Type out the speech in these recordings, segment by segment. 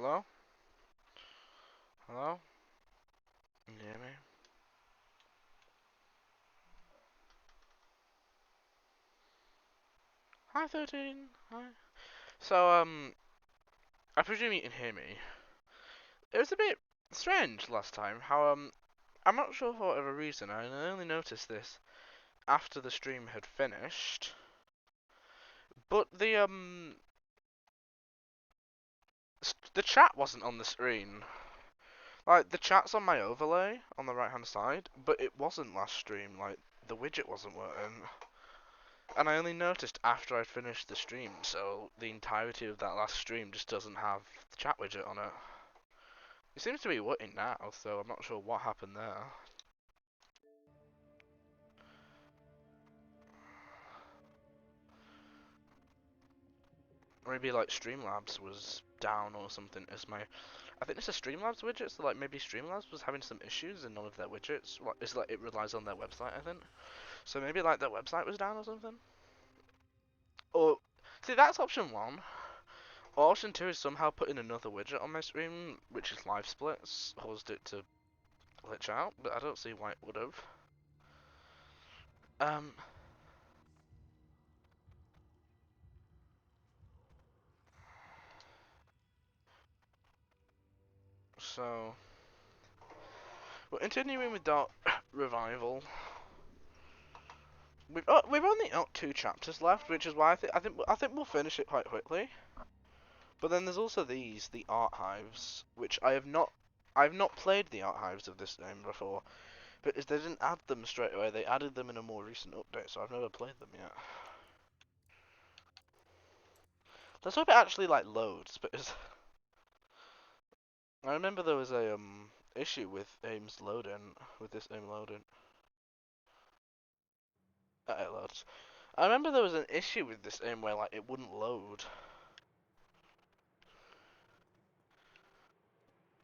Hello? Hello? Can you hear me? Hi, 13. Hi. So, I presume you can hear me. It was a bit strange last time how, I'm not sure for whatever reason, I only noticed this after the stream had finished, but the chat wasn't on the screen. Like, the chat's on my overlay on the right-hand side, but it wasn't last stream, like, the widget wasn't working. And I only noticed after I'd finished the stream, so the entirety of that last stream just doesn't have the chat widget on it. It seems to be working now, so I'm not sure what happened there. Maybe like Streamlabs was down or something. I think it's a Streamlabs widget, so like maybe Streamlabs was having some issues and none of their widgets. It's like it relies on their website, I think. So maybe like their website was down or something. Or see, that's option one. Or option two is somehow putting another widget on my screen, which is live splits, caused it to glitch out, but I don't see why it would have. Um, so we're continuing with Dark Revival. We've only got 2 chapters left, which is why I think we'll finish it quite quickly. But then there's also the art hives, which I've not played the art hives of this game before, but they didn't add them straight away. They added them in a more recent update, so I've never played them yet. Let's hope it actually like loads, because I remember there was a issue with Aim's loading, with this Aim loading. It loads. I remember there was an issue with this Aim where like it wouldn't load.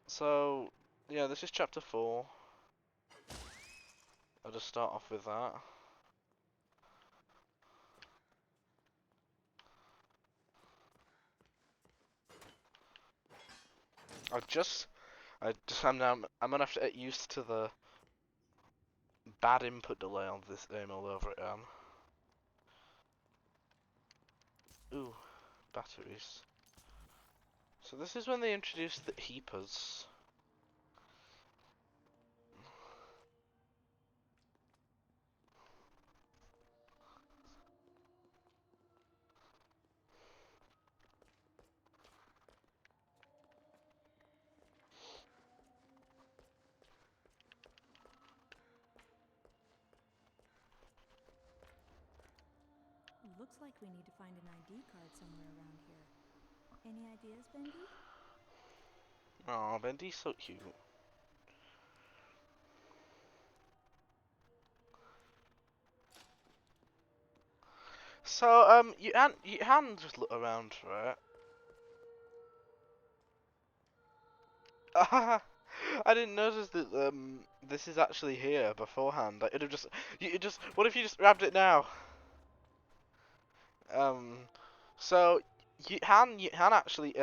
So yeah, this is chapter 4. I'll just start off with that. I'm gonna have to get used to the bad input delay on this game all over again. Ooh, batteries. So this is when they introduced the heapers. Looks like we need to find an ID card somewhere around here. Any ideas, Bendy? Oh, Bendy's so cute. So you can just look around for it. I didn't notice that this is actually here beforehand. Like, what if you just grabbed it now? Um, so you can actually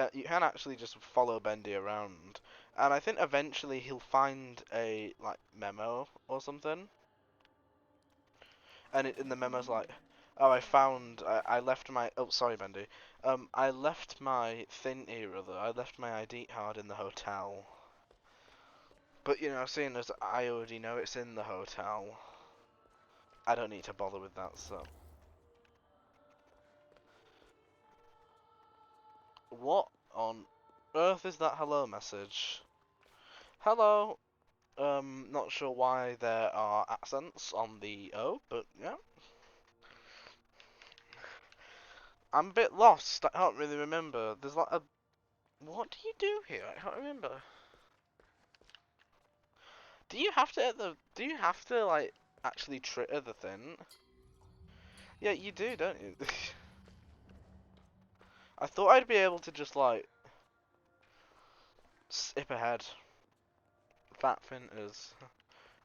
just follow Bendy around, and I think eventually he'll find a like memo or something, and in the memo's like, oh, I left my, oh, sorry, Bendy, I left my thingy, rather, I left my ID card in the hotel, but you know, seeing as I already know it's in the hotel, I don't need to bother with that. So what on earth is that hello message? Hello. Not sure why there are accents on the O, but yeah. I'm a bit lost. I can't really remember. There's like a. What do you do here? I can't remember. Do you have to Do you have to like actually trigger the thing? Yeah, you do, don't you? I thought I'd be able to just like skip ahead. Fat fin is.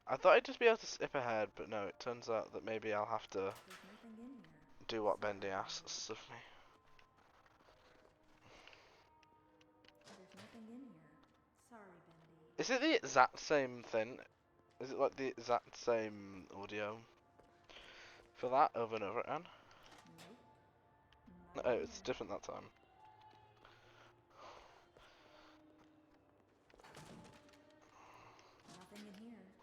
I thought I'd just be able to skip ahead, but no. It turns out that maybe I'll have to There's nothing in here. do what Bendy asks of me. There's nothing Is it the exact same thing? Is it like the exact same audio for that over and over again? Nope. No, Not oh, in it's here. different that time. Nothing in here.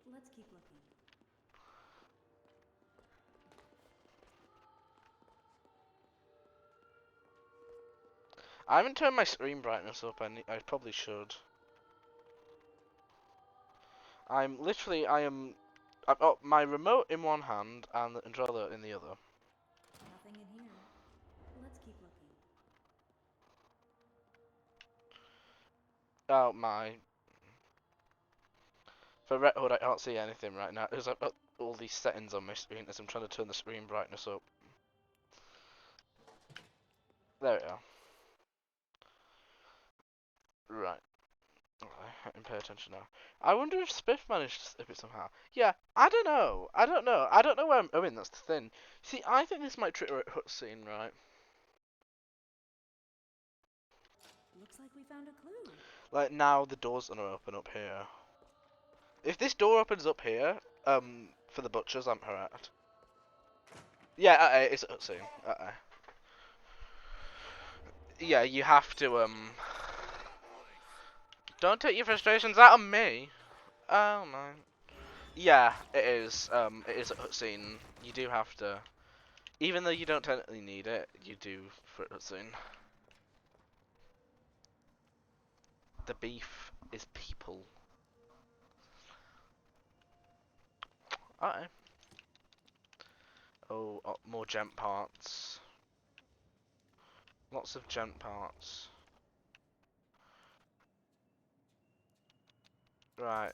Let's keep looking. I haven't turned my screen brightness up. I probably should. I've got my remote in one hand and the controller in the other. Nothing in here. Let's keep looking. Oh my. For Red Hood, I can't see anything right now because I've got all these settings on my screen as I'm trying to turn the screen brightness up. There we are. Right. Okay, I can pay attention now. I wonder if Spiff managed to slip it somehow. Yeah, I don't know. I don't know. I don't know where I'm going, that's the thing. See, I think this might trigger a cutscene, right? Looks like we found a clue. Like, now the door's gonna open up here. If this door opens up here, for the butchers, I'm correct. Yeah, it's a cutscene. Yeah, you have to, Don't take your frustrations out on me. Oh my. Yeah, it is a cutscene. You do have to, even though you don't technically need it, you do for a cutscene. The beef is people. Uh oh. Oh, more gent parts. Lots of gent parts. Right.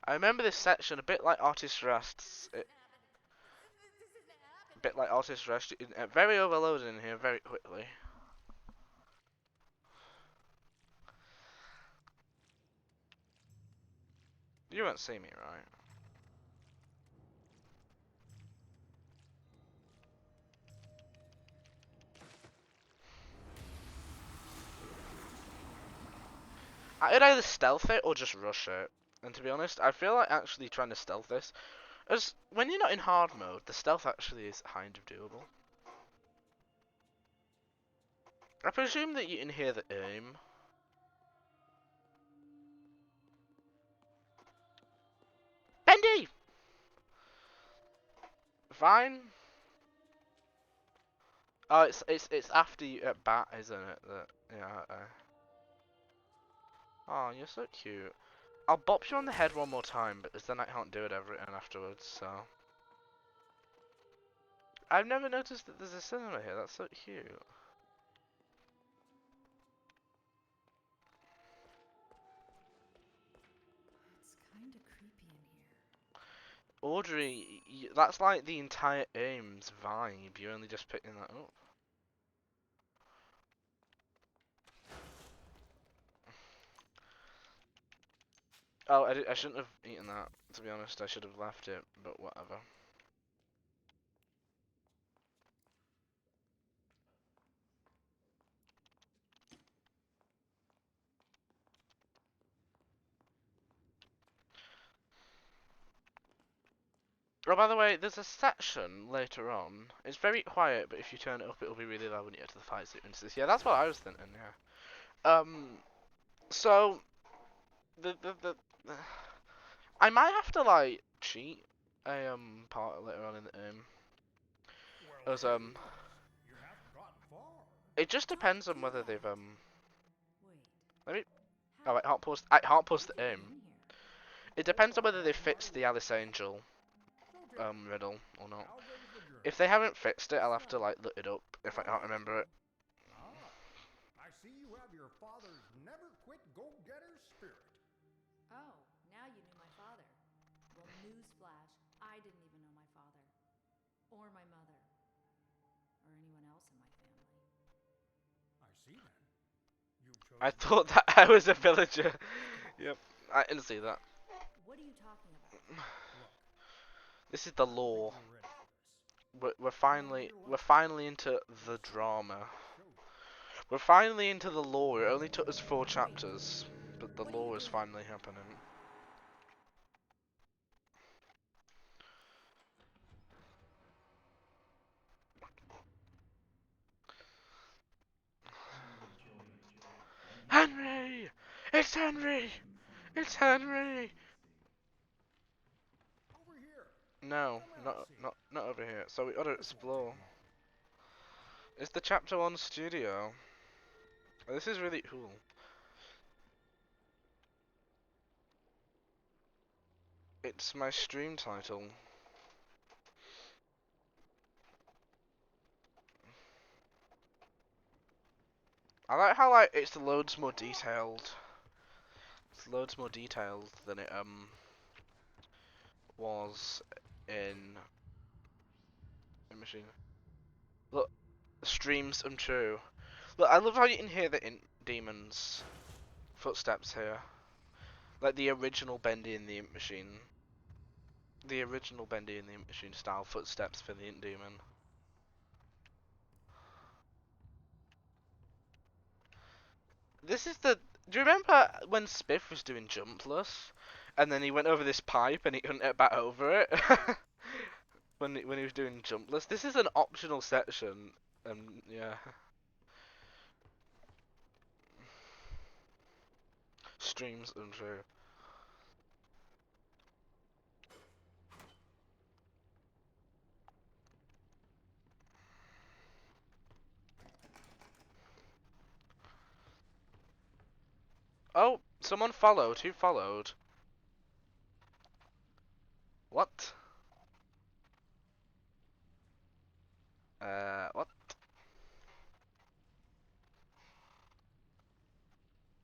I remember this section a bit like Artist Rest's. A bit like Artist Rest. Very overloaded in here very quickly. You won't see me, right? I'd either stealth it or just rush it. And to be honest, I feel like actually trying to stealth this, as when you're not in hard mode, the stealth actually is kind of doable. I presume that you can hear the aim. Bendy! Fine. Oh, it's after you at bat, isn't it? That yeah. Oh, you're so cute. I'll bop you on the head one more time, because then I can't do it ever and afterwards. So I've never noticed that there's a cinema here. That's so cute. It's kind of creepy in here. Audrey, that's like the entire Ames vibe. You're only just picking that up. Oh, I shouldn't have eaten that. To be honest, I should have left it, but whatever. Oh, by the way, there's a section later on. It's very quiet, but if you turn it up, it'll be really loud when you get to the fight sequences. Yeah, that's what I was thinking. Yeah. So the I might have to like cheat a part later on in the game. Well, As hey, you haven't gotten far. it just depends on Too whether long. they've Wait. Let me. How Oh, I can't how pause did the you get aim. in here? It Hold depends on on, whether they I'll fixed the explain. Alice Angel No difference. riddle or not. Now then to the journey. If they haven't fixed it, I'll have to So, like look it up if I All can't right, remember then. it. Ah, I see you have your father's never quit go-getter spirit. oh, now you knew my father. Well, newsflash, I didn't even know my father. Or my mother. Or anyone else in my family. I see then. You've I chosen to thought follow that I your was a father's villager. path. Yep, I didn't see that. What are you talking about? Look, This is the I don't think law. you're ready for this. We're Now finally your we're lunch break. finally into the Let's see what you drama. can show you. We're finally into the law. It only took us 4 Wait. chapters. but the What are you law is doing? finally happening. Henry! It's Henry! It's Henry! Over here. No, Come out, not see. not not over here. So we gotta This won't take explore. long. It's the chapter 1 studio. This is really cool. It's my stream title. I like how like it's loads more detailed. It's loads more detailed than it was in Machine. Look, the streams untrue. Look, I love how you can hear the demon's footsteps here. Like the original Bendy and the Imp Machine. The original Bendy and the Imp Machine style footsteps for the Imp Demon. This is the... Do you remember when Spiff was doing jumpless? And then he went over this pipe and he couldn't get back over it? when he was doing jumpless? This is an optional section. Yeah. Streams untrue. Oh, someone followed. Who followed? What? What?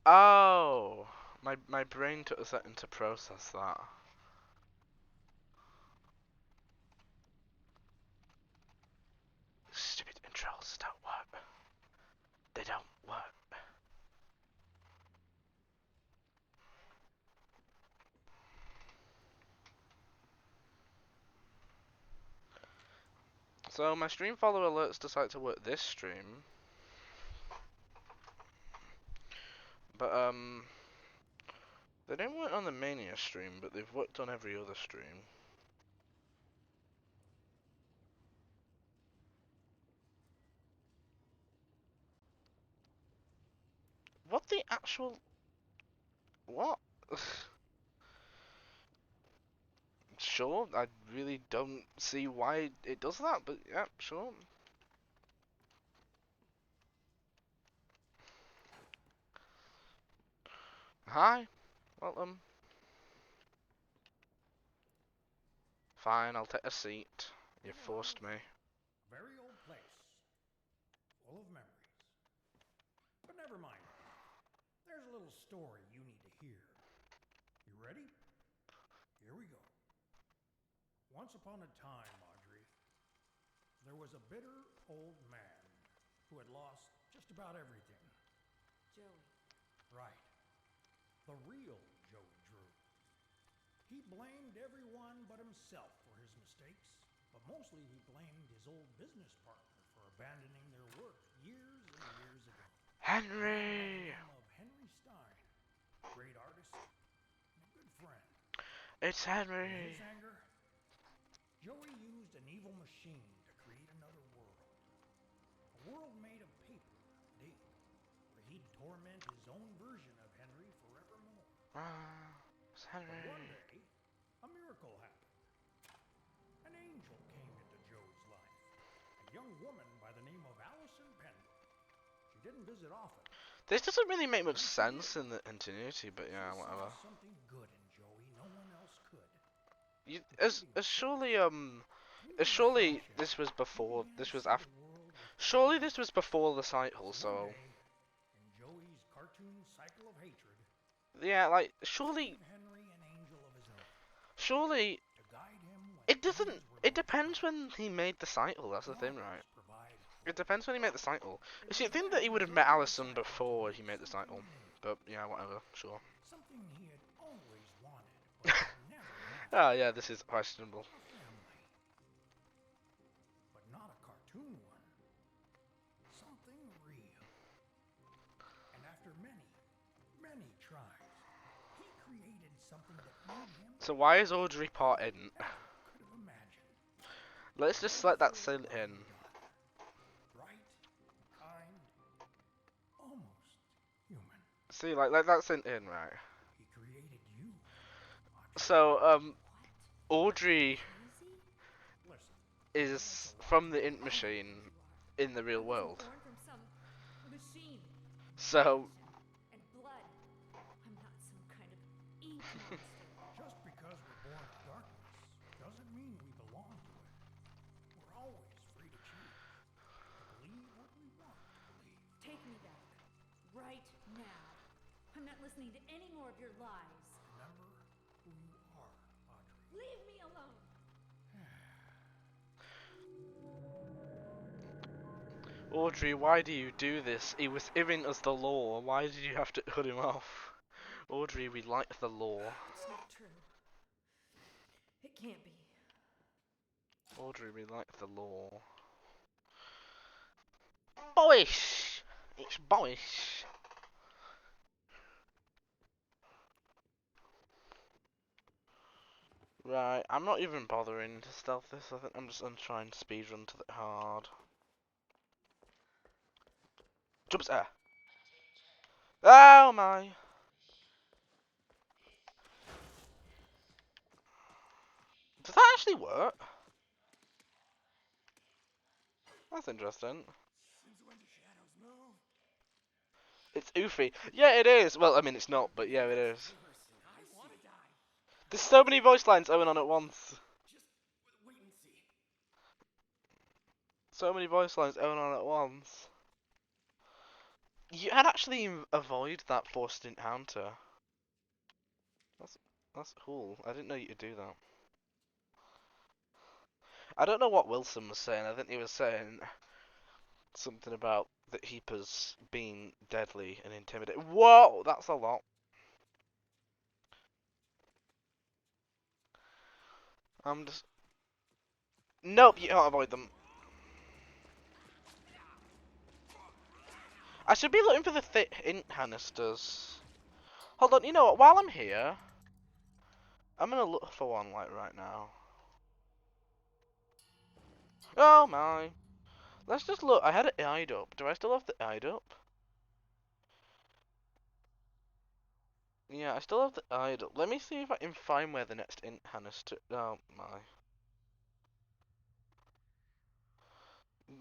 Oh! My brain took a second to process that. Stupid intros don't work. They don't work. So my stream follower alerts decide to work this stream. But they didn't work on the Mania stream, but they've worked on every other stream. What the actual... What? Sure, I really don't see why it does that, but yeah, sure. Hi, welcome. Fine, I'll take a seat. You forced me. Very old place. Full of memories. But never mind. There's a little story you need to hear. You ready? Here we go. Once upon a time, Audrey, there was a bitter old man who had lost just about everything. Joey. Right. The real Joey Drew. He blamed everyone but himself for his mistakes, but mostly he blamed his old business partner for abandoning their work years and years ago. Henry! A man by the name of Henry Stein, great artist and a good friend. It's In Henry! his anger, Joey used an evil machine to create another world. A world made of paper and ink, where he'd torment his own version of Henry forevermore. It's But Henry! one day, a miracle happened. An angel came into Joey's life. A young woman by the name of Allison Pendle. She didn't visit often. This doesn't really make much sense in the continuity, but yeah, She whatever. saw something good in Joey no one else could. You, as surely this was before, this was after, surely this was before the cycle, so, In Joey's cartoon cycle of hatred, yeah, like, surely, Henry an angel of his own surely, to guide him when it doesn't, things were it going depends to when he made the cycle, that's the He'll thing, always right? provide hope. It depends when he made the cycle. It You see, I was think then that he would have met Joey Alison decided to before do he made the cycle, something new. but yeah, whatever, sure. Something he had always wanted, but could never have. Ah, yeah, this is questionable. A family. But not a cartoon one. Something real. And after many, many tries, something that made him So why is Audrey part in? never could have imagined. Let's just let that sink in. Bright, kind, almost human. See, like that sink in, right? He created you, Audrey. So, What? Audrey Crazy? Listen, is from the int I know machine who you are. in the I real wasn't world. born from some machine. So, And blood. I'm not some kind of ink monster. just because we're born of darkness doesn't mean we belong to it. We're always free to choose, to believe what we want to believe. Take me back. Right now. I'm not listening to any more of your lies. Remember who you are, Audrey. Leave me alone. Audrey, why do you do this? He was giving us the law. Why did you have to cut him off? Audrey, we like the law. It's not true. It can't be. Audrey, we like the law. Boyish! It's boyish. Right, I'm not even bothering to stealth this. I think I'm just gonna try and speedrun to the hard. Jump scare! Oh my! Does that actually work? That's interesting. Since when do shadows move? It's oofy. Yeah, it is. Well, I mean, it's not, but yeah, it is. I want to die. There's so many voice lines going on at once. Just wait and see. So many voice lines going on at once. You can actually avoid that forced encounter. That's cool. I didn't know you could do that. I don't know what Wilson was saying. I think he was saying something about the Heapers being deadly and intimidating. Whoa, that's a lot. I'm just... Nope, you can't avoid them. I should be looking for the thick int canisters. Hold on, you know what? While I'm here, I'm gonna look for one like right now. Oh my. Let's just look. I had it eyed up. Do I still have the eyed up? Yeah, I still have the eyed up. Let me see if I can find where the next int canister... Oh my.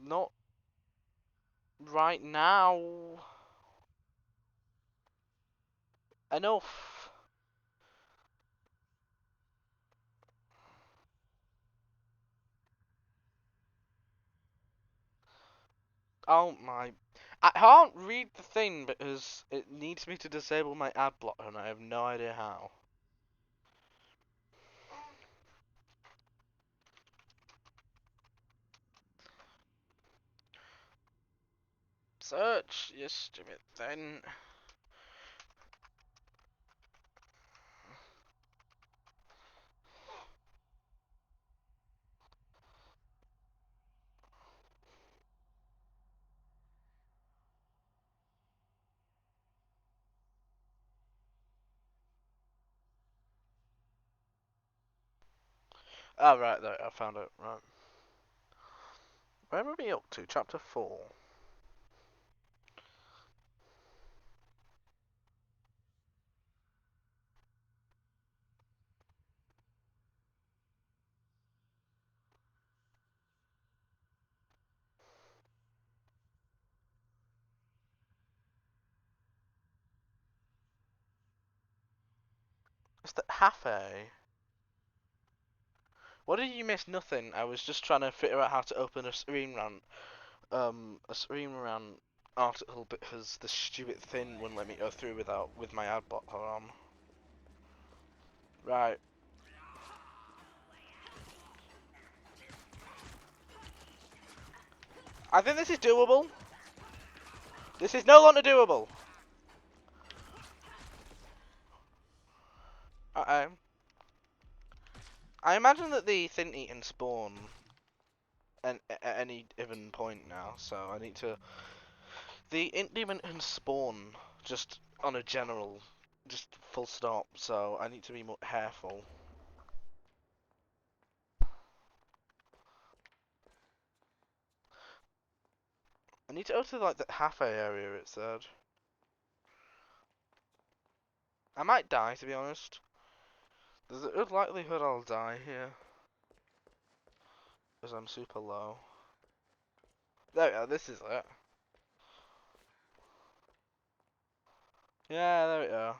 Not right now. Enough. Oh my. I can't read the thing because it needs me to disable my ad blocker and I have no idea how. Search, you stupid thing. Oh right, there, I found it. Right. Where are we up to? Chapter 4. It's the Hafe. What did you miss? Nothing. I was just trying to figure out how to open a screen rant. A screen rant article because the stupid thing wouldn't let me go through with my ad blocker on. Right. I think this is doable. This is no longer doable. Uh-oh. I imagine that the Thinty can spawn at any given point now, so I need to... The Int Demon can spawn just on a general Just full stop. So I need to be more careful. I need to go to like the cafe area. It said. I might die, to be honest. There's a good likelihood I'll die here. Because I'm super low. There we go, this is it. Yeah, there we go.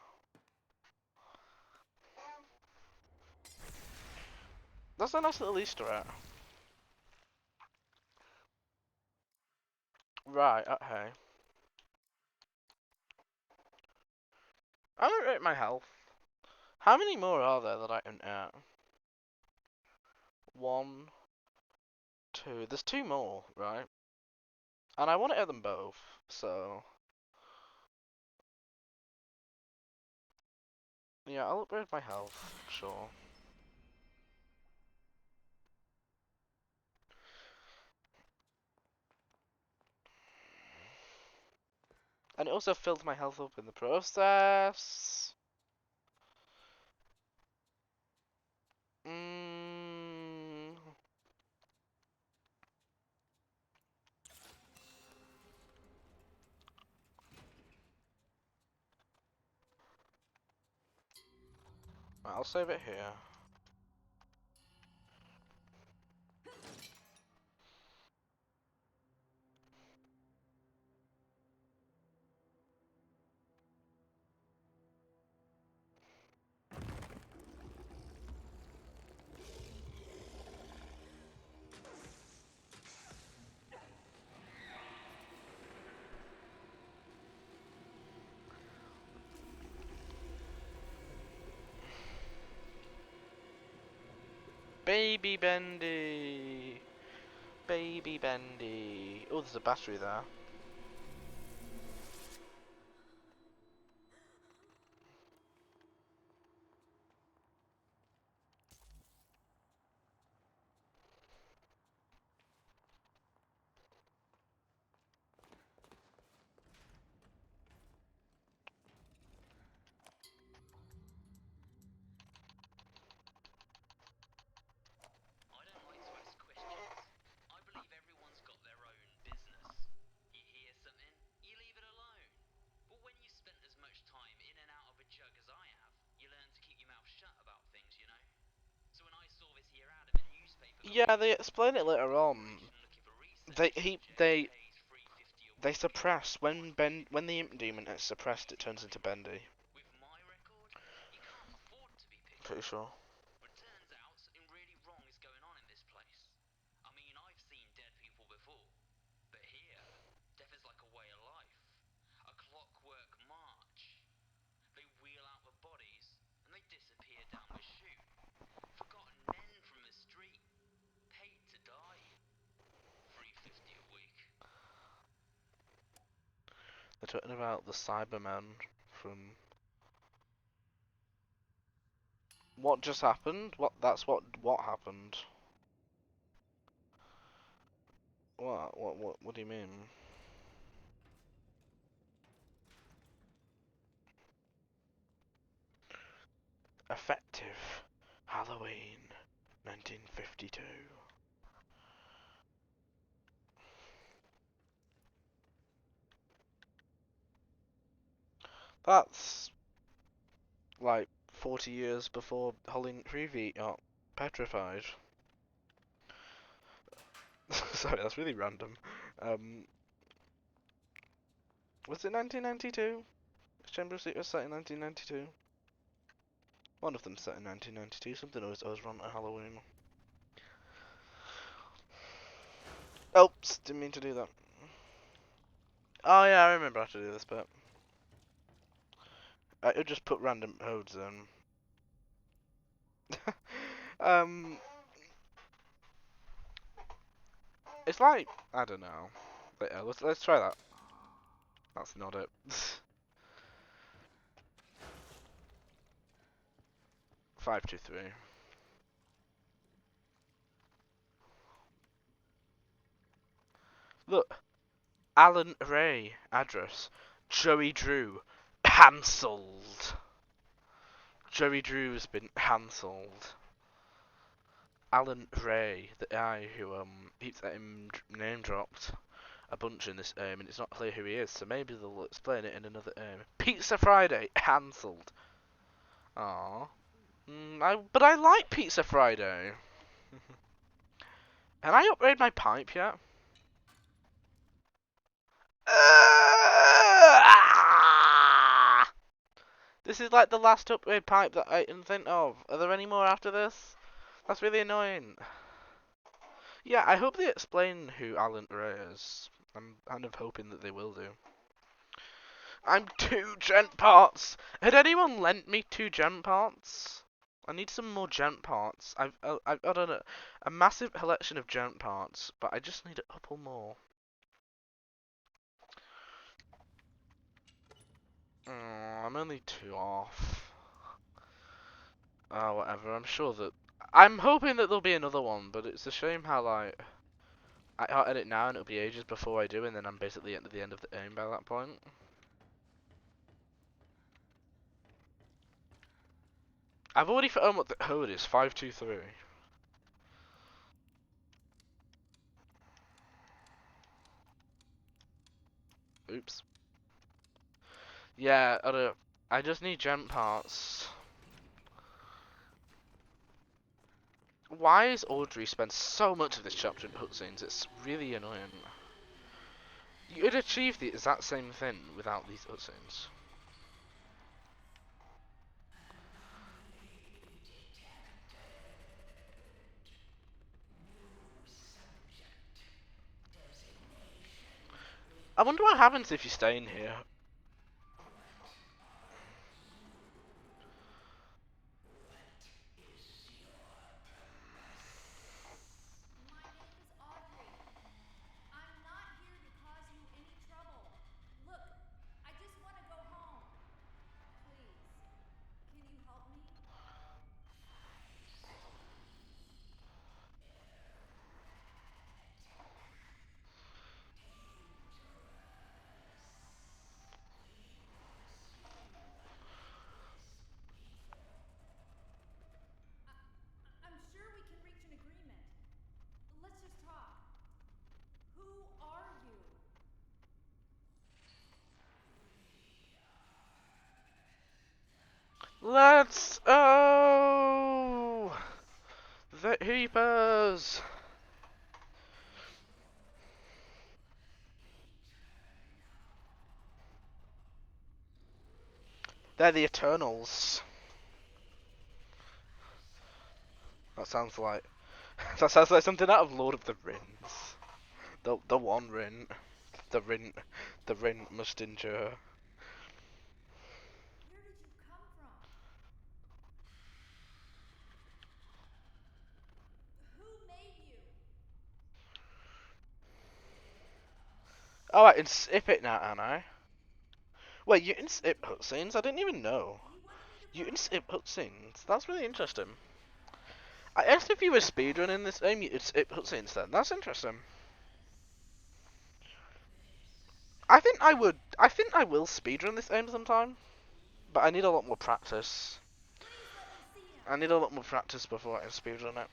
That's a nice little Easter egg. Right, okay. I'm gonna rate my health. How many more are there that I can add? One, two. There's two more, right? And I want to add them both, so... Yeah, I'll upgrade my health, sure. And it also filled my health up in the process. Mm. I'll save it here. Baby Bendy! Baby Bendy! Oh, there's a battery there. Yeah, they explain it later on. They suppress when the imp demon is suppressed, it turns into Bendy. Pretty sure. They're talking about the Cybermen from what just happened. What happened? What do you mean? Effective Halloween 1952. That's like 40 years before Halloween 3 got petrified. Sorry, that's really random. Was it 1992? Chamber of Secrets set in 1992? One of them set in 1992. Something always run at Halloween. Oops, didn't mean to do that. Oh yeah, I remember how to do this bit. I would just put random codes in. It's like I don't know. But yeah, let's try that. That's not it. 523. Look, Alan Ray address. Joey Drew cancelled. Jerry Drew's been cancelled. Alan Ray, the guy who keeps getting name dropped a bunch in this and it's not clear who he is, so maybe they'll explain it in another Pizza Friday cancelled. Aww. But I like Pizza Friday. Can I upgrade my pipe yet? This is like the last upgrade pipe that I can think of. Are there any more after this? That's really annoying. Yeah, I hope they explain who Alan Ray is. I'm kind of hoping that they will do. I'm 2 gent parts! Had anyone lent me 2 gent parts? I need some more gent parts. I've got a massive collection of gent parts, but I just need a couple more. I'm only 2 off. Whatever. I'm hoping that there'll be another one, but it's a shame how like I can't edit now and it'll be ages before I do, and then I'm basically at the end of the game by that point. I've already forgotten what the code is. 523. Oops. Yeah, I just need gent parts. Why is Audrey spend so much of this chapter in cutscenes? It's really annoying. You could achieve the exact same thing without these cutscenes. I wonder what happens if you stay in here. My name is Audrey. I'm not here to cause you any trouble. Look, I just want to go home. Please, can you help me? I'm sure we can reach an agreement. Let's just talk. Who are you? Let's the Heapers. They're the Eternals. That sounds like something out of Lord of the Rings. The one ring. The ring must endure. Where did you come from? Who made you? Oh, I can skip it now, can I? Wait, you can skip cutscenes? I didn't even know. You wanted me to You can follow skip you? cutscenes. That's really interesting. I guess if you were speedrunning this game, you could skip cutscenes then. That's interesting. I think I would. I think I will speedrun this game sometime, but I need a lot more practice. Please let me see him. I need a lot more practice before I can speedrun it.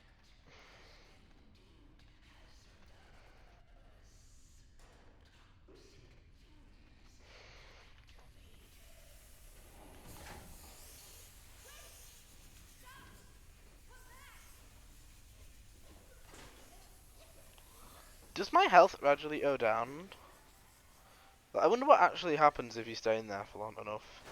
Does my health gradually go down? I wonder what actually happens if you stay in there for long enough.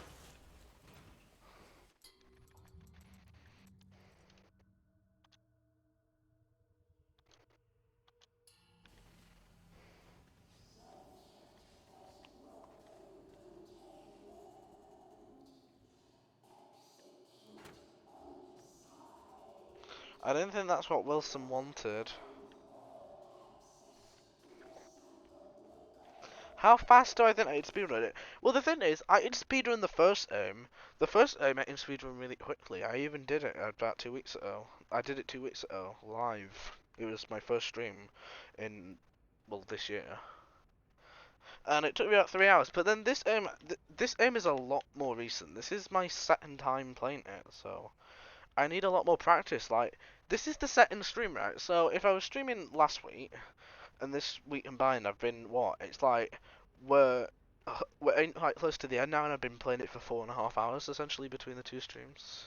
I don't think that's what Wilson wanted. How fast do I think I can speedrun it? Well, the thing is, I can speedrun the first aim. The first aim I can speedrun really quickly. I even did it about 2 weeks ago. I did it 2 weeks ago, live. It was my first stream in, well, this year. and it took me about 3 hours. But then this aim is a lot more recent. This is my second time playing it, so I need a lot more practice. Like, this is the second stream, right? So if I was streaming last week and this week combined, I've been what? It's like we're we're quite close to the end now, and I've been playing it for 4.5 hours essentially between the two streams.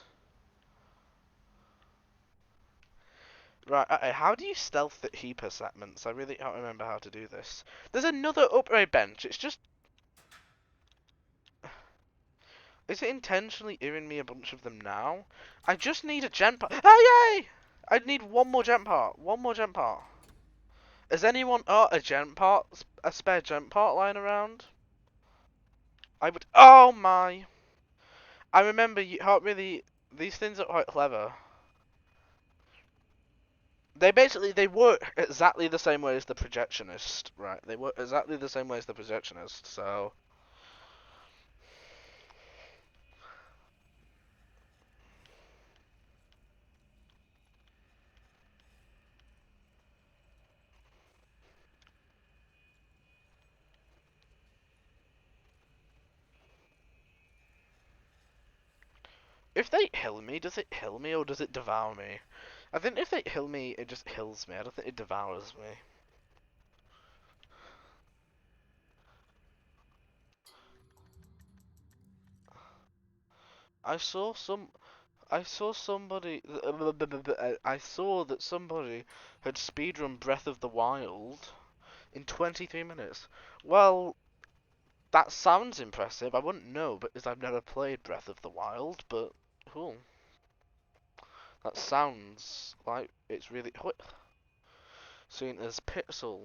Right, okay, how do you stealth the Heaper segments? I really can't remember how to do this. There's another upgrade bench. It's just... Is it intentionally giving me a bunch of them now? I just need a gen part. Oh, yay! I need one more gen part. One more gen part. Has anyone got a gen part? A spare gen part lying around? I would... Oh, my. I remember you can't really... These things are quite clever. They work exactly the same way as the projectionist, right? They work exactly the same way as the projectionist, so... If they heal me, does it heal me or does it devour me? I think if they heal me, it just heals me. I don't think it devours me. I saw some. I saw somebody. I saw that somebody had speedrun Breath of the Wild in 23 minutes. Well, that sounds impressive. I wouldn't know because I've never played Breath of the Wild, but cool. That sounds like it's really quick. Seeing as Pixel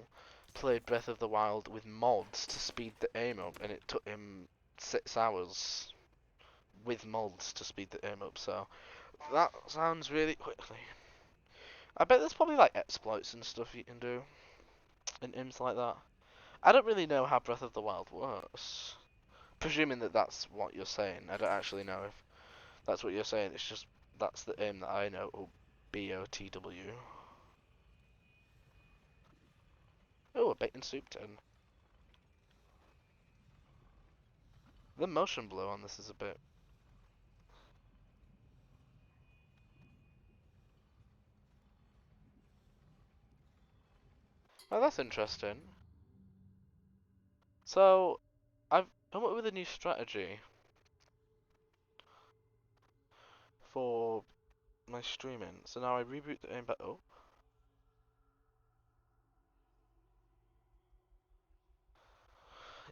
played Breath of the Wild with mods to speed the aim up, and it took him 6 hours with mods to speed the aim up, so that sounds really quickly. I bet there's probably like exploits and stuff you can do in aims like that. I don't really know how Breath of the Wild works. Presuming that that's what you're saying. I don't actually know if that's what you're saying. It's just that's the aim that I know. Oh, BOTW. Oh, a bacon soup tin. The motion blur on this is a bit... Oh, that's interesting. So, I've come up with a new strategy for my streaming. So now I reboot the aim back up.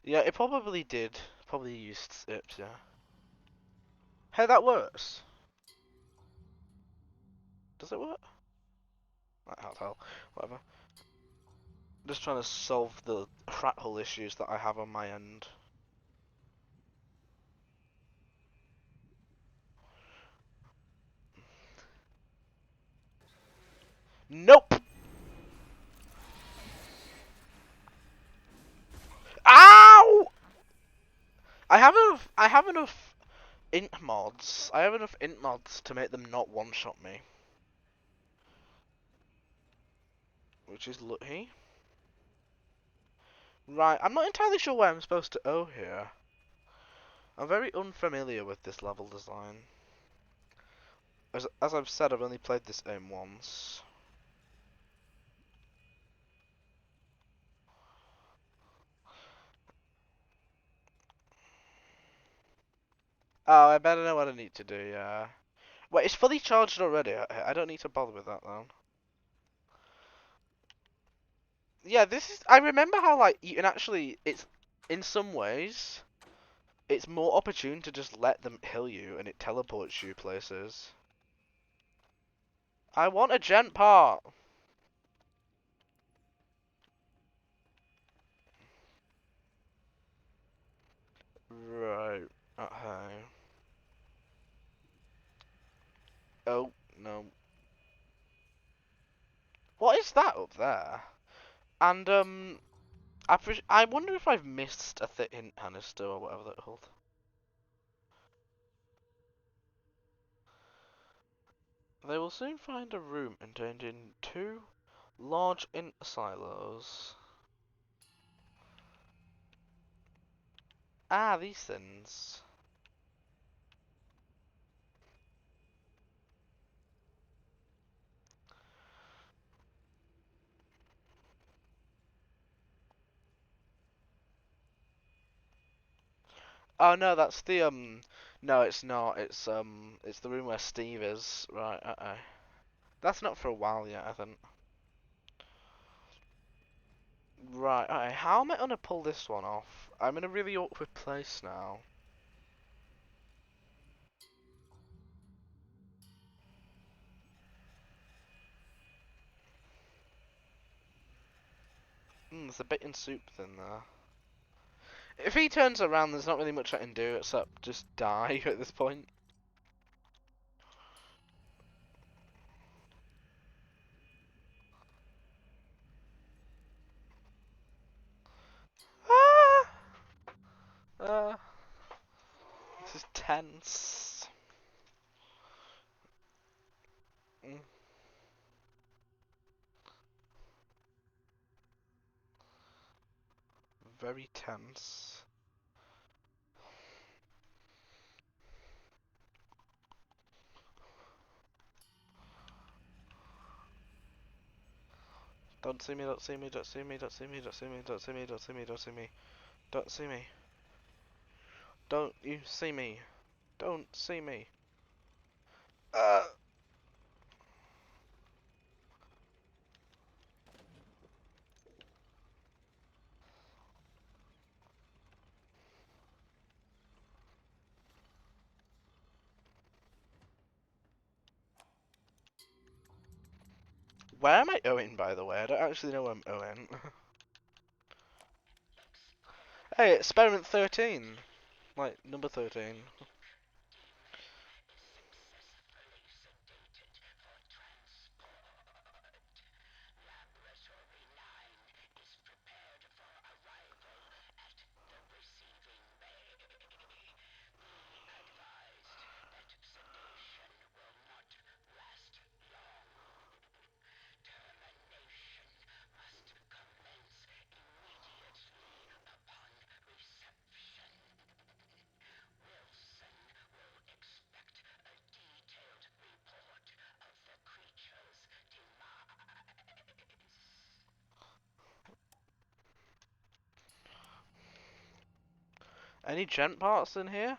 Yeah, it probably did. Probably used it, yeah. Hey, that works. Does it work? How the hell? Whatever. Just trying to solve the rat hole issues that I have on my end. Nope! Ow! I have enough int mods. I have enough int mods to make them not one-shot me. Which is lucky. Right, I'm not entirely sure where I'm supposed to go here. I'm very unfamiliar with this level design. As I've said, I've only played this game once. Oh, I better know what I need to do, yeah. Wait, it's fully charged already. I don't need to bother with that, though. Yeah, this is... I remember how, like, you can actually... It's... In some ways, it's more opportune to just let them heal you, and it teleports you places. I want a gent part! Right. Okay. Oh, no. What is that up there? And, I wonder if I've missed a hint canister or whatever they're called. They will soon find a room contained in 2 large int silos. Ah, these things. Oh no, that's the no, it's not. It's the room where Steve is. Right, That's not for a while yet, I think. Right, how am I gonna pull this one off? I'm in a really awkward place now. There's a bit in soup in there. If he turns around, there's not really much I can do except just die at this point. Ah! This is tense. Mm, very tense. Don't see me, don't see me, don't see me, don't see me, don't see me, don't see me, don't see me, don't see me. Don't see me. Don't you see me. Don't see me. Uh, where am I owing, by the way? I don't actually know where I'm owing. Hey, experiment 13. Like, number 13. Any gent parts in here?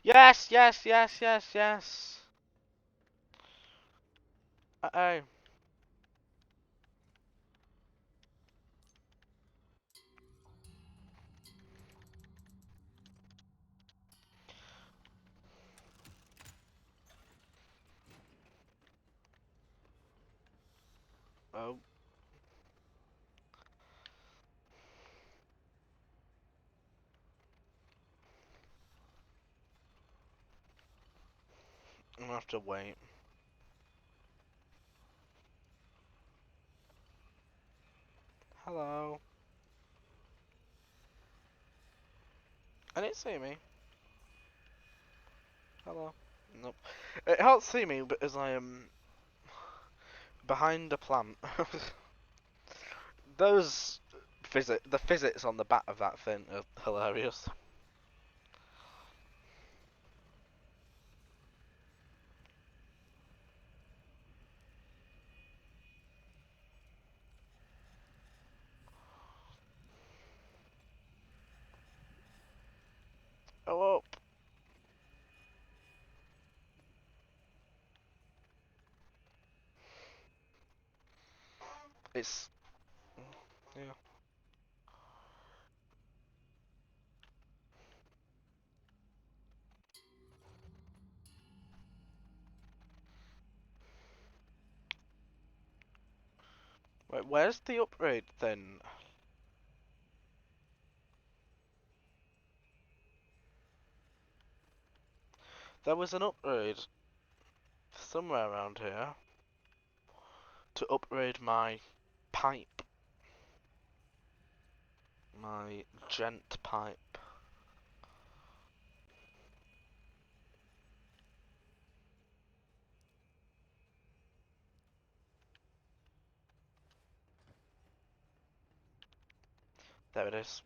Yes, yes, yes, yes, yes. Uh-oh. Oh, I'm gonna have to wait. Hello. I didn't see me. Hello. Nope. It helps see me because I am behind a plant. The physics on the back of that thing are hilarious. Oh, up. It's yeah. Wait, where's the upgrade then? There was an upgrade somewhere around here to upgrade my pipe, my gent pipe. There it is.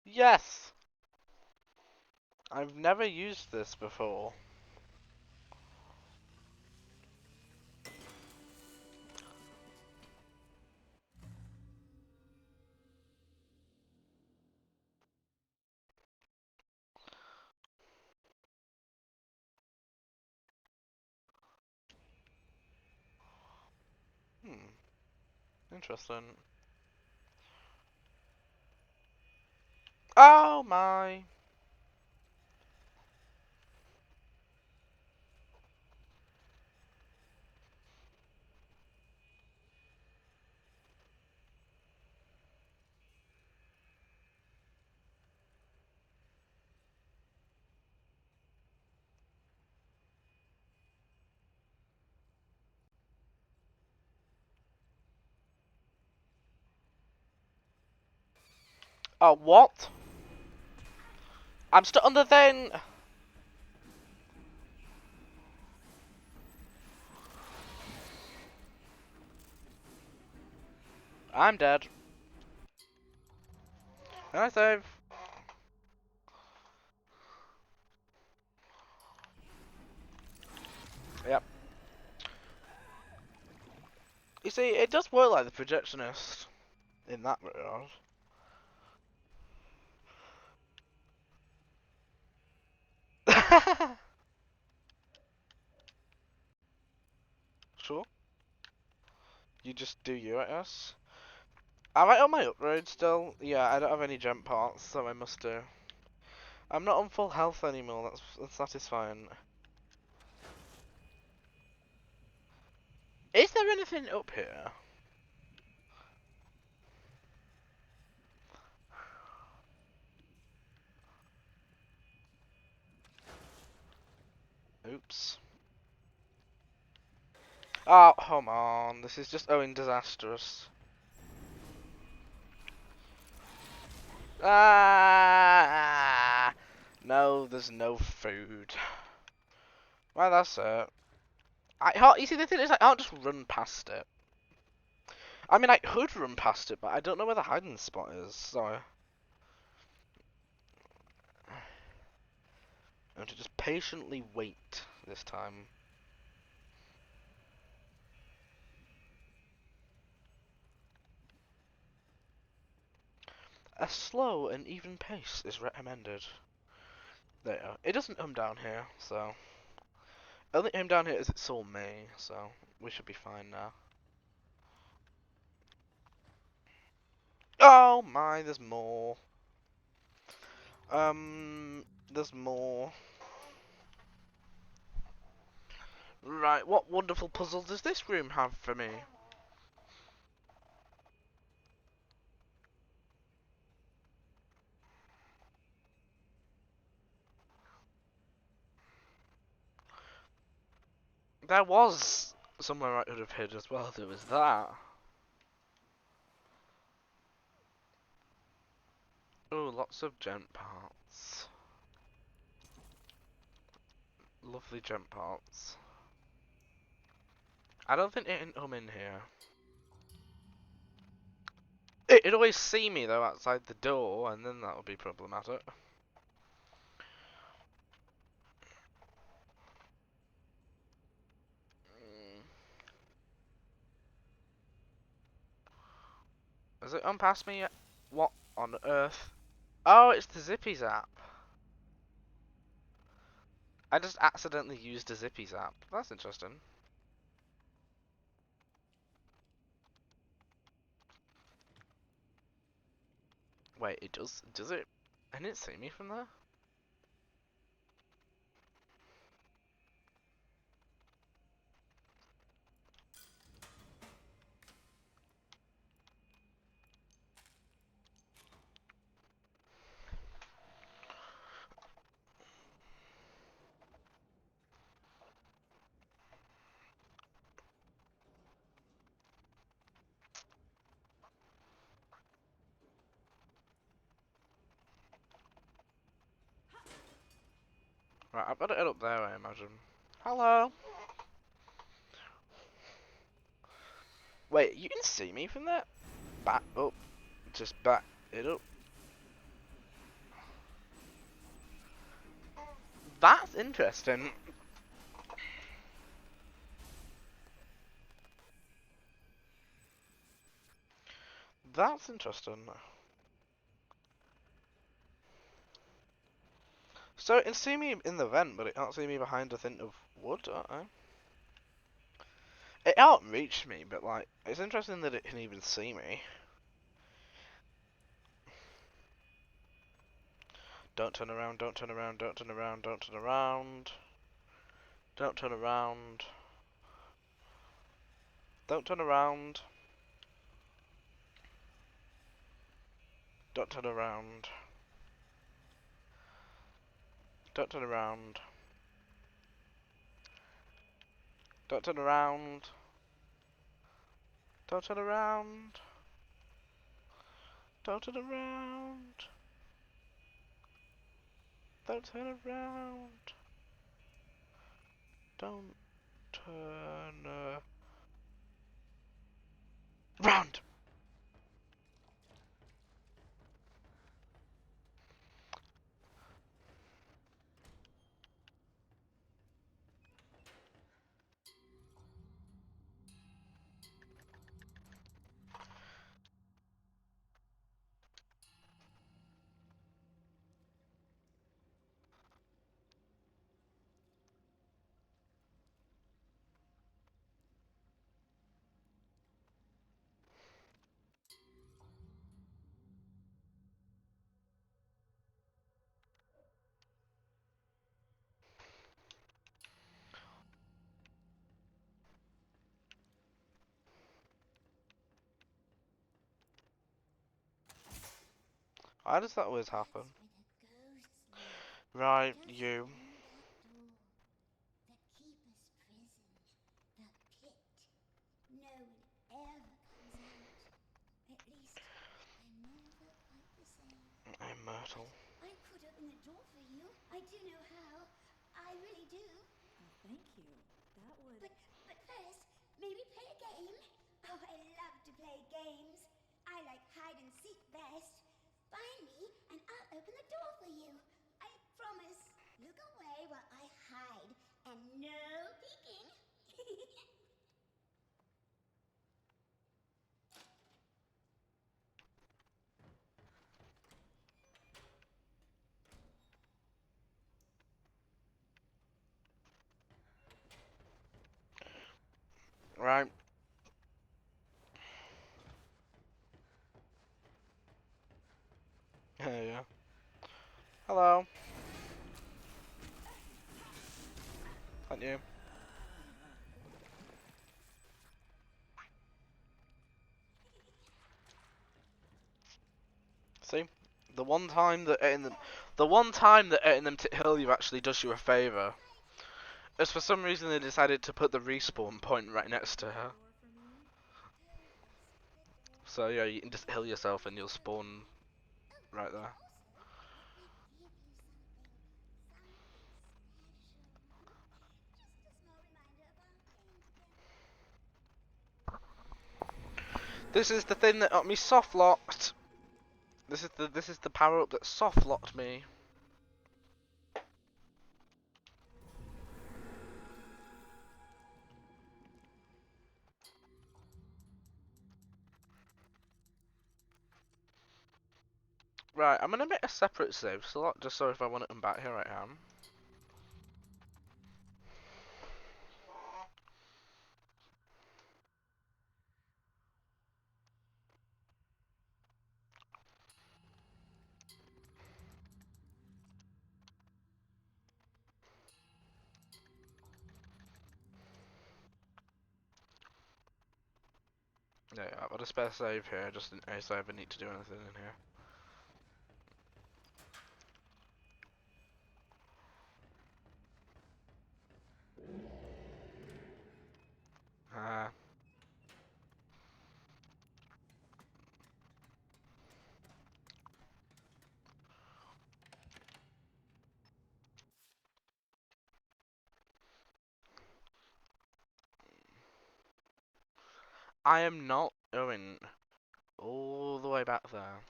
Yes! I've never used this before. Hmm. Interesting. Oh my! Oh, what? I'm stuck on the thing! I'm dead. Can I save? Yep. You see, it does work like the projectionist in that regard. Sure. You just do you, I guess. Am I on my upgrade still? Yeah, I don't have any jump parts, so I must do. I'm not on full health anymore, that's satisfying. Is there anything up here? Oops. Oh, come on, this is just owing disastrous. Ah! No, there's no food. Well, that's it. I can't, you see, the thing is, I can't just run past it. I mean, I could run past it, but I don't know where the hiding spot is, so I have to just patiently wait this time. A slow and even pace is recommended. There you go. It doesn't come down here, so... Only came down here as it saw me, so we should be fine now. Oh my, there's more. There's more. Right, what wonderful puzzle does this room have for me? There was somewhere I could have hid as well, there was that. Oh, lots of gent parts. Lovely gent parts. I don't think it can come in here. It'd always see me though outside the door, and then that would be problematic. Mm. Has it unpassed me yet? What on earth? Oh, it's the Zippies app. I just accidentally used a Zippies app. That's interesting. Wait, it does it? And it see me from there? Right, I've got it up there, I imagine. Hello. Wait, you can see me from there? Back up. Just back it up. That's interesting. That's interesting. So it can see me in the vent, but it can't see me behind a thing of wood, uh-oh. It can't reach me, but like, it's interesting that it can even see me. Don't turn around, don't turn around, don't turn around, don't turn around. Don't turn around. Don't turn around. Don't turn around. Don't turn around. Don't turn around. Don't turn around. Don't turn around. Don't turn around. Don't turn around. Why does that always happen? Right, you. That keep us prison, the pit. No one ever comes out. At least, they're never quite the same. I'm Myrtle. I could open the door for you. I do know how. I really do. Oh, thank you. That would... But first, maybe play a game? Oh, I love to play games. I like hide and seek best. Find me, and I'll open the door for you. I promise. Look away while I hide, and no peeking. Right. Yeah. Hello. Thank you. See? The one time that getting them to heal you actually does you a favour. Is for some reason they decided to put the respawn point right next to her. Door for me? So yeah, you can just heal yourself and you'll spawn right there. This is the thing that got me soft locked. This is the power up that soft locked me. Right, I'm gonna make a separate save slot just so if I want to come back here I am. Yeah, I've got a spare save here just in case I ever need to do anything in here. I am not going all the way back there.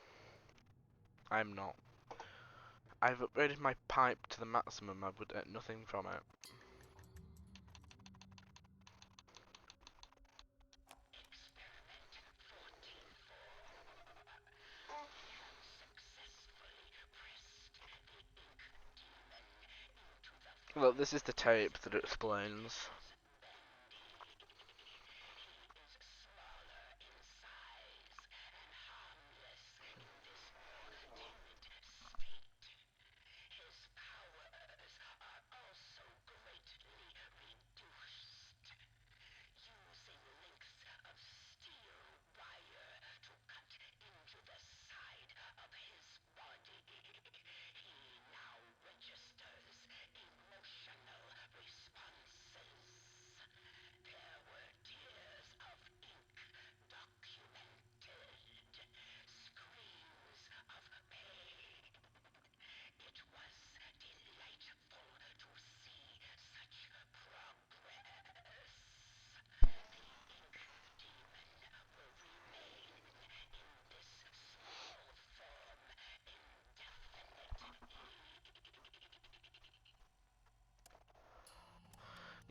I'm not. I've upgraded my pipe to the maximum. I would get nothing from it. Look, this is the tape that explains.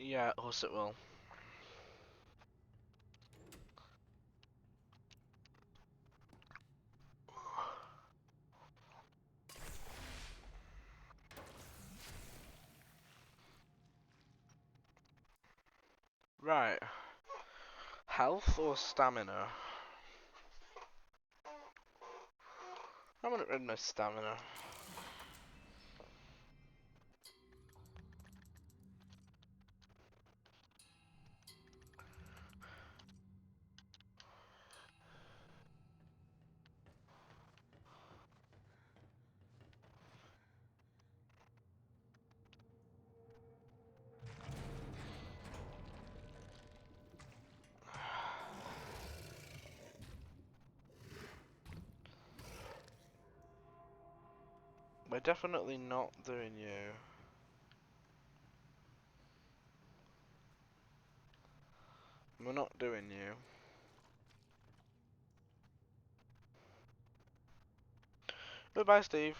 Yeah, of course it will. Right. Health or stamina? I'm gonna rid my stamina. We're definitely not doing you. We're not doing you. Goodbye, Steve.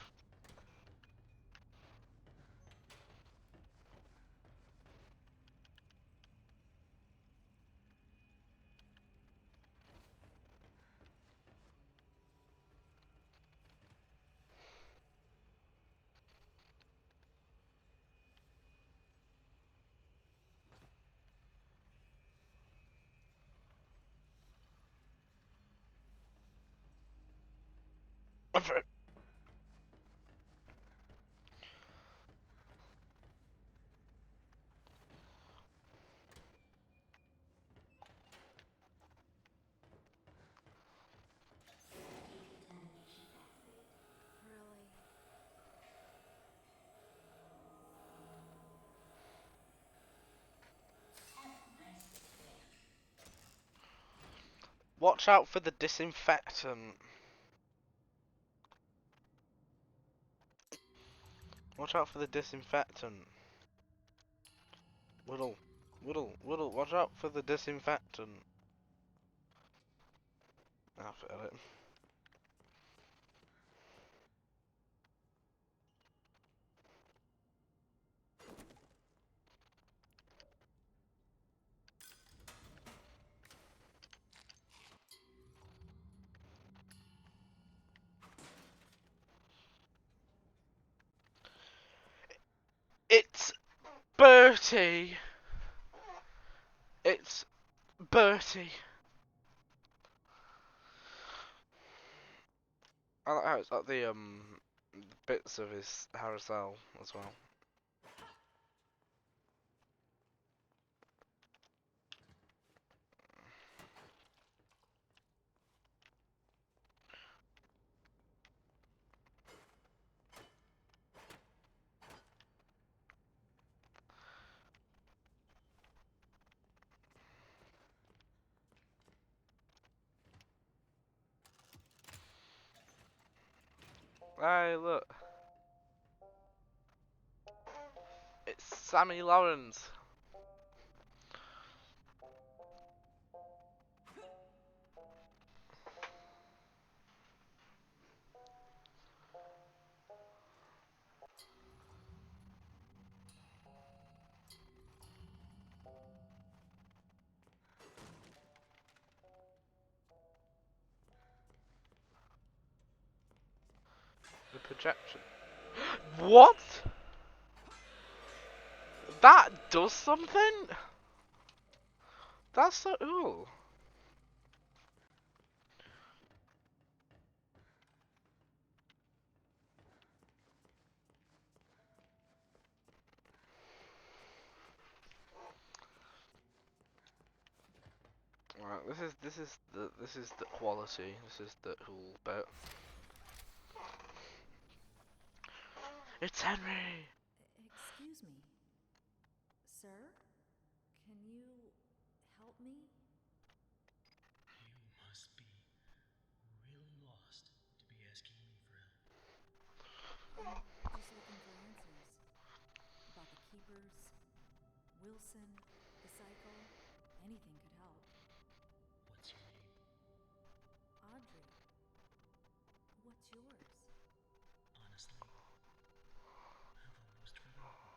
Really? Watch out for the disinfectant. Watch out for the disinfectant. Whittle. Whittle. Whittle. Watch out for the disinfectant. I feel it. It's Bertie. It's Bertie. I like how it's got the bits of his carousel as well. Hey, look. It's Sammy Lawrence. Projection. What? That does something? That's so cool. Right, this is the quality. This is the cool bit. It's Henry. Excuse me. Sir? Can you help me? You must be really lost to be asking me for help. I'm just looking for answers. About the keepers, Wilson, the cycle. Anything could help. What's your name? Audrey. What's yours? Honestly, I've almost forgotten.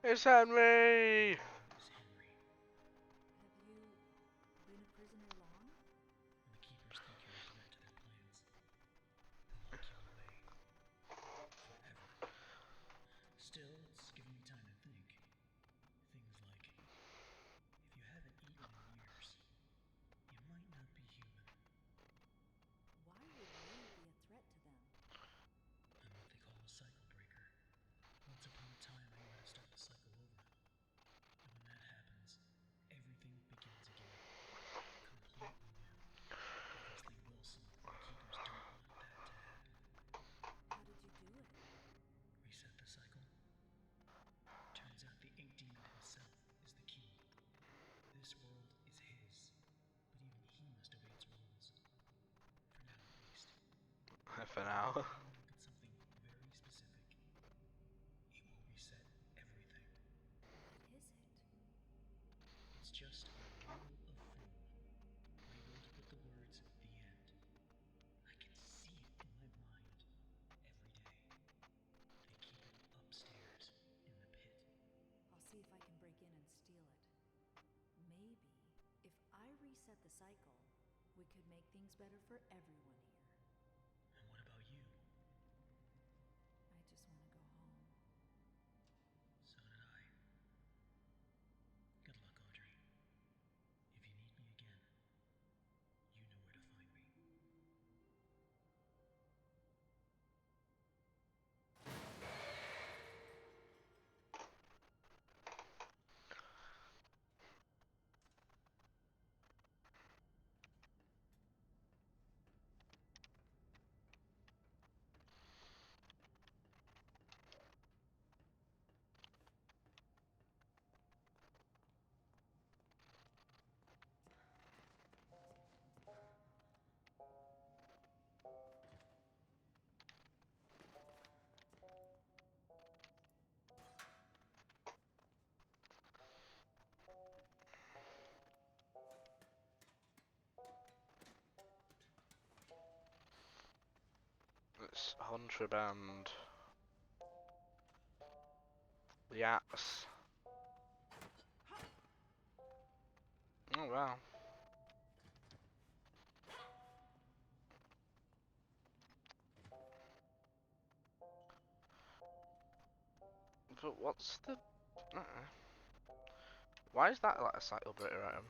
It's Henry. My name is Henry. Have you been a prisoner long? When the keepers think you're a threat to their plans, they'll lock you away. Forever. Still, it's given me time to think. Things like, if you haven't eaten in years, you might not be human. Why would you be a threat to them? I'm what they call a cycle breaker. Once upon a time, I knew how to start the cycle over. And when that happens, everything begins again. Completely new. Obviously, Wilson and the Keepers don't want that to happen. How did you do it? Reset the cycle? Turns out the Ink Demon himself is the key. This world is his, but even he must obey its rules. For now, at least. For now. I want to look at something very specific. It will reset everything. What is it? It's just a wheel of foam, labeled with the words "The End." I can see it in my mind every day. They keep it upstairs in the pit. I'll see if I can break in and steal it. Maybe, if I reset the cycle, we could make things better for everyone here. And what about you? I just want to go home. So did I. Good luck, Audrey. If you need me again, you know where to find me. It's contraband. The axe. Oh wow. But what's the... Why is that like a cycle breaker item?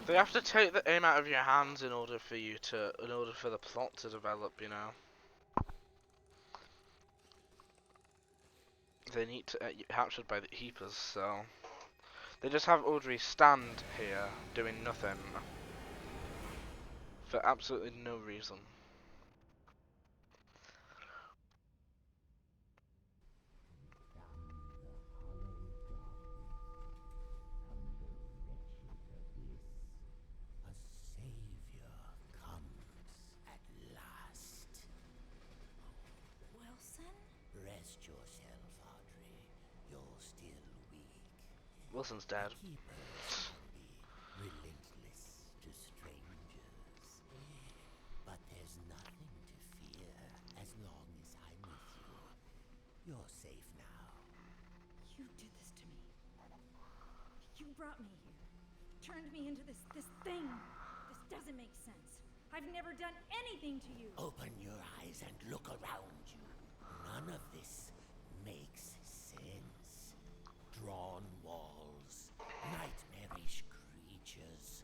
They have to take the aim out of your hands in order for the plot to develop, you know. They need to get captured by the Keepers, so they just have Audrey stand here doing nothing for absolutely no reason. A savior comes at last. Wilson? Rest yourself, Audrey. You're still weak. Wilson's The dead. keepers can be relentless to strangers. But there's nothing to fear as long as I'm with you. You're safe now. You did this to me. You brought me here. Turned me into this thing. This doesn't make sense. I've never done anything to you. Open your eyes and look around you. None of this makes sense. Drawn walls, nightmarish creatures,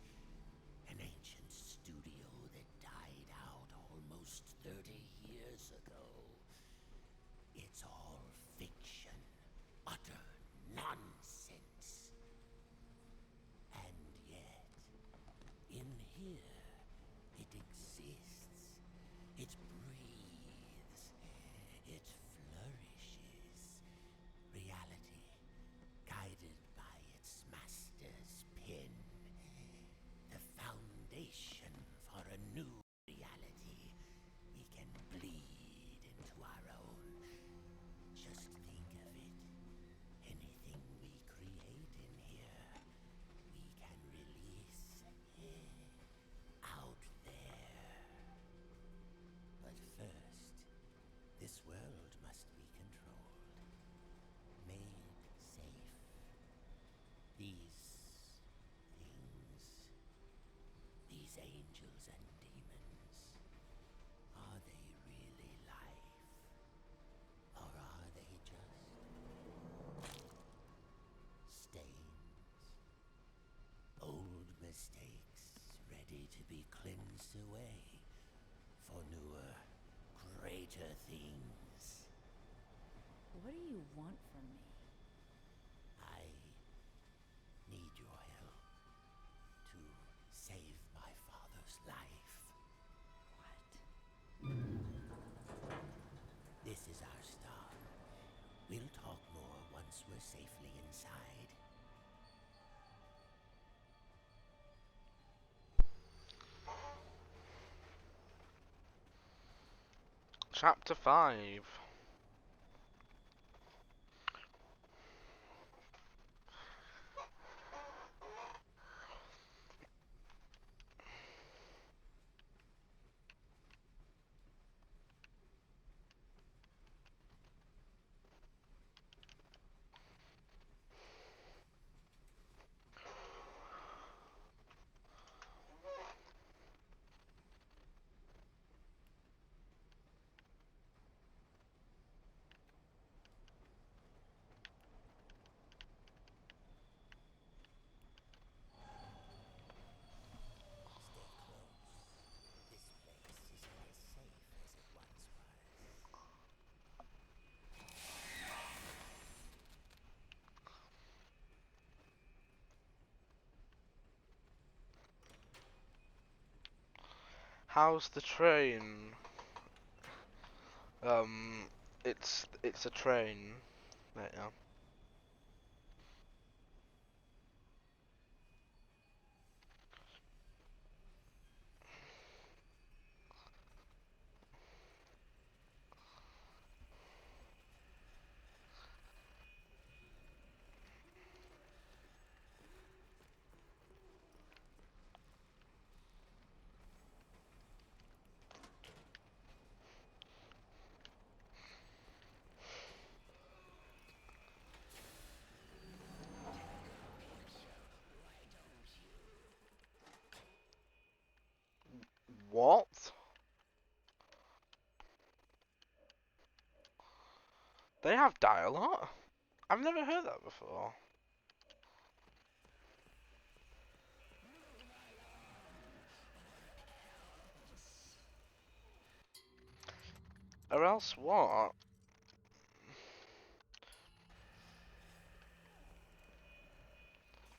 an ancient studio that died out almost 30 years ago. It's all fiction, utter nonsense. And yet, in here, it exists. It breathes. It flourishes. Reality, guided by its master's pen. The foundation for a new reality. We can bleed into our own. Just think of it. Anything we create in here, we can release out there. But first, this world must be controlled, made safe. These things, these angels and demons, are they really life? Or are they just stains? Old mistakes ready to be cleansed away for newer, greater things. What do you want from me? I need your help to save my father's life. What? This is our start. We'll talk more once we're safely inside. Chapter 5. Stay close. This place isn't as safe as it once was. How's the train? Um, it's a train. Right now. What? They have dialogue? I've never heard that before. Or else what?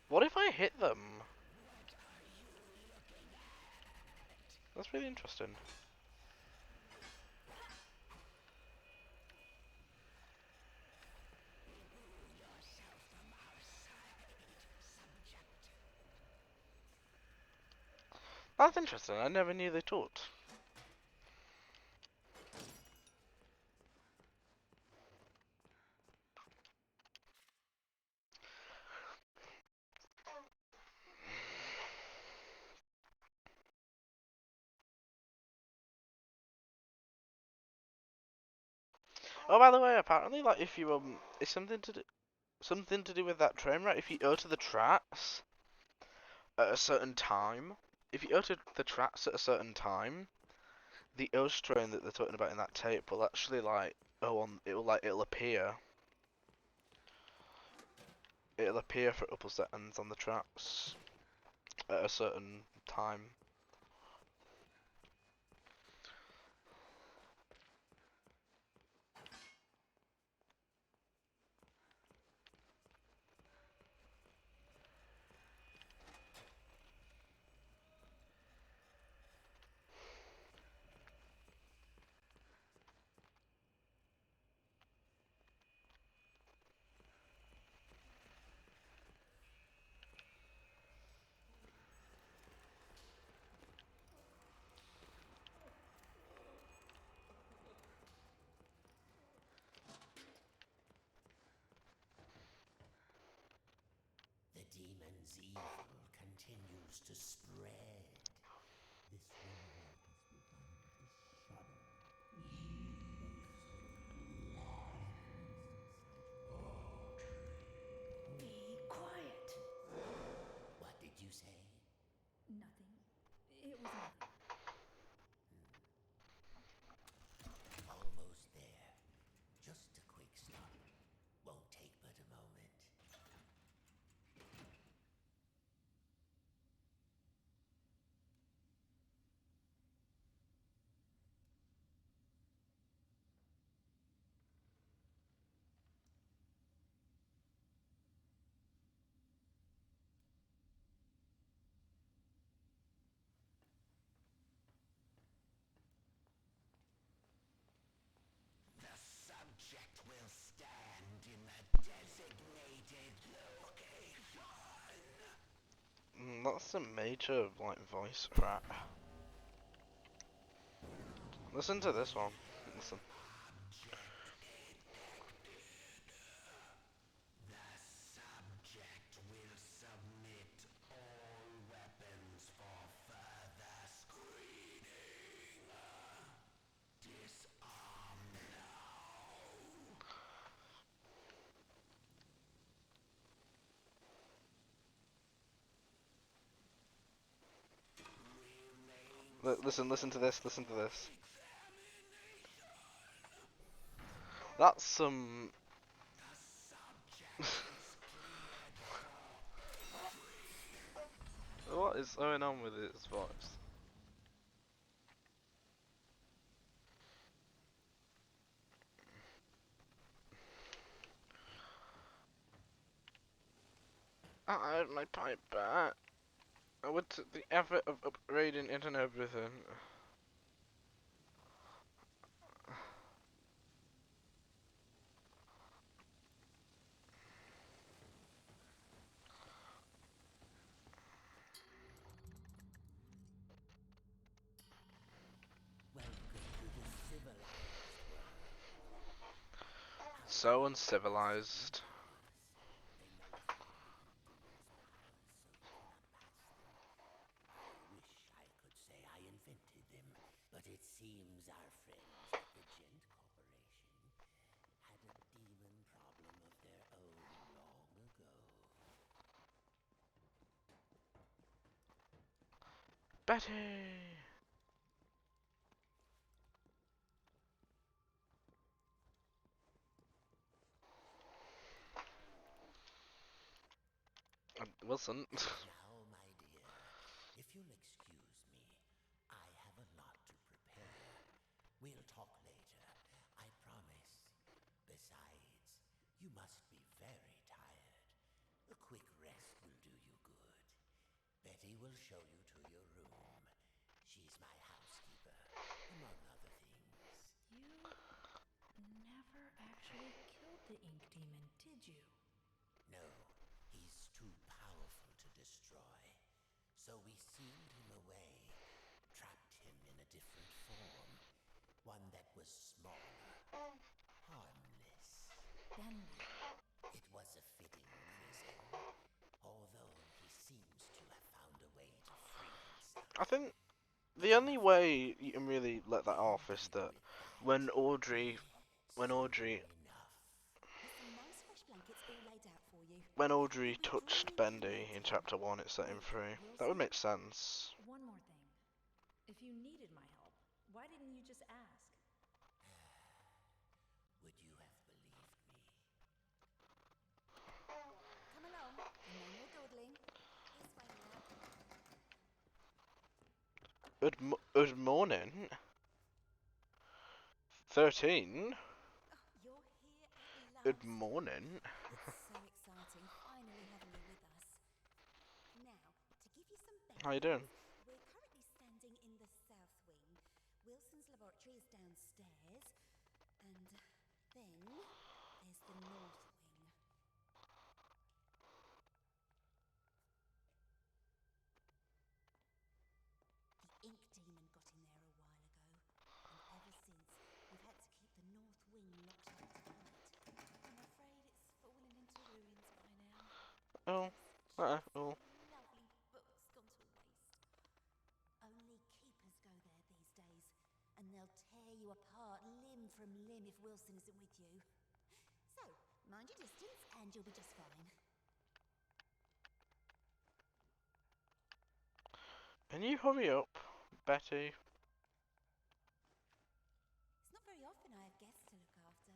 What if I hit them? That's really interesting. That's interesting. I never knew they taught. Oh, by the way, apparently, like if you it's something to do with that train, right? If you go to the tracks at a certain time, if you go to the tracks at a certain time, the O's train that they're talking about in that tape will actually like it'll appear. It'll appear for uppers that ends on the tracks at a certain time. The demon's evil continues to spread. This world has begun to shudder. Be quiet. What did you say? Nothing. It was nothing. Almost there. Just a quick stop. Won't take but a moment. The subject will stand in the designated location. That's a major like voice crack. Listen to this one. Listen. The subject will submit all weapons for further screening. Disarm now. Listen to this. Listen to this. That's some. What is going on with his voice? I had my pipe back. I went to the effort of upgrading it and everything. Welcome to the civilized world. So uncivilized. They may think they possess powers so we cannot master. I wish I could say I invented them, but it seems our friends at the Gent Corporation had a demon problem of their own long ago. Betty! Wilson. Now, my dear, if you'll excuse me, I have a lot to prepare. We'll talk later. must be very tired. A quick rest will do you good. Betty will show you to your room. She's my housekeeper, among other things. You never actually killed the ink demon, did you? No, he's too powerful to destroy. So we sealed him away, trapped him in a different form. One that was smaller, harmless. Bendy. It was a fitting prison, although he seems to have found a way to free himself. I think the only way you can really let that off is that when Audrey There's some nice fresh blankets all laid out for you. touched Bendy in chapter 1, it set him free. That would make sense. One more thing. If you needed my help, why didn't you just ask? Would you have believed me? Come along, and no more dawdling. This way now. Good morning. 13. Oh, you're here at last. Good morning. It's so exciting, finally having you with us. Now, to give you some How you doing? background, we're currently standing in the south wing. Wilson's laboratory is downstairs, and then there's the north wing. The ink demon got in there a while ago, and ever since, we've had to keep the north wing locked up tight. I'm afraid it's fallen into ruins by now. Oh. Oh. Lovely books gone to waste. Only keepers go there these days, and they'll tear you apart limb from limb if Wilson isn't with you. So, mind your distance and you'll be just fine. Can you hurry up, Betty? It's not very often I have guests to look after,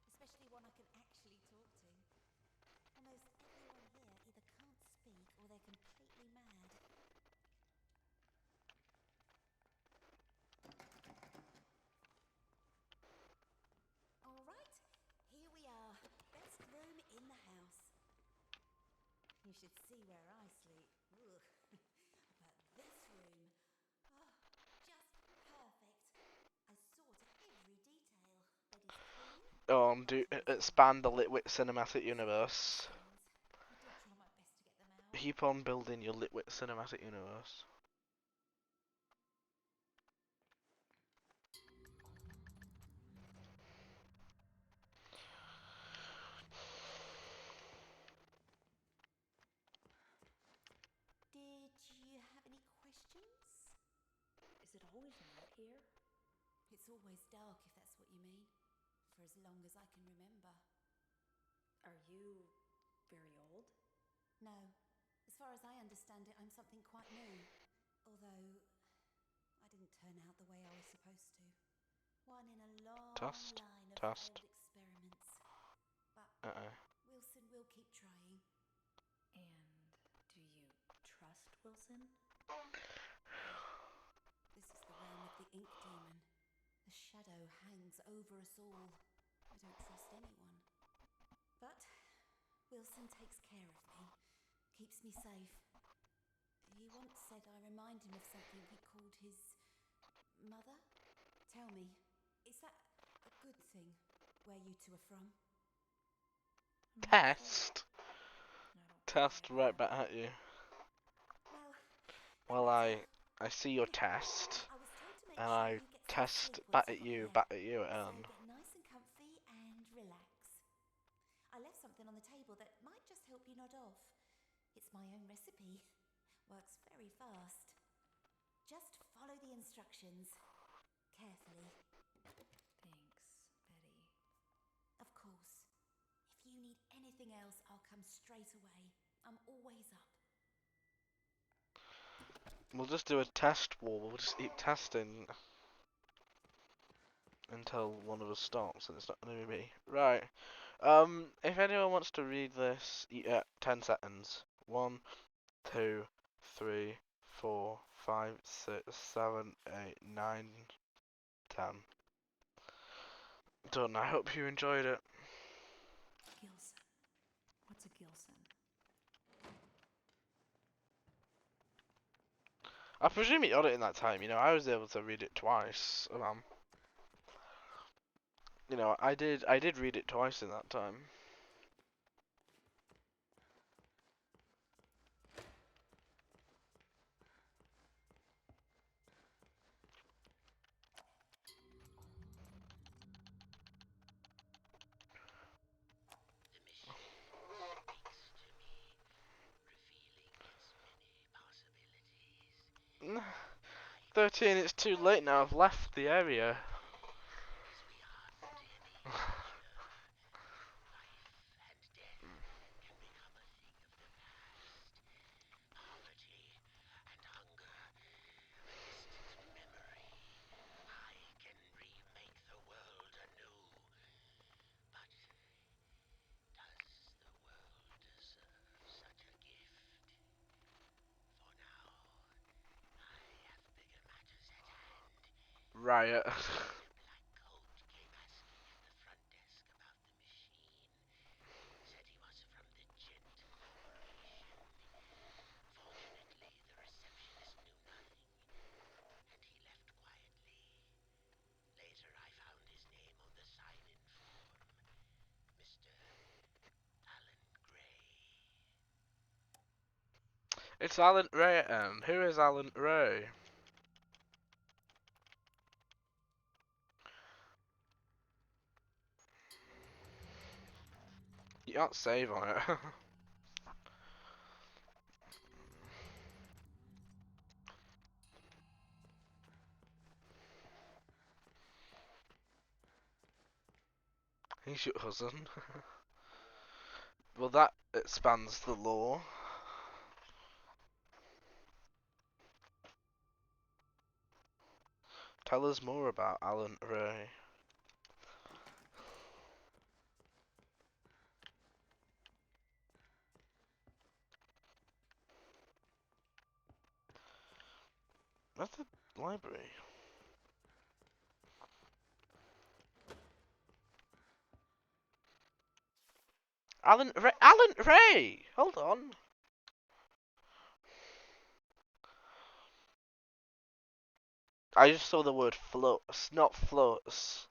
especially one I can actually talk to. Almost everyone here either can't speak or they're completely mad. All right, here we are. Best room in the house. You should see where I sleep. Ugh. But this room, oh, just perfect. I saw to every detail. Bed is clean. Expand the Litwit cinematic universe. I did try my best to get them out. Keep on building your Litwit cinematic universe. Did you have any questions? Is it always night here? It's always dark, if that's what you mean. For as long as I can remember. Are you very old? No. As far as I understand it, I'm something quite new. Although, I didn't turn out the way I was supposed to. One in a long Test. line of Test. failed experiments. But Wilson will keep trying. And do you trust Wilson? This is the realm of the ink demon. The shadow hangs over us all. I don't trust anyone. But Wilson takes care of me, keeps me safe. He once said I remind him of something he called his mother. Tell me, is that a good thing, where you two are from? Test. I don't Test think I right have. back at you. Well, Well, I see your test, I was told to make and sure I you get some test sleep back once at you you, got back here. at you, So and get nice and comfy and relax. I left something on the table that might just help you nod off. It's my own recipe. Works very fast. Just follow the instructions. Carefully. Thanks, Betty. Of course. If you need anything else, I'll come straight away. I'm always up. we'll just do a test war. We'll just keep testing until one of us stops, and it's not going to be me. Right. If anyone wants to read this, 10 seconds. 1, 2, 3, 4, 5, 6, 7, 8, 9, 10. Done. I hope you enjoyed it. Gilson. Wilson. I presume he got it in that time. You know, I was able to read it twice. You know, I did read it twice in that time. The machine speaks to me, revealing its many possibilities. 13, it's too late now. I've left the area. As we hunt in each other, life and death can become a thing of the past. Poverty and hunger, a distant memory. I can remake the world anew. But does the world deserve such a gift? For now, I have bigger matters at hand. Riot. Mr. Blackcoat came asking at the front desk about the machine. Said he was from the Gent Corporation. Fortunately, the receptionist knew nothing, and he left quietly. Later, I found his name on the sign-in form. Mr. Alan Gray. It's Alan Ray. Who is Alan Ray? You can't save on it. He's your cousin. Well, that expands the lore. Tell us more about Alan Ray. Where's the library? Alan Ray! Alan Ray! Hold on. I just saw the word flux, not flux.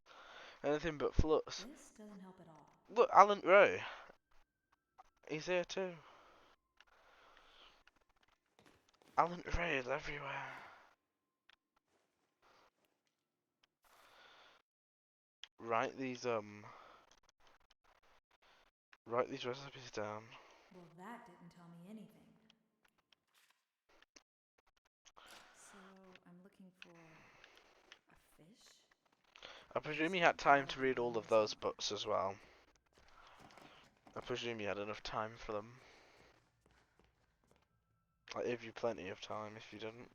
Anything but flux. This doesn't help at all. Look, Alan Ray. He's here too. Alan Ray is everywhere. Write these recipes down. Well, that didn't tell me anything. So, I'm looking for a fish? I presume you had time to read all of those books as well. I presume you had enough time for them. I gave you plenty of time if you didn't.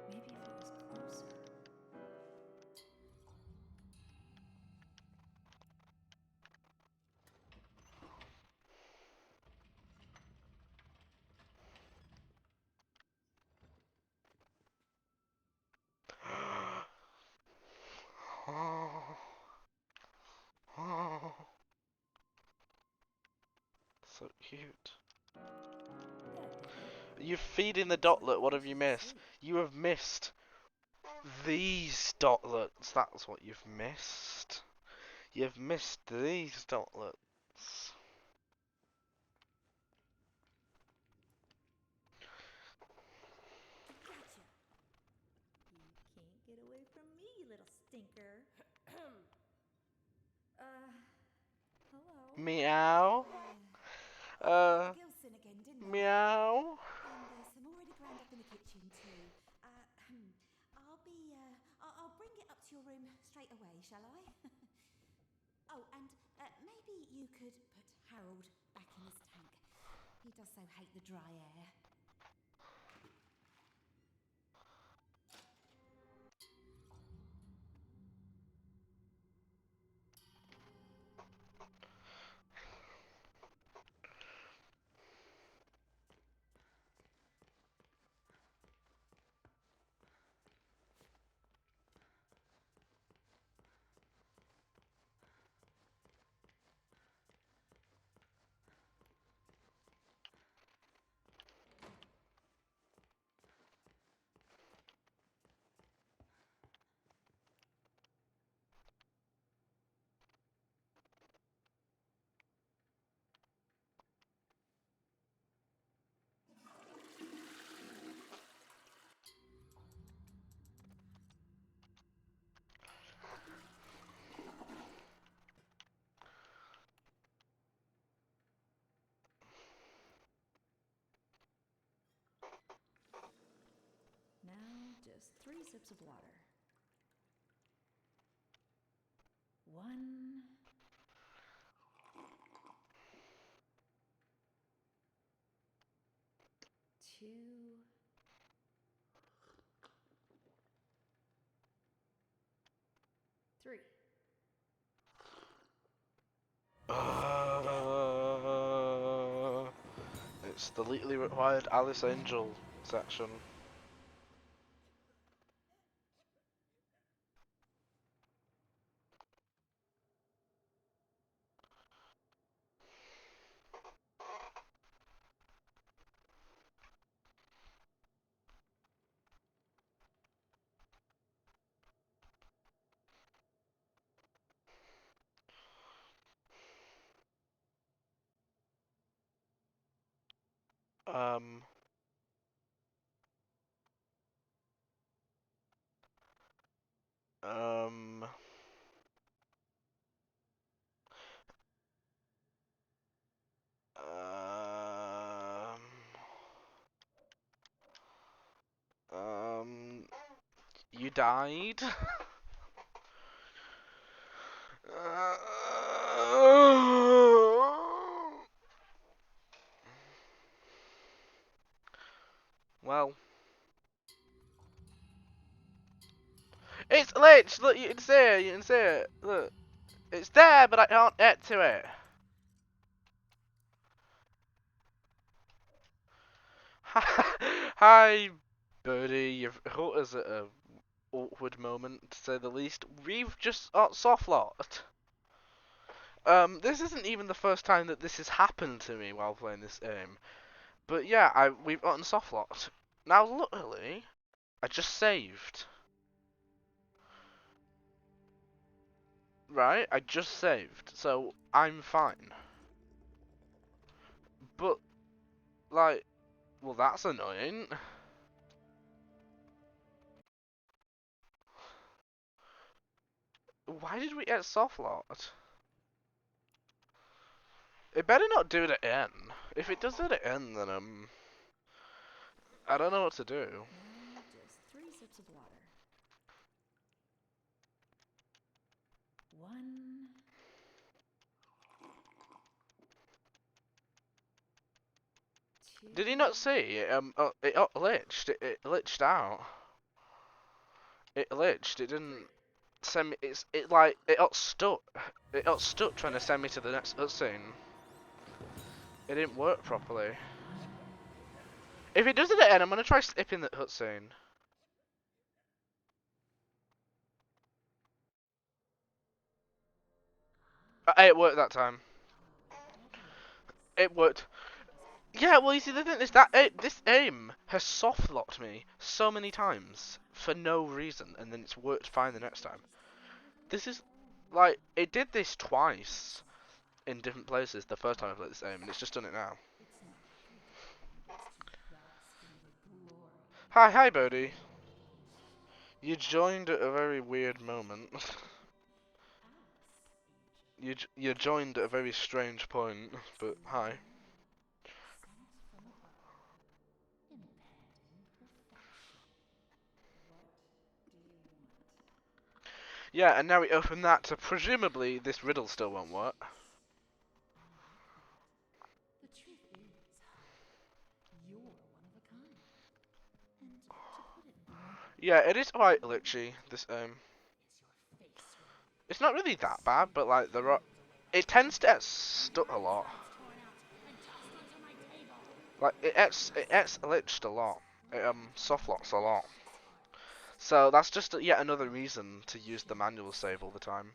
Maybe if it was closer. Oh, oh, so cute. That did it. You're feeding the Looks like dotlet. What the have fish you is missed? asleep. You have missed these dotlets. That's what you've missed. You've missed these dotlets. Gotcha. You can't get away from me, you little stinker. Hello? Meow. I forgot Uh, the Gilson again, didn't I? meow. And there's some already ground up in the kitchen too. I'll bring it up to your room straight away, shall I? Oh, and maybe you could put Harold back in his tank. He does so hate the dry air. just 3 sips of water. 1, 2, 3. It's the legally required Alice Angel section. Um. Um. You died? Well. It's glitched! Look, you can see it, you can see it. Look. It's there, but I can't get to it. Hi, Birdie. You've caught us at a awkward moment, to say the least. We've just got soft locked. This isn't even the first time that this has happened to me while playing this game. But yeah, we've gotten soft locked. Now, luckily, I just saved. Right? I just saved, so I'm fine. But, like, well, that's annoying. Why did we get soft locked? It better not do it again. If it does it again, then I don't know what to do. Now just 3 sips of water. 1, 2. Did he not see? It got glitched. It glitched out. It glitched. It didn't send me. It got stuck. It got stuck trying to send me to the next cutscene. It didn't work properly. If it does it again, I'm gonna try skipping the cutscene. It worked that time. It worked. Yeah, well, you see, the thing is that this aim has soft locked me so many times for no reason, and then it's worked fine the next time. This is like it did this twice in different places the first time I played this aim, and it's just done it now. Hi, Bodhi. You joined at a very weird moment. you joined at a very strange point, but hi. Yeah, and now we open that to presumably this riddle still won't work. The truth is, you're one of a kind. And to put it bluntly, Yeah, it is quite glitchy, this is your face ready? It's not really that bad, but like it tends to get stuck a lot. Torn out and tossed onto my table. Like it gets glitched a lot. It soft locks a lot. So that's just yet another reason to use the manual save all the time.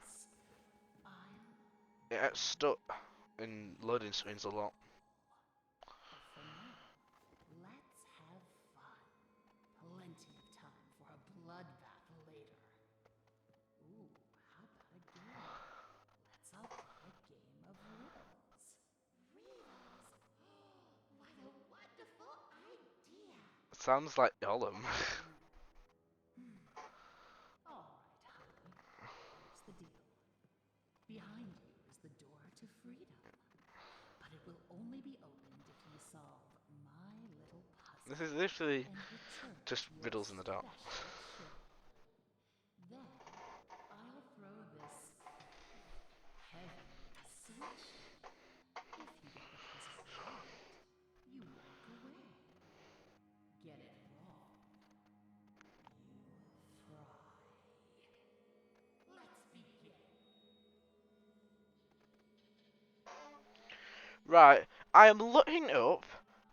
It gets stuck in loading screens a lot. But for now, let's have fun. Plenty of time for a bloodbath later. Ooh, how about a game? Let's all play a game of riddles. Riddles? What a wonderful idea! It sounds like Gollum. Alright, honey. Here's the deal. Behind you is the door to freedom. But it will only be opened if you solve my little puzzle. This is literally and return just your riddles in the dark. special Right, I am looking up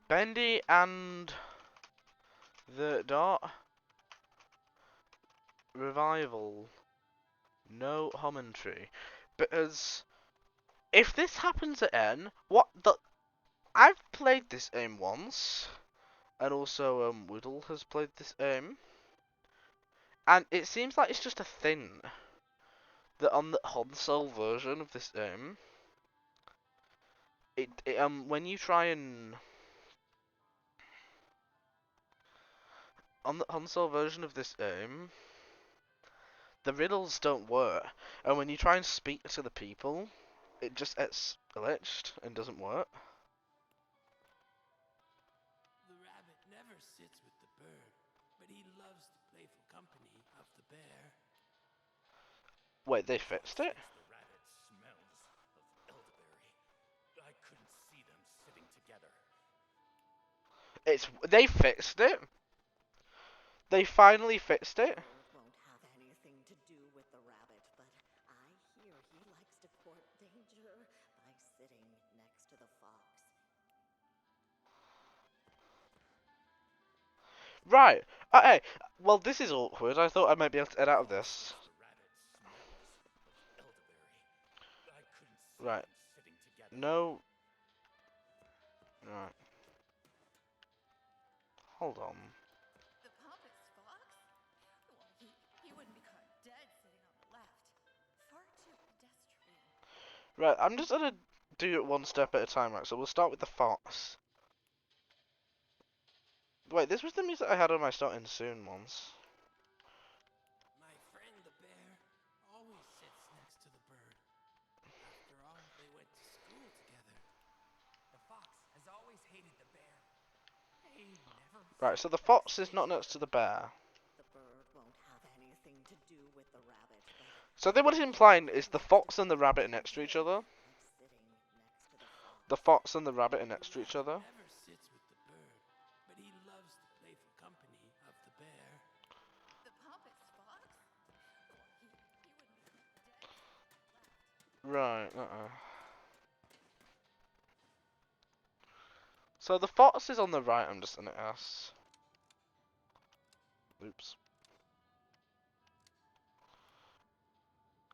Bendy and the Dot Revival. No commentary. Because if this happens at N, what the... I've played this aim once. And also, Woodle has played this aim. And it seems like it's just a thing that on the console version of this aim, when you try and on the console version of this aim, the riddles don't work, and when you try and speak to the people, it just gets glitched and doesn't work. The rabbit never sits with the bird, but he loves the playful company of the bear. Wait, they fixed it? The rabbit smells of elderberry. I couldn't see them sitting together. They fixed it. They finally fixed it. Bird won't have anything to do with the rabbit, but I hear he likes to court danger by sitting next to the fox. Right. Okay. Well, this is awkward. I thought I might be able to get out of this. The rabbit smells of elderberry. I couldn't see Right. them sitting together. No. Right. Hold on. The pompous fox? Well, he wouldn't be caught dead sitting on the left. Far too pedestrian. Right, I'm just gonna do it one step at a time, right? So we'll start with the fox. Wait, this was the music I had on my starting soon once. My friend the bear always sits next to the bird. After all, they went to school together. The fox has always hated the bear. They never. Right, so the fox is not next to the bear. The bird won't have anything to do with the rabbit, but So then what it's implying is the fox and the rabbit are next to each other. like sitting next to the fox. The fox and the rabbit are next to each other. Never sits with the bird, but he loves the playful company of the bear. The pompous fox? Well, he wouldn't be caught dead sitting on the left. Right, So the fox is on the right, I'm just gonna ask. Oops.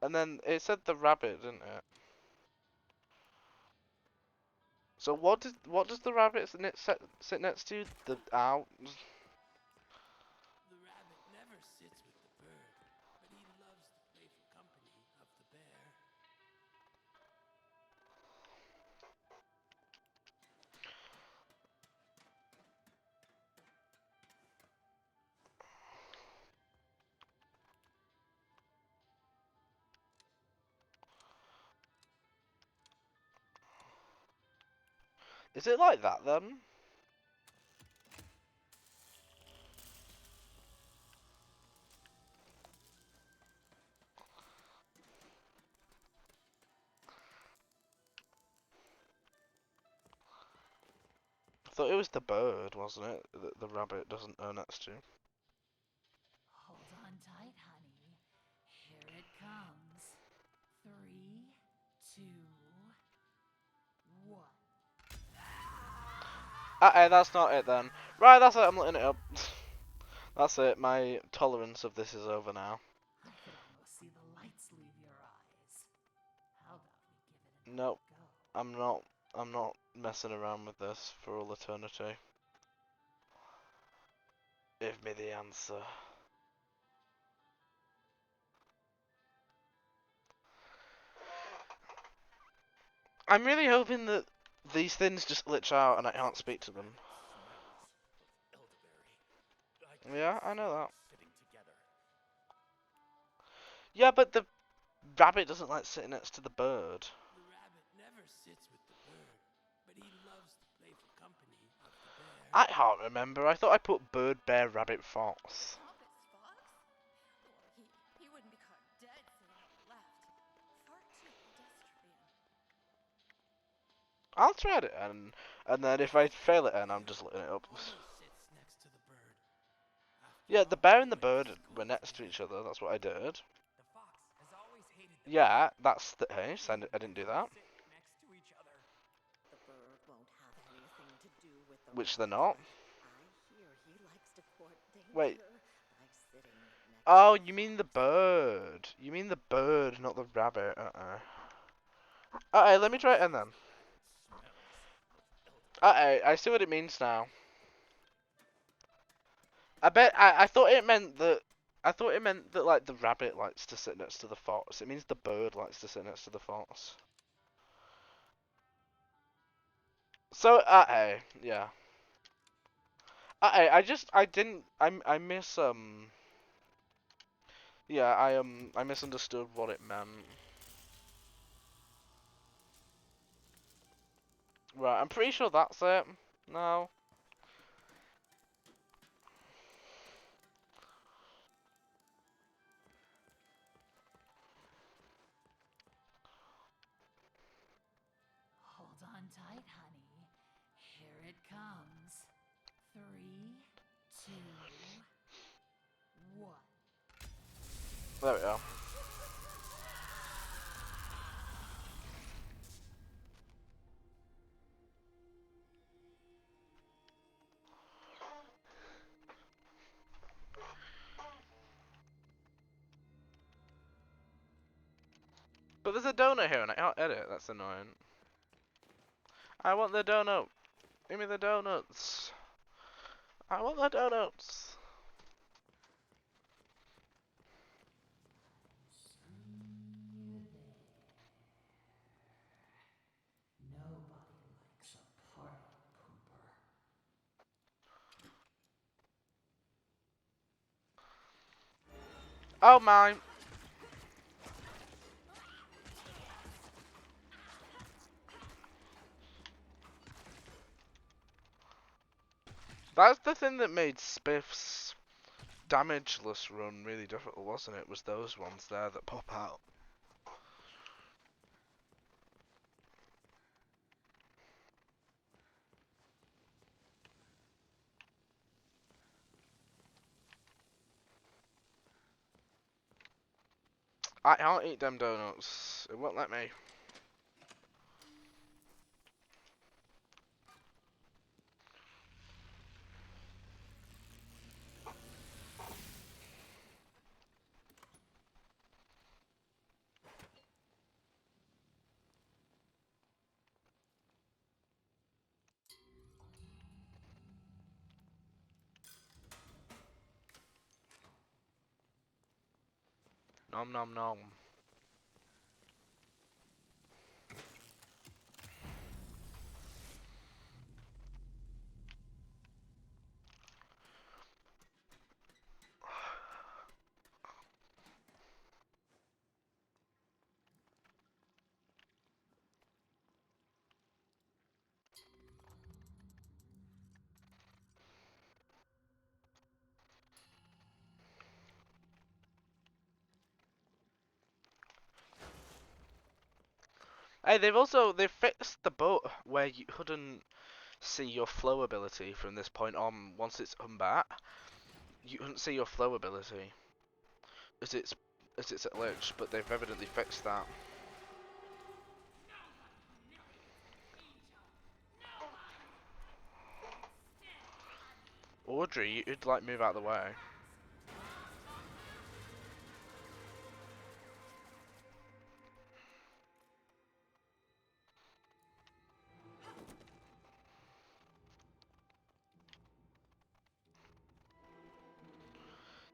And then it said the rabbit, didn't it? So what does the rabbit sit next to? The owl? The rabbit never sits with the bird, but he loves the playful company of the bear. Is it like that then? I thought it was the bird, wasn't it? That the rabbit doesn't know next to. Hold on tight, honey. Here it comes. 3, 2, 1. That's not it then. Right, that's it, I'm letting it up. That's it, my tolerance of this is over now. I could almost see the lights leave your eyes. How about we give it Nope, another go? I'm not messing around with this for all eternity. Give me the answer. I'm really hoping that these things just glitch out and I can't speak to them. Yeah, I know that. Yeah, but the rabbit doesn't like sitting next to the bird. The rabbit never sits with the bird, but he loves the playful company of the bear. I can't remember. I thought I put bird, bear, rabbit, fox. Pompous fox? Well, he wouldn't be caught dead sitting on the left. Far too pedestrian. I'll try it and then if I fail it, I'm just letting it up. Always sits next to the bird. After Yeah, the all, bear they and the went to bird school were next to each other. That's what I did. The fox has always hated the Yeah, that's the case. I didn't do that. sit next to each other. The bird Which they're not. I hear he likes to court Wait. danger by sitting next Oh, to the you mean the fox. bird. You mean the bird, not the rabbit. Let me try it and then. I see what it means now. I thought it meant that like the rabbit likes to sit next to the fox. It means the bird likes to sit next to the fox. So yeah. I didn't I miss yeah, I misunderstood what it meant. Right, I'm pretty sure that's it. No. Hold on tight, honey. Here it comes. 3, 2, 1. There we go. But there's a donut here and I can't edit. That's annoying. I want the donut. Give me the donuts. I want the donuts. Nobody likes a party pooper. Oh my. That's the thing that made Spiff's damageless run really difficult, wasn't it? Was those ones there that pop out. I can't eat them donuts. It won't let me. Nom nom nom. Hey, they've fixed the boat where you couldn't see your flow ability from this point on. Once it's come back, you couldn't see your flow ability as it's at Lich, but they've evidently fixed that. Audrey, you'd like move out of the way.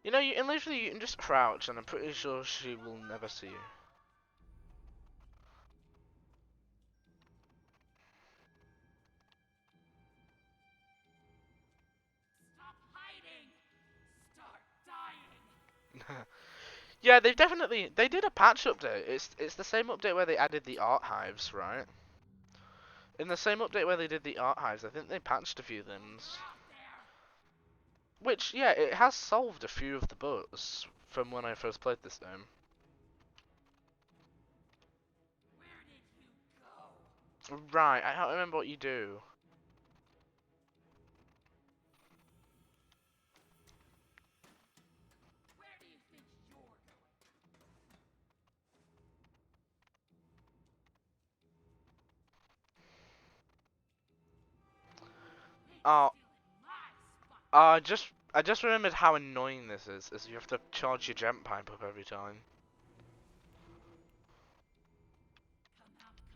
You know, you can just crouch, and I'm pretty sure she will never see you. Stop hiding! Start dying! Yeah, they did a patch update. It's the same update where they added the art hives, right? In the same update where they did the art hives, I think they patched a few things. Which, yeah, it has solved a few of the bugs from when I first played this game. Where did you go? Right, I can't remember what you do. Where do you think you're going? Oh, I just remembered how annoying this is you have to charge your gent pipe up every time.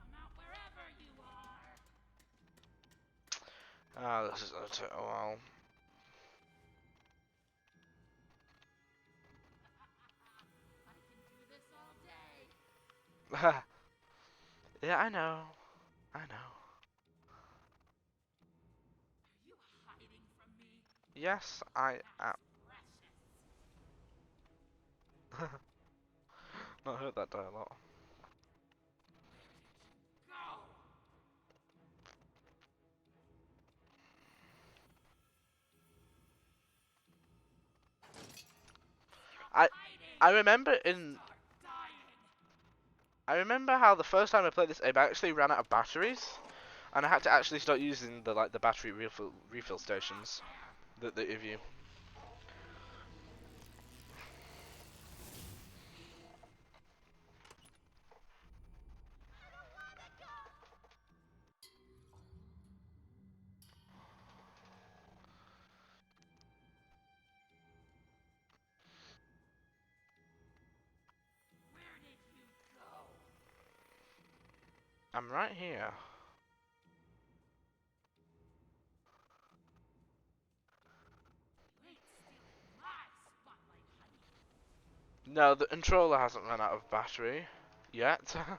Come out wherever you are. Ah, this is gonna take a while. I can do this all day. Yeah, I know. I know. Are you hiding from me? Yes, I am. Precious. Not heard that dialogue. Go. I Hiding. I remember in Start dying. I remember how the first time I played this game, I actually ran out of batteries, and I had to actually start using the battery refill stations that they give you. Where did you go? I'm right here. You ain't stealing my spotlight, honey. No, the controller hasn't run out of battery yet. Come out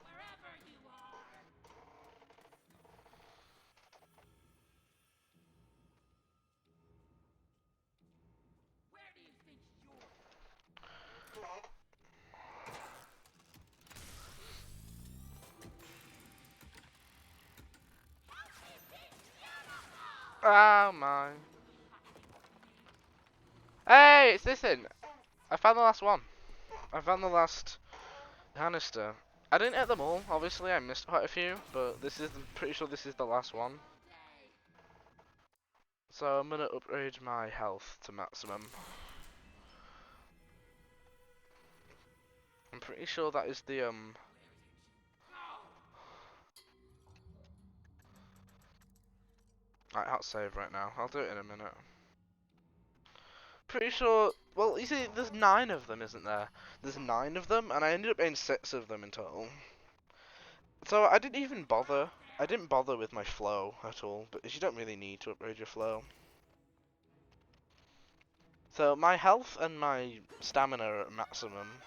wherever you are. Where do you think you're Oh my. Hey, it's this in. I found the last one. I found the last canister. I didn't hit them all, obviously, I missed quite a few, but I'm pretty sure this is the last one. all day? So I'm gonna upgrade my health to maximum. I'm pretty sure that is the I can't save right now. I'll do it in a minute. Pretty sure. Well, you see, there's 9 of them, isn't there? There's 9 of them, and I ended up getting 6 of them in total. So I didn't even bother. I didn't bother with my flow at all, because you don't really need to upgrade your flow. So my health and my stamina are at maximum.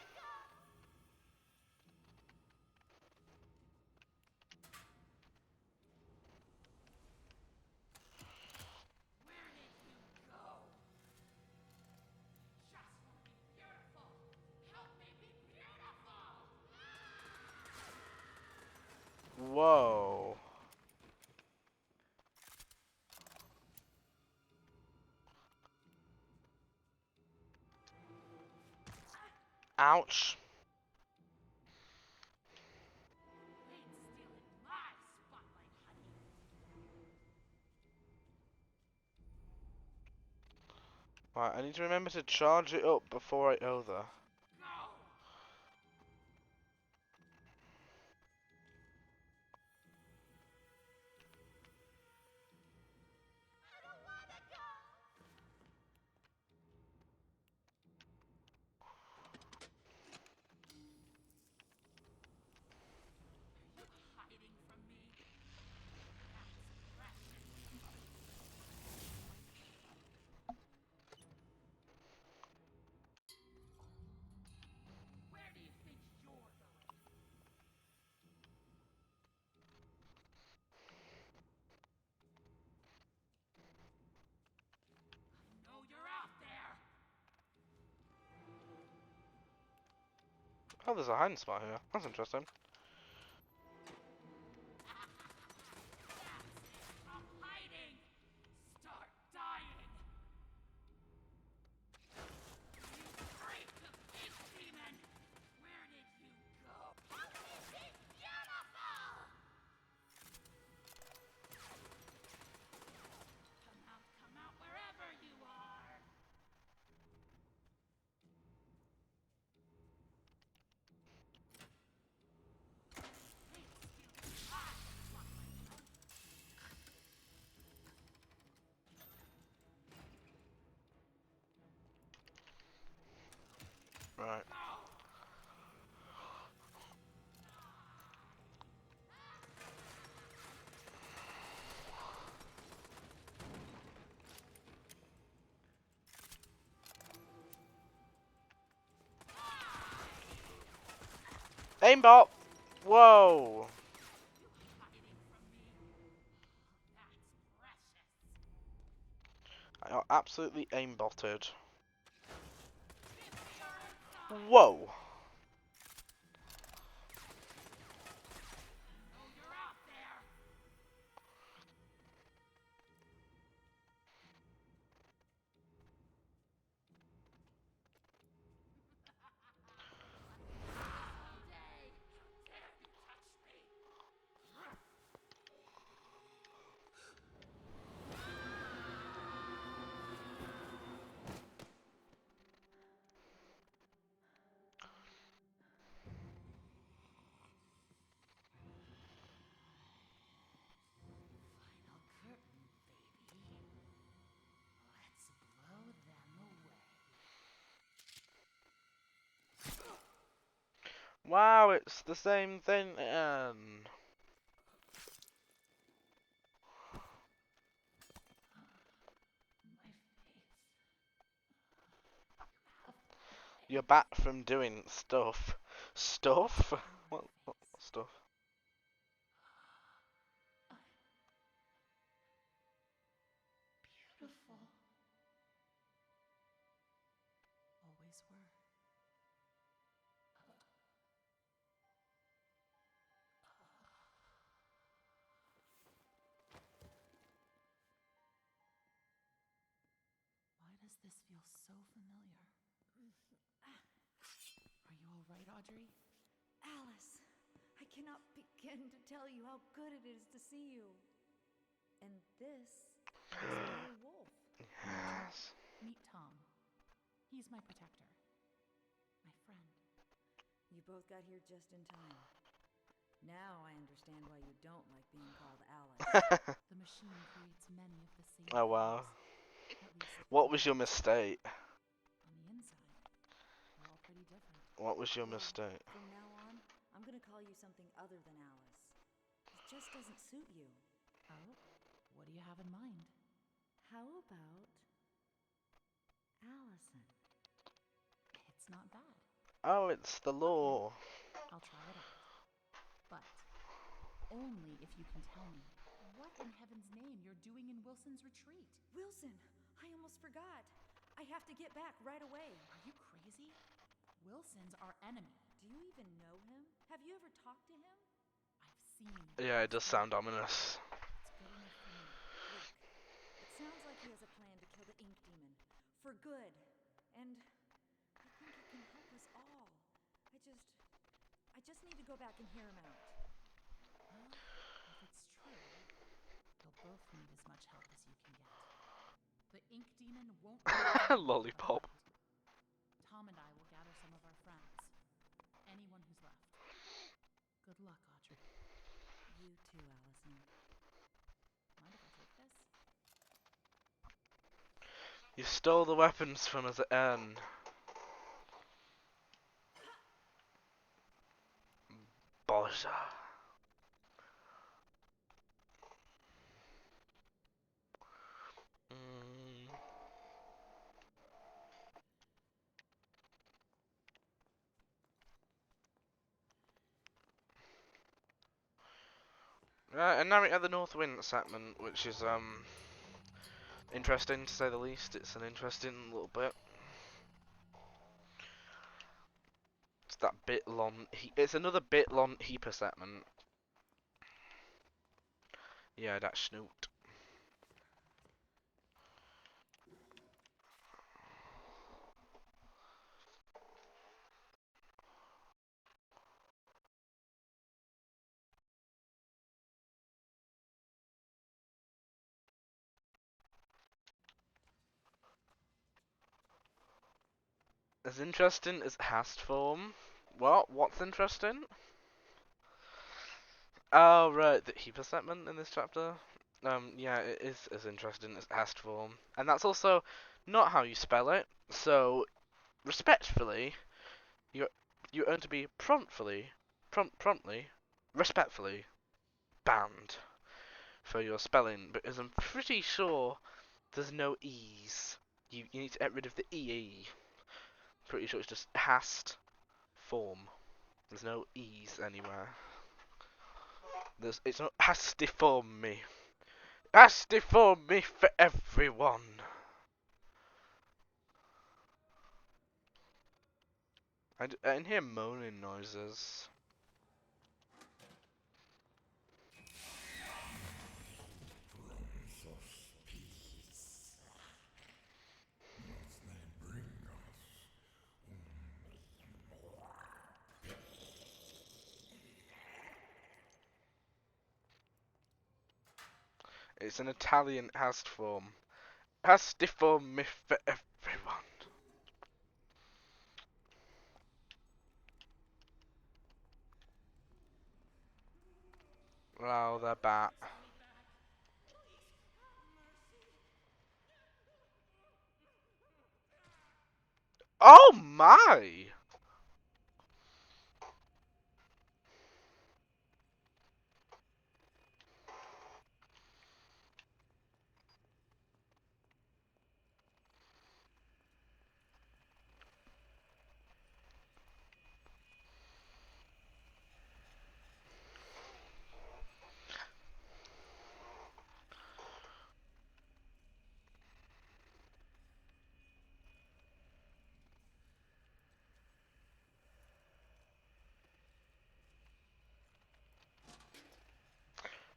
Where did you go? Just want to be beautiful. Help me be beautiful. Whoa. Ouch. You ain't stealing my spotlight, honey. Right, I need to remember to charge it up before I go there. Go. Are you hiding from me? That's precious. Where do you think you're going? I know you're out there. Oh, there's a hiding spot here. That's interesting. Stop hiding. Start dying. You freak of ink demon. Where did you go? Help me be beautiful. Come out wherever you are. Aimbot! Whoa! Hiding from me? That's precious. I got absolutely aimbotted. It's time, son. Whoa! Oh, you're out there. Someday. How dare you touch me? Final curtain, baby. Let's blow them away. Wow, it's the same thing again. My face. You're back from doing stuff. Stuff? What stuff? Beautiful. Always were. Why does this feel so familiar? Are you all right, Audrey? Alice, I cannot begin to tell you how good it is to see you. And this is my wolf. Yes. Meet Tom. He's my protector. My friend. You both got here just in time. Now I understand why you don't like being called Alice. The machine creates many of the same Oh wow. things. At least What was your mistake? on the inside, we're all pretty different. What was your Well, mistake? From now on, I'm gonna call you something other than Alice. It just doesn't suit you. Oh, what do you have in mind? How about Allison? It's not bad. Oh, it's the law. I'll try it out. But only if you can tell me what in heaven's name you're doing in Wilson's retreat. Wilson, I almost forgot. I have to get back right away. Are you crazy? Wilson's our enemy. Do you even know him? Have you ever talked to him? I've seen. Yeah, it does sound ominous. It's good enough for me. Look, it sounds like he has a plan to kill the Ink Demon. For good. And I think it can help us all. I just need to go back and hear him out. Well, if it's true, you'll both need as much help as you can get. The Ink Demon won't Lollipop. Tom and I will gather some of our friends. Anyone who's left. Good luck, Audrey. You too, Allison. Mind if I take this? You stole the weapons from us at end. Bossa. And now we have the North Wind segment, which is interesting to say the least. It's an interesting little bit. It's that bit long. It's another bit long heaper segment. Yeah, that snoot. As interesting as Hast form. What? What's interesting? Oh, right, the heaper segment in this chapter. Yeah, it is as interesting as Hast form, and that's also not how you spell it. So, respectfully, you earn to be promptly, respectfully banned for your spelling because I'm pretty sure there's no e's. You need to get rid of the ee. Pretty sure it's just Hast form. There's no E's anywhere. It's not hasty for me. Hasty for me for everyone. I can hear moaning noises. It's an Italian hast form. Hasty for me for everyone. Oh, they're back. Oh my!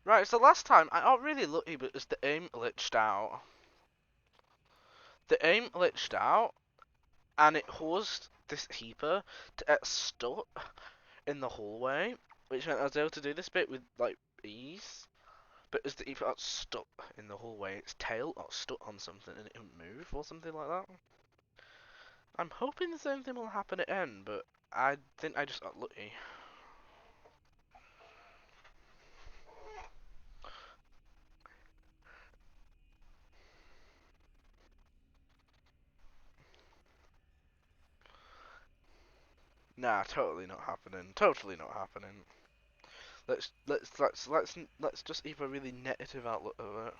Right, so last time I got really lucky, but as the aim glitched out. The aim glitched out, and it caused this heaper to get stuck in the hallway, which meant I was able to do this bit with like ease. But as the heaper got stuck in the hallway, its tail got stuck on something and it didn't move or something like that. I'm hoping the same thing will happen again, but I think I just got lucky. Nah, totally not happening. Totally not happening. Let's just have a really negative outlook of it.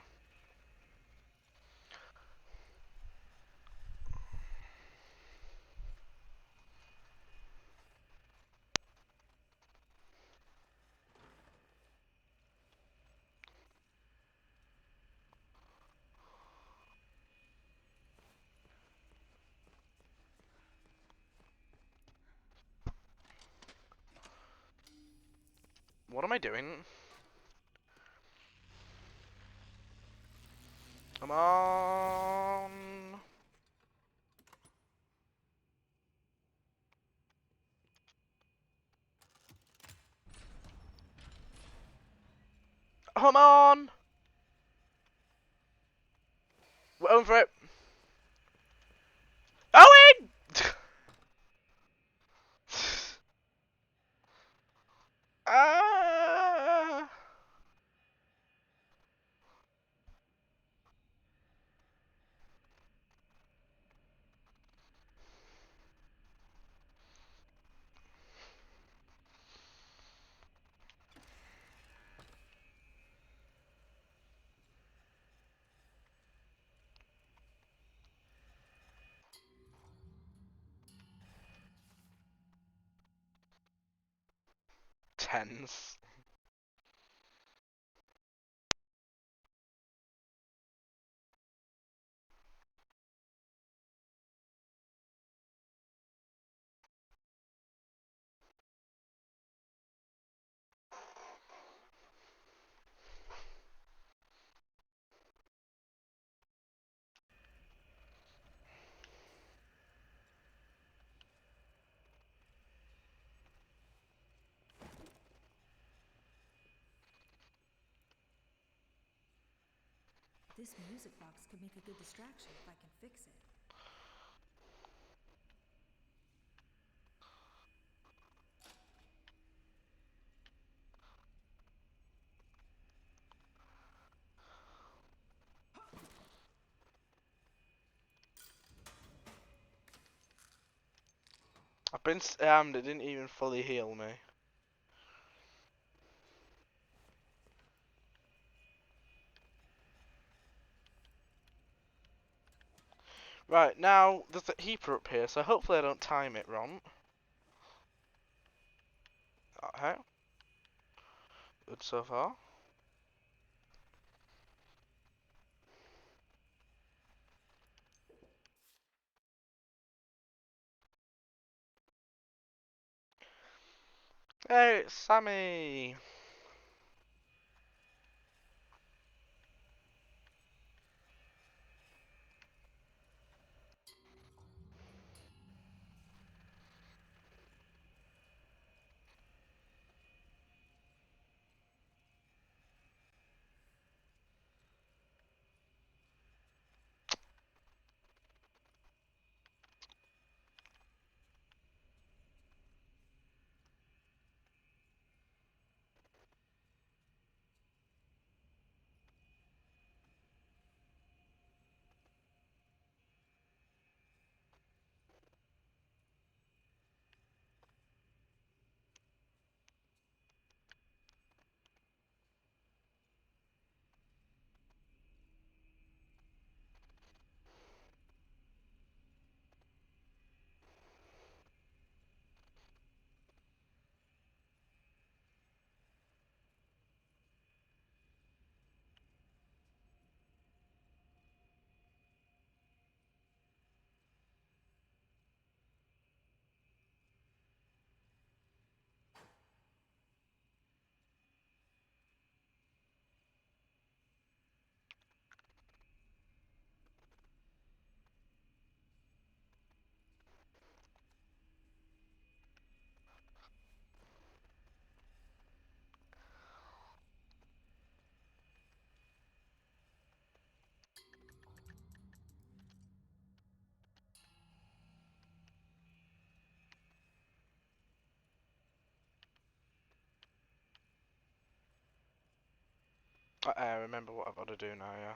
What am I doing? Come on. Come on. We're going for it. Owen! Ah! 10s. This music box could make a good distraction if I can fix it. I've been scammed, it didn't even fully heal me. Right, now there's a heaper up here, so hopefully I don't time it wrong. Okay. Good so far. Hey, it's Sammy! I remember what I've got to do now, yeah.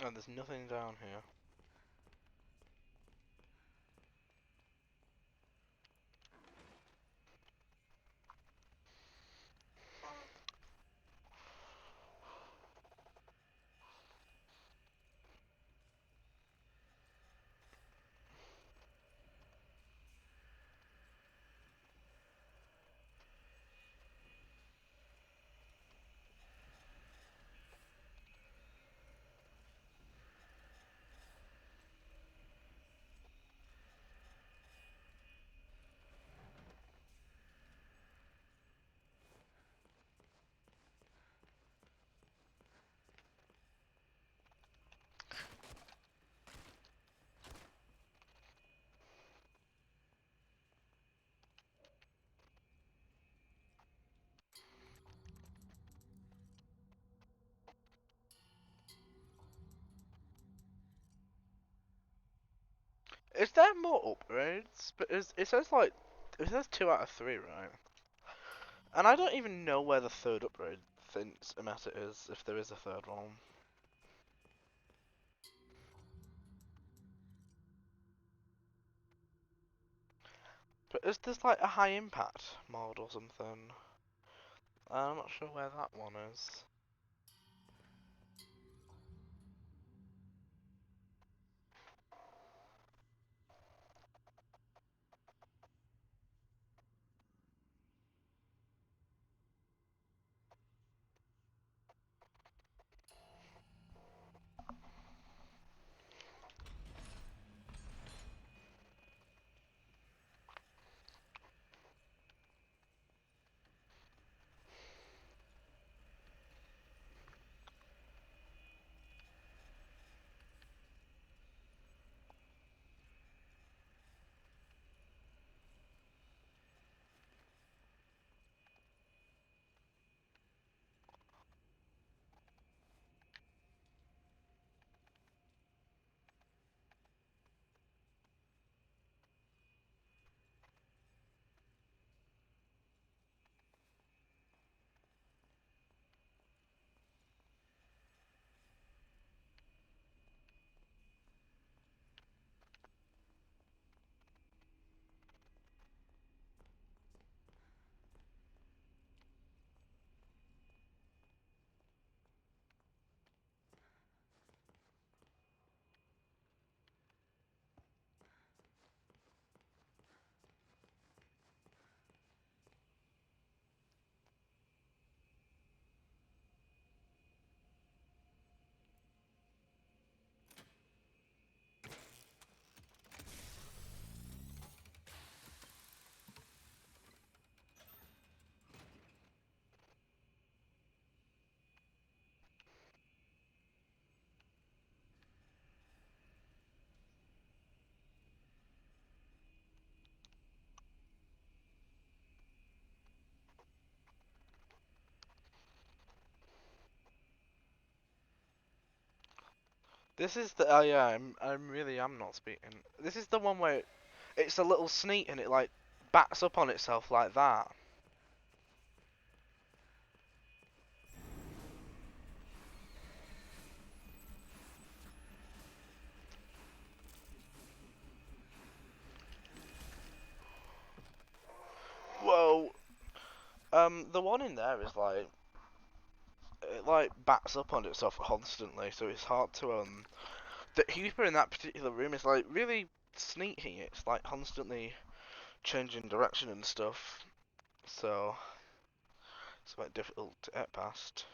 Oh, there's nothing down here. Is there more upgrades? But it says like it says 2 out of 3, right? And I don't even know where the third upgrade thinks a meta is, if there is a third one. But is this like a high impact mod or something? I'm not sure where that one is. This is the oh yeah, I'm really am not speaking. This is the one where it's a little sneak and it like bats up on itself like that. Whoa. The one in there is like it like bats up on itself constantly, so it's hard to The Hooper in that particular room is like really sneaky. It's like constantly changing direction and stuff, so it's quite difficult to get past.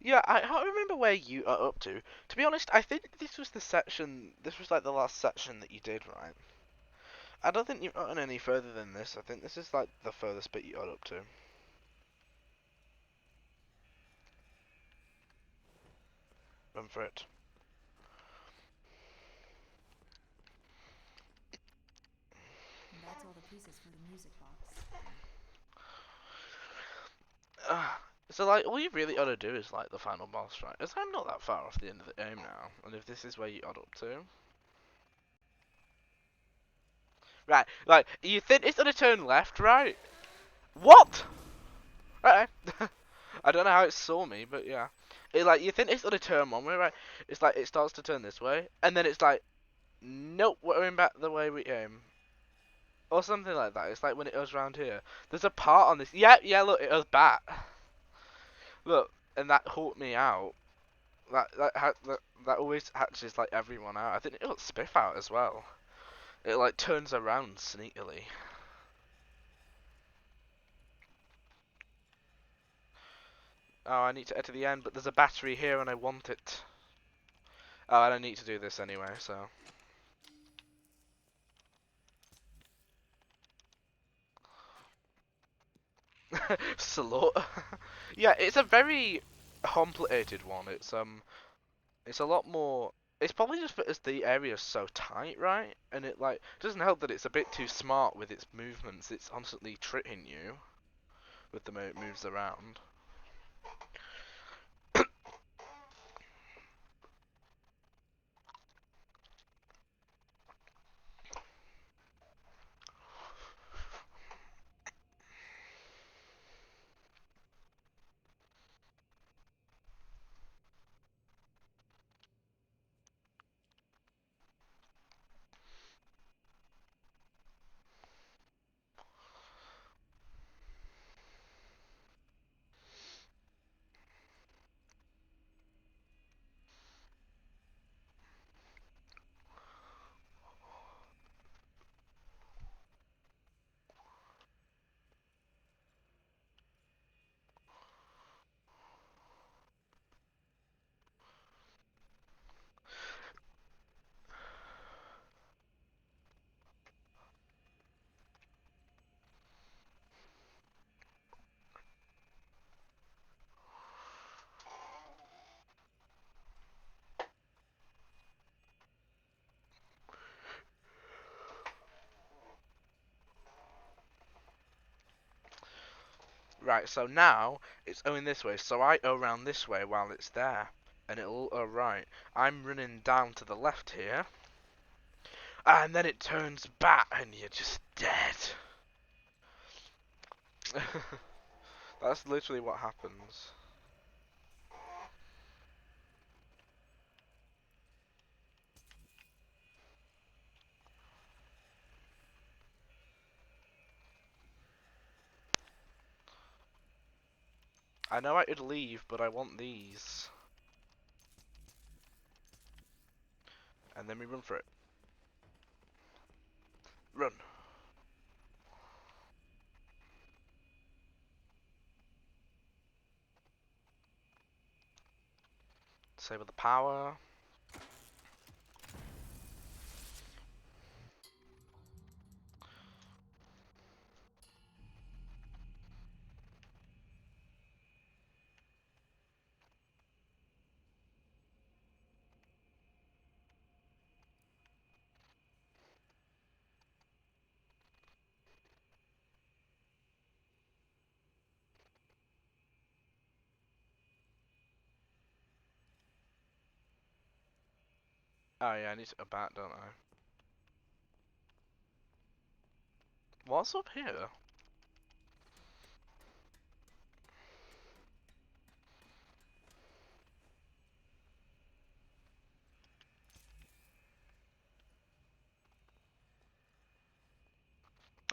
Yeah, I can't remember where you are up to. To be honest, I think this was the section. This was like the last section that you did, right? I don't think you've gotten any further than this. I think this is like the furthest bit you got up to. Run for it. That's all the pieces for the music box. So like, all you really ought to do is like the final boss, right? As I'm not that far off the end of the game now, and if this is where you got up to, right? Like, you think it's gonna turn left, right? What? Right. I don't know how it saw me, but yeah. It like you think it's gonna turn one way, right? It's like it starts to turn this way, and then it's like, nope, we're going back the way we came. Or something like that. It's like when it goes round here. There's a part on this. Yeah, yeah. Look, it goes back. Look, and that caught me out. That always hatches like everyone out. I think it got Spiff out as well. It like turns around sneakily. Oh, I need to enter the end, but there's a battery here and I want it. Oh, I don't need to do this anyway, so. Slut. Yeah, it's a very complicated one. It's a lot more. It's probably just because the area's so tight, right? And it like doesn't help that it's a bit too smart with its movements. It's constantly tricking you. with the way it moves around. Right, so now it's going this way, so I go around this way while it's there, and it'll go right. I'm running down to the left here, and then it turns back, and you're just dead. That's literally what happens. I know I could leave, but I want these. And then we run for it. Run. Save the power. Oh yeah, I need to go back, don't I? What's up here?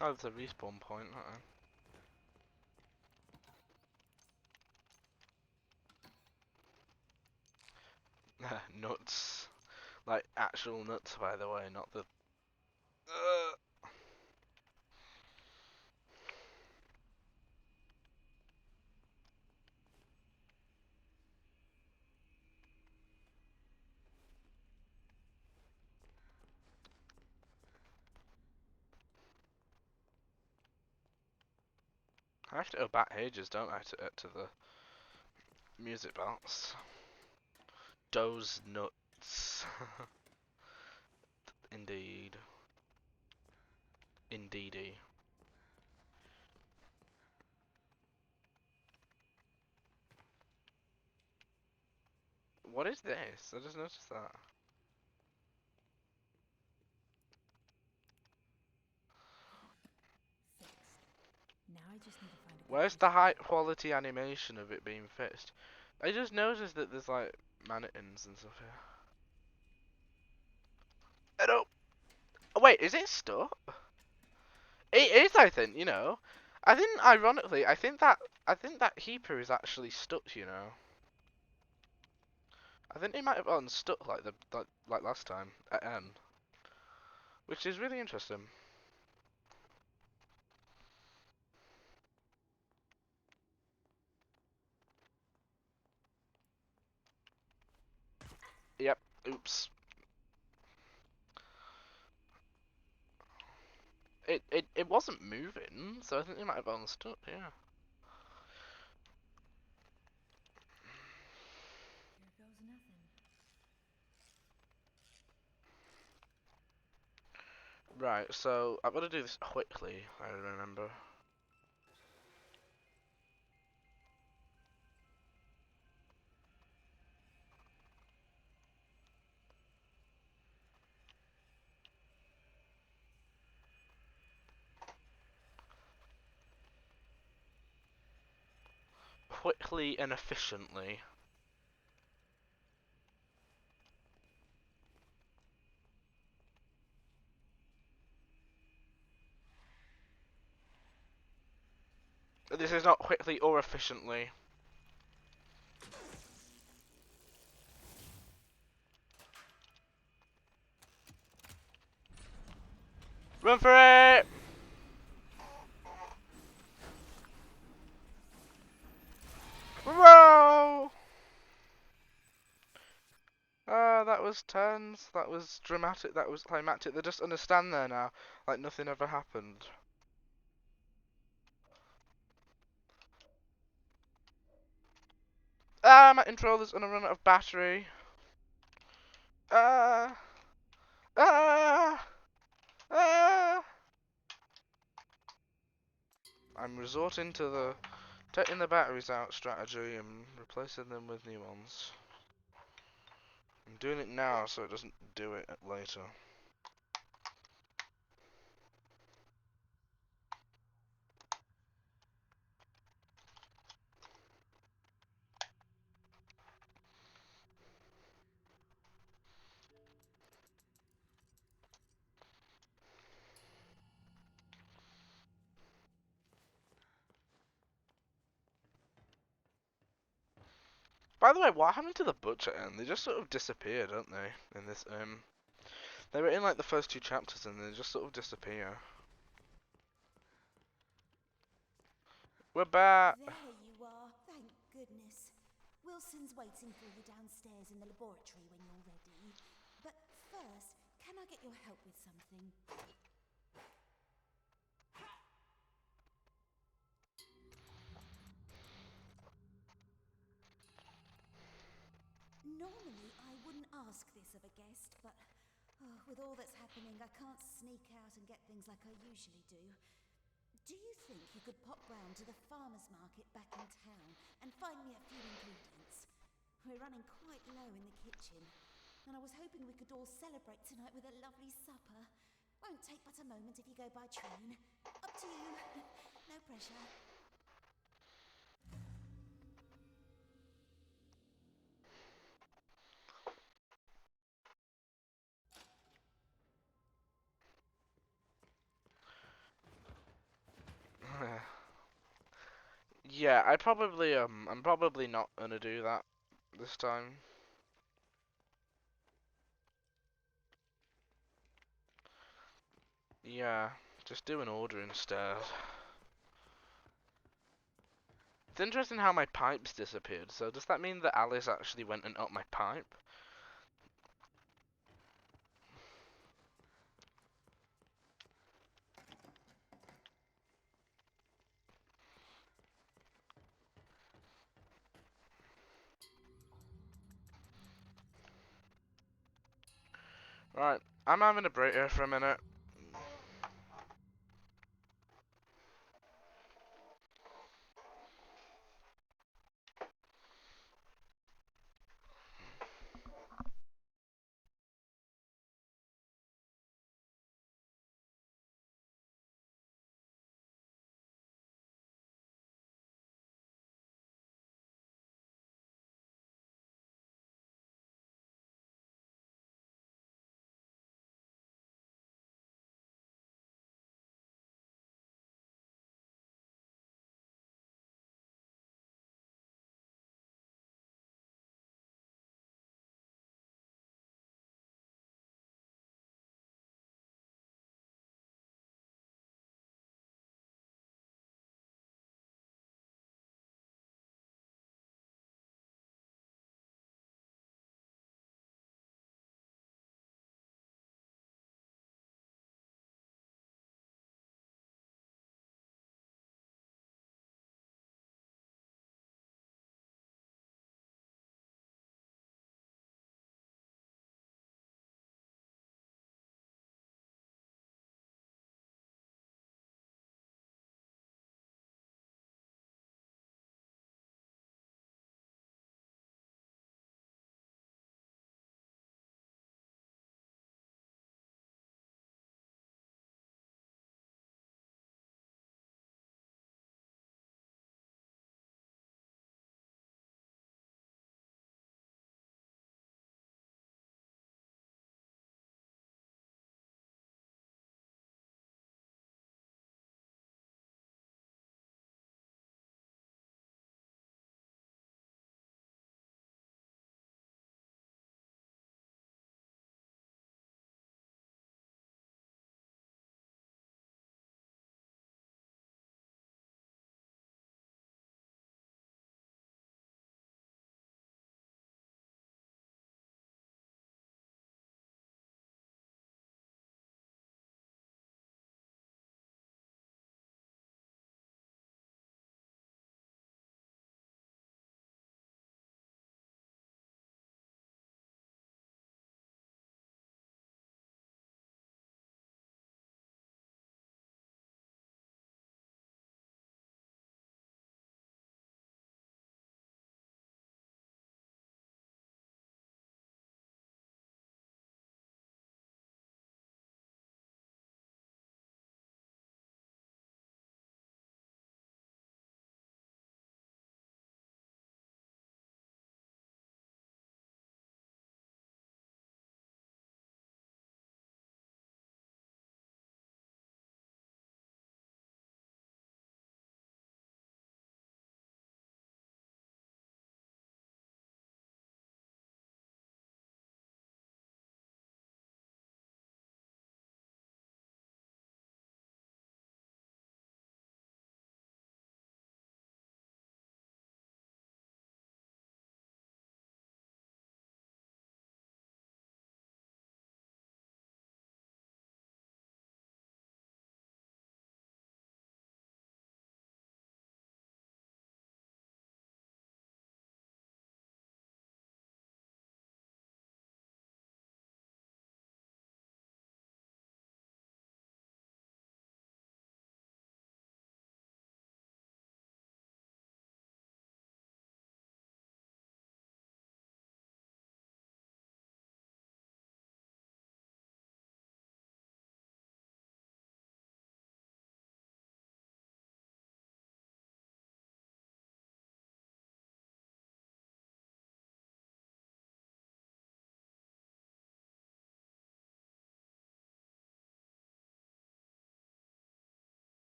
Oh, there's a respawn point, nuts. Like, actual nuts, by the way, not the... I have to go back ages, don't I, to get to the music box. Those nuts. Indeed. Indeedy. What is this? I just noticed that. Fixed. Now I just need to find a good Where's place the to high put it. quality animation of it being fixed? I just noticed that there's like mannequins and stuff here. I don't. Oh, wait, is it stuck? It is, I think. You know, I think ironically, I think that Heaper is actually stuck. You know, I think he might have gotten stuck like like last time at N, which is really interesting. Yep. Oops. It wasn't moving, so I think he might have gotten stuck. Yeah. Here goes nothing. Right. So I've got to do this quickly. I remember. quickly and efficiently. This is not quickly or efficiently. Run for it! Whoa! That was tense, that was dramatic, that was climactic. They just understand there now, like nothing ever happened. My controller's gonna run out of battery. Ah! Ah! Ah! I'm resorting to the taking the batteries out strategy and replacing them with new ones. I'm doing it now so it doesn't do it later. By the way, what happened to the butcher end? They just sort of disappeared, don't they? In this they were in like the first two chapters and they just sort of disappear. We're back. There you are, thank goodness. Wilson's waiting for you downstairs in the laboratory when you're ready. But first, can I get your help with something? Normally, I wouldn't ask this of a guest, but with all that's happening, I can't sneak out and get things like I usually do. Do you think you could pop round to the farmer's market back in town and find me a few ingredients? We're running quite low in the kitchen, and I was hoping we could all celebrate tonight with a lovely supper. Won't take but a moment if you go by train. Up to you. No pressure. Yeah, I'm probably not gonna do that this time. Yeah, just do an order instead. It's interesting how my pipes disappeared, so does that mean that Alice actually went and upped my pipe? Right, I'm having a break here for a minute.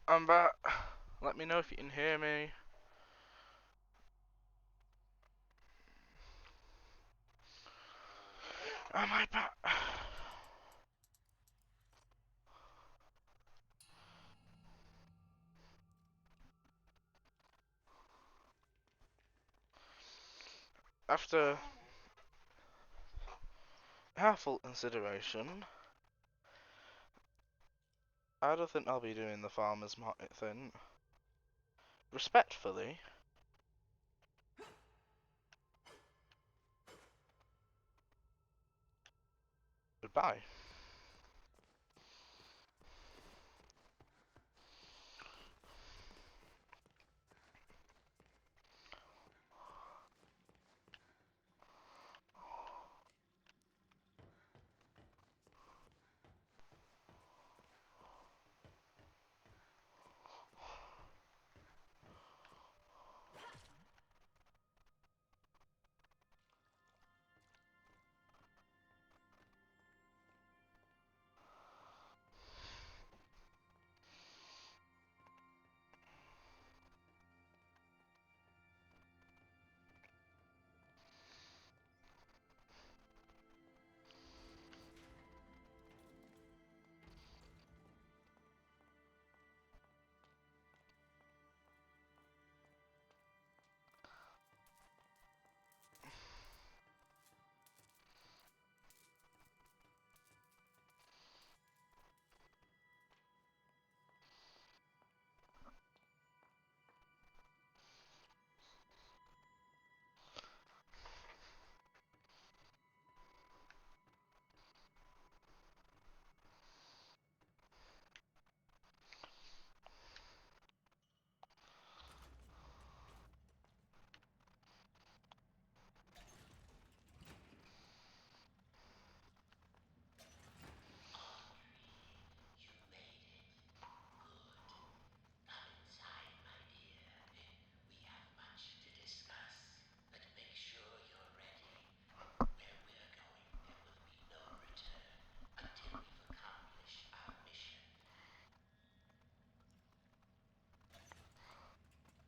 I'm back. Let me know if you can hear me. Am I back? After careful consideration, I don't think I'll be doing the farmer's market thing. Respectfully, goodbye.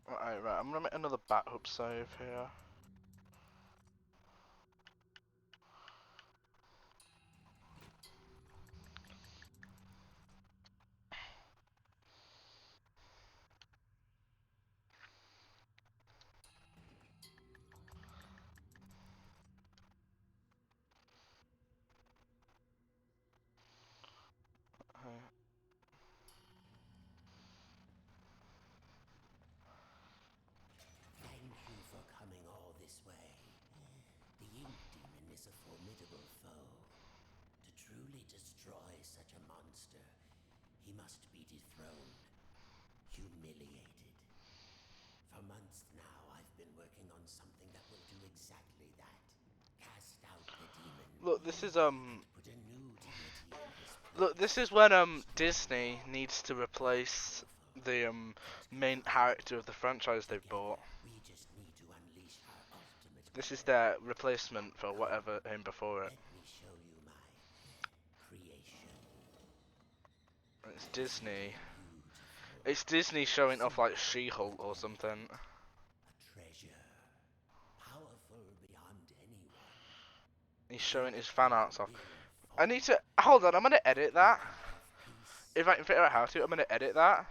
Right, I'm gonna make another Batdr save here. Thank you for coming all this way. The Ink Demon is a formidable foe. To truly destroy such a monster, he must be dethroned, humiliated. For months now, I've been working on something that will do exactly that. Cast out the demon. Look, this is And put a new deity in his place. Look, this is when Disney needs to replace the main character of the franchise they've bought. We just need to unleash our ultimate This is power. their replacement for whatever came before it. Let me show you my creation. It's Disney. Beautiful. It's Disney showing off like She-Hulk or something. A treasure. Powerful beyond anyone. He's showing his fan arts off. Will I need to hold on. I'm gonna edit that. have peace. If I can figure out how to, I'm gonna edit that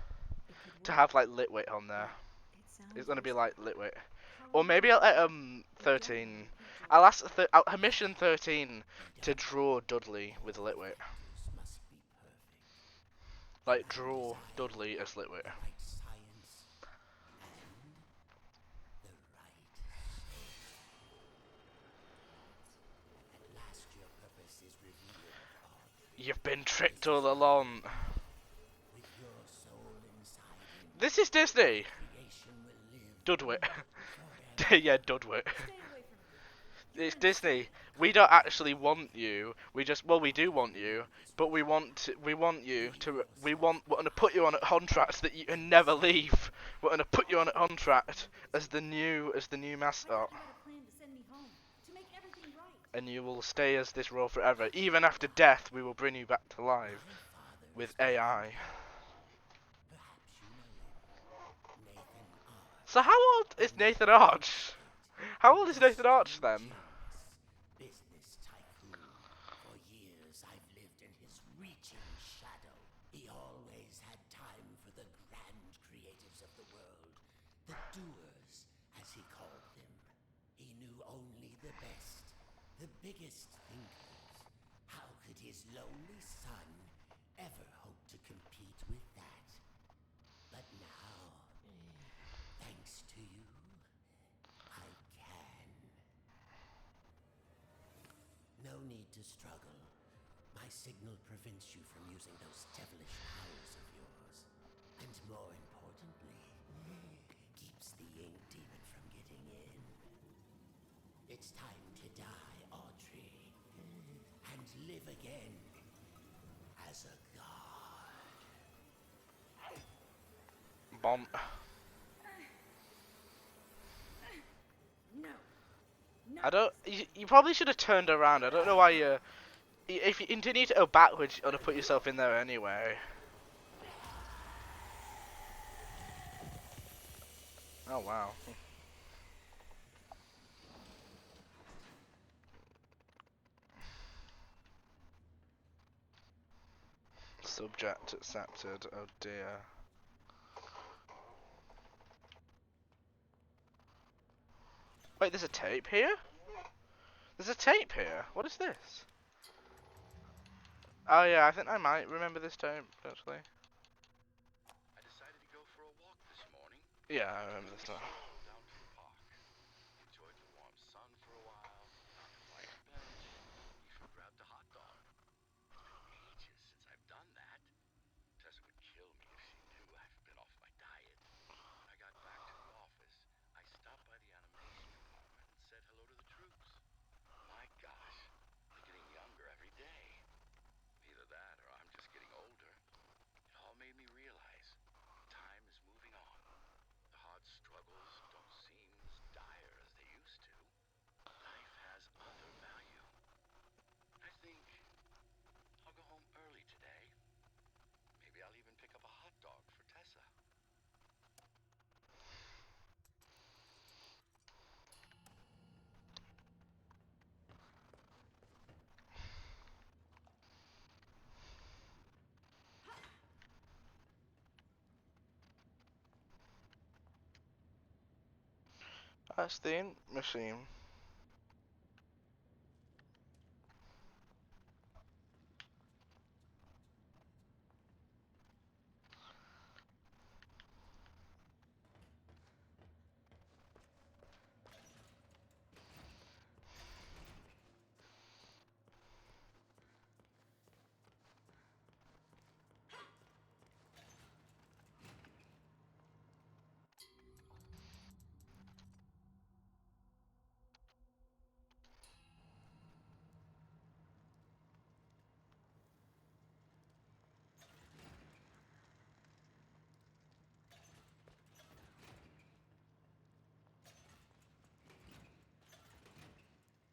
It could to work. have like Litwit on there. It sounds It's gonna be risky. like Litwit. How Or long maybe have I'll you let been 13. PG? I'll ask I'll commission 13 to draw Dudley with Litwit. Factors must be perfect. Like draw Dudley as Litwit. The right science and the right soul. At last your purpose is revealed, Audrey. You've been tricked all along. With your soul inside him, This is Disney. creation will live Dudwit. forever. Yeah, Dudwit. Stay away from me. It's Disney. We don't actually want you. We do want you, but we want you to we're gonna put you on a contract that you can never leave. We're gonna put you on a contract as the new I mascot, thought you had a plan to send me home, to make everything right. and you will stay as this role forever. Even after death, we will bring you back to life My father with is gone. AI. Perhaps you So how old is Nathan Arch? How old is Nathan Arch then? Business tycoon. For years I've lived in his reaching shadow. He always had time for the grand creatives of the world. The doers, as he called them. He knew only the best, the biggest thinkers. How could his lonely son ever hope to compete with that? But now, thanks to you, I can. No need to struggle. My signal prevents you from using those devilish powers of yours. And more importantly, keeps the ink demon from getting in. It's time to die, Audrey. And live again as a god. Bomb. No. No. I don't. You probably should have turned around. I don't know why you. If you continue to go backwards, you're gonna put yourself in there anyway. Oh wow. Subject accepted. Oh dear. Wait, there's a tape here? There's a tape here? What is this? Oh yeah, I think I might remember this tape, actually. I decided to go for a walk this morning. Yeah, I remember this now. Strolled down to the park. Enjoyed the warm sun for a while. Found a quiet bench. Even grabbed a hot dog. It's been ages since I've done that. Tessa would kill me if she knew I've been off my diet. When I got back to the office, I stopped by the animation department and said hello to the troops. My gosh, they're getting younger every day. Either that or I'm just getting older. It all made me realize time is moving on. The hard struggles don't seem as dire as they used to. Life has other value. I think I'll go home early today. Maybe I'll even pick up a hot dog for Tessa. That's the ink machine.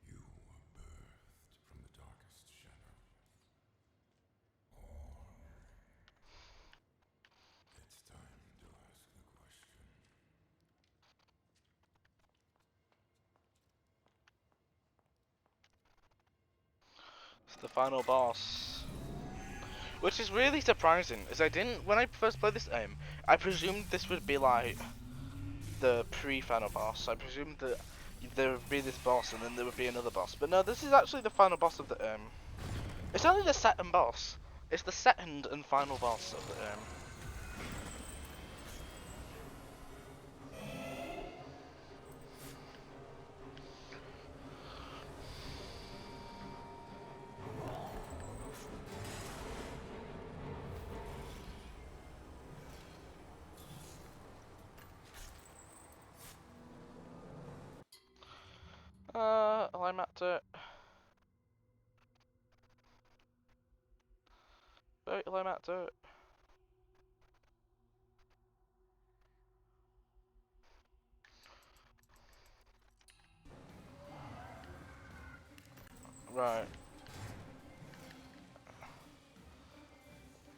You were birthed from the darkest shadow. Or it's time to ask the question. It's the final boss. Which is really surprising, as I didn't, when I first played this game, I presumed this would be like the pre-final boss. I presumed that there would be this boss and then there would be another boss. But no, this is actually the final boss of the It's only the second boss. It's the second and final boss of the I'm at it. Wait till I'm at it. Right.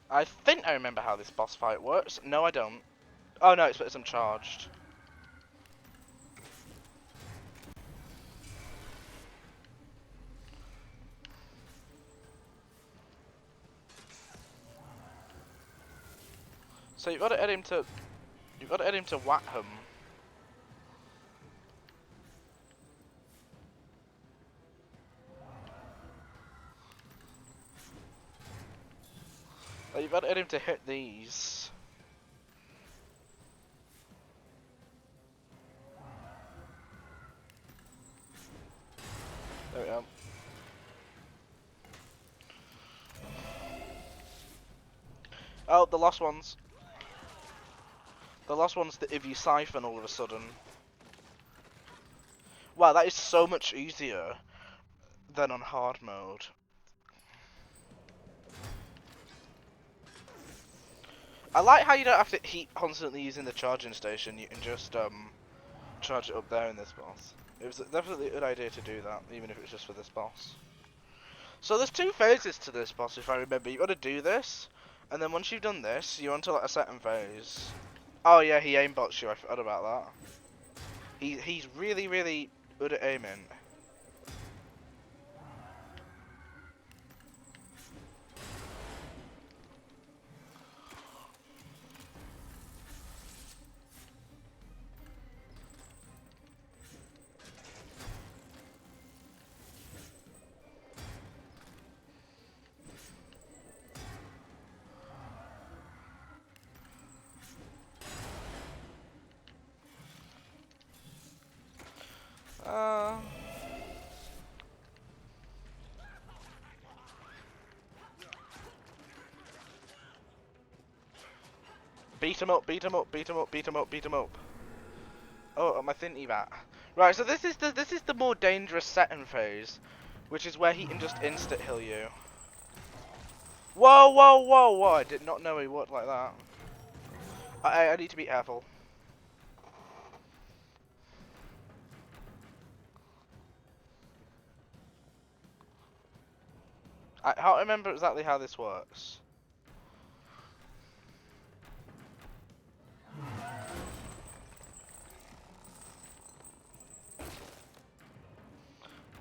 I think I remember how this boss fight works. No, I don't. Oh no, it's because I'm charged. So you've got to add him to. You've got to add him to Watham. Like, you've got to add him to hit these. There we go. Oh, the last ones. The last one's the if you siphon all of a sudden. Wow, that is so much easier than on hard mode. I like how you don't have to keep constantly using the charging station. You can just charge it up there in this boss. It was definitely a good idea to do that, even if it's just for this boss. So there's 2 phases to this boss, if I remember. You got to do this, and then once you've done this, you're onto like a second phase. Oh yeah, he aimbots you. I forgot about that. He's really good at aiming. Beat him up, beat him up, beat him up, beat him up, beat him up. Oh, my thinty bat. Right, so this is the more dangerous second phase, which is where he can just instant heal you. Whoa, whoa, whoa, whoa! I did not know he worked like that. I need to be careful. I can't remember exactly how this works.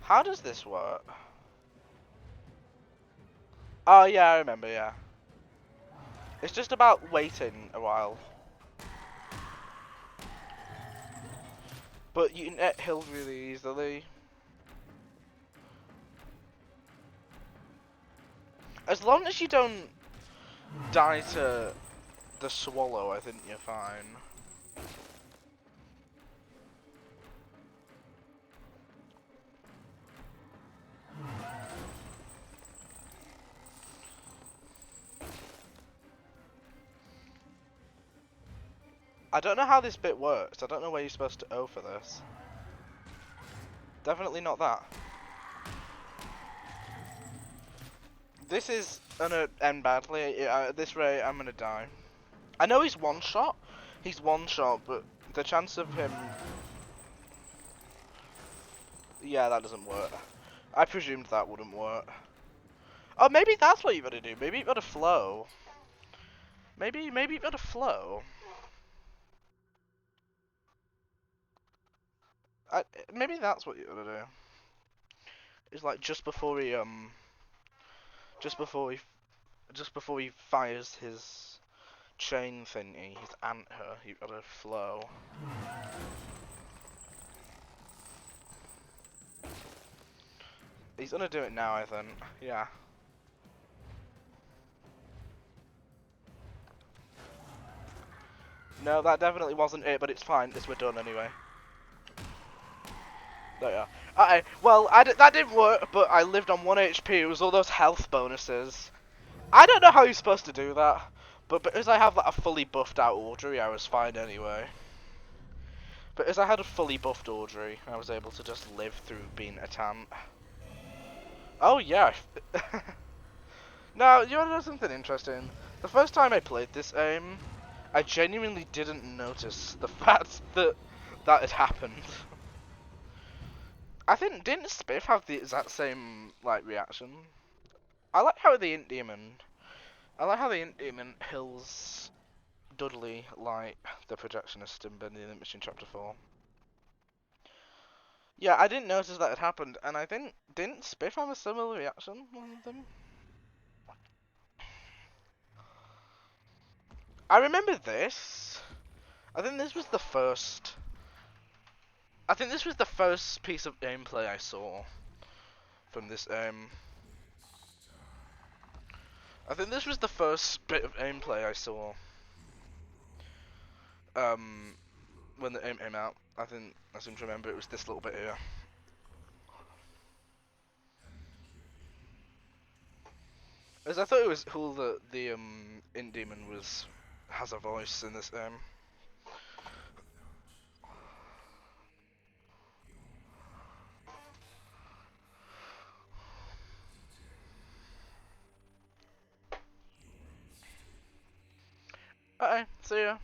How does this work? Oh yeah, I remember, yeah. It's just about waiting a while. But you can get healed really easily. As long as you don't die to the swallow, I think you're fine. I don't know how this bit works. I don't know where you're supposed to O for this. Definitely not that. This is gonna end badly. At this rate, I'm gonna die. I know he's one shot. He's one shot, but the chance of him... Yeah, that doesn't work. I presumed that wouldn't work. Oh, maybe that's what you've got to do. Maybe you've got to flow. Maybe you've got to flow. Maybe that's what you gotta do. It's like just before he just before he fires his chain thingy, his anther, you gotta flow. He's gonna do it now, I think. Yeah. No, that definitely wasn't it, but it's fine. This we're done anyway. There you are. Alright, well, that didn't work, but I lived on 1 HP. It was all those health bonuses. I don't know how you're supposed to do that, but because I have like a fully buffed out Audrey, I was fine anyway. But as I had a fully buffed Audrey, I was able to just live through being a tant. Oh yeah. Now, you wanna know something interesting? The first time I played this game, I genuinely didn't notice the fact that that had happened. I think, didn't Spiff have the exact same, like, reaction? I like how the Int Demon hills Dudley like the projectionist in Bendy the Machine Chapter 4. Yeah, I didn't notice that had happened, and I think, didn't Spiff have a similar reaction, one of them? I remember this. I think this was the first. I think this was the first piece of gameplay I saw from this. I think this was the first bit of gameplay I saw. When the game came out, I seem to remember it was this little bit here. As I thought it was cool that the Int Demon has a voice in this game. Okay, see ya.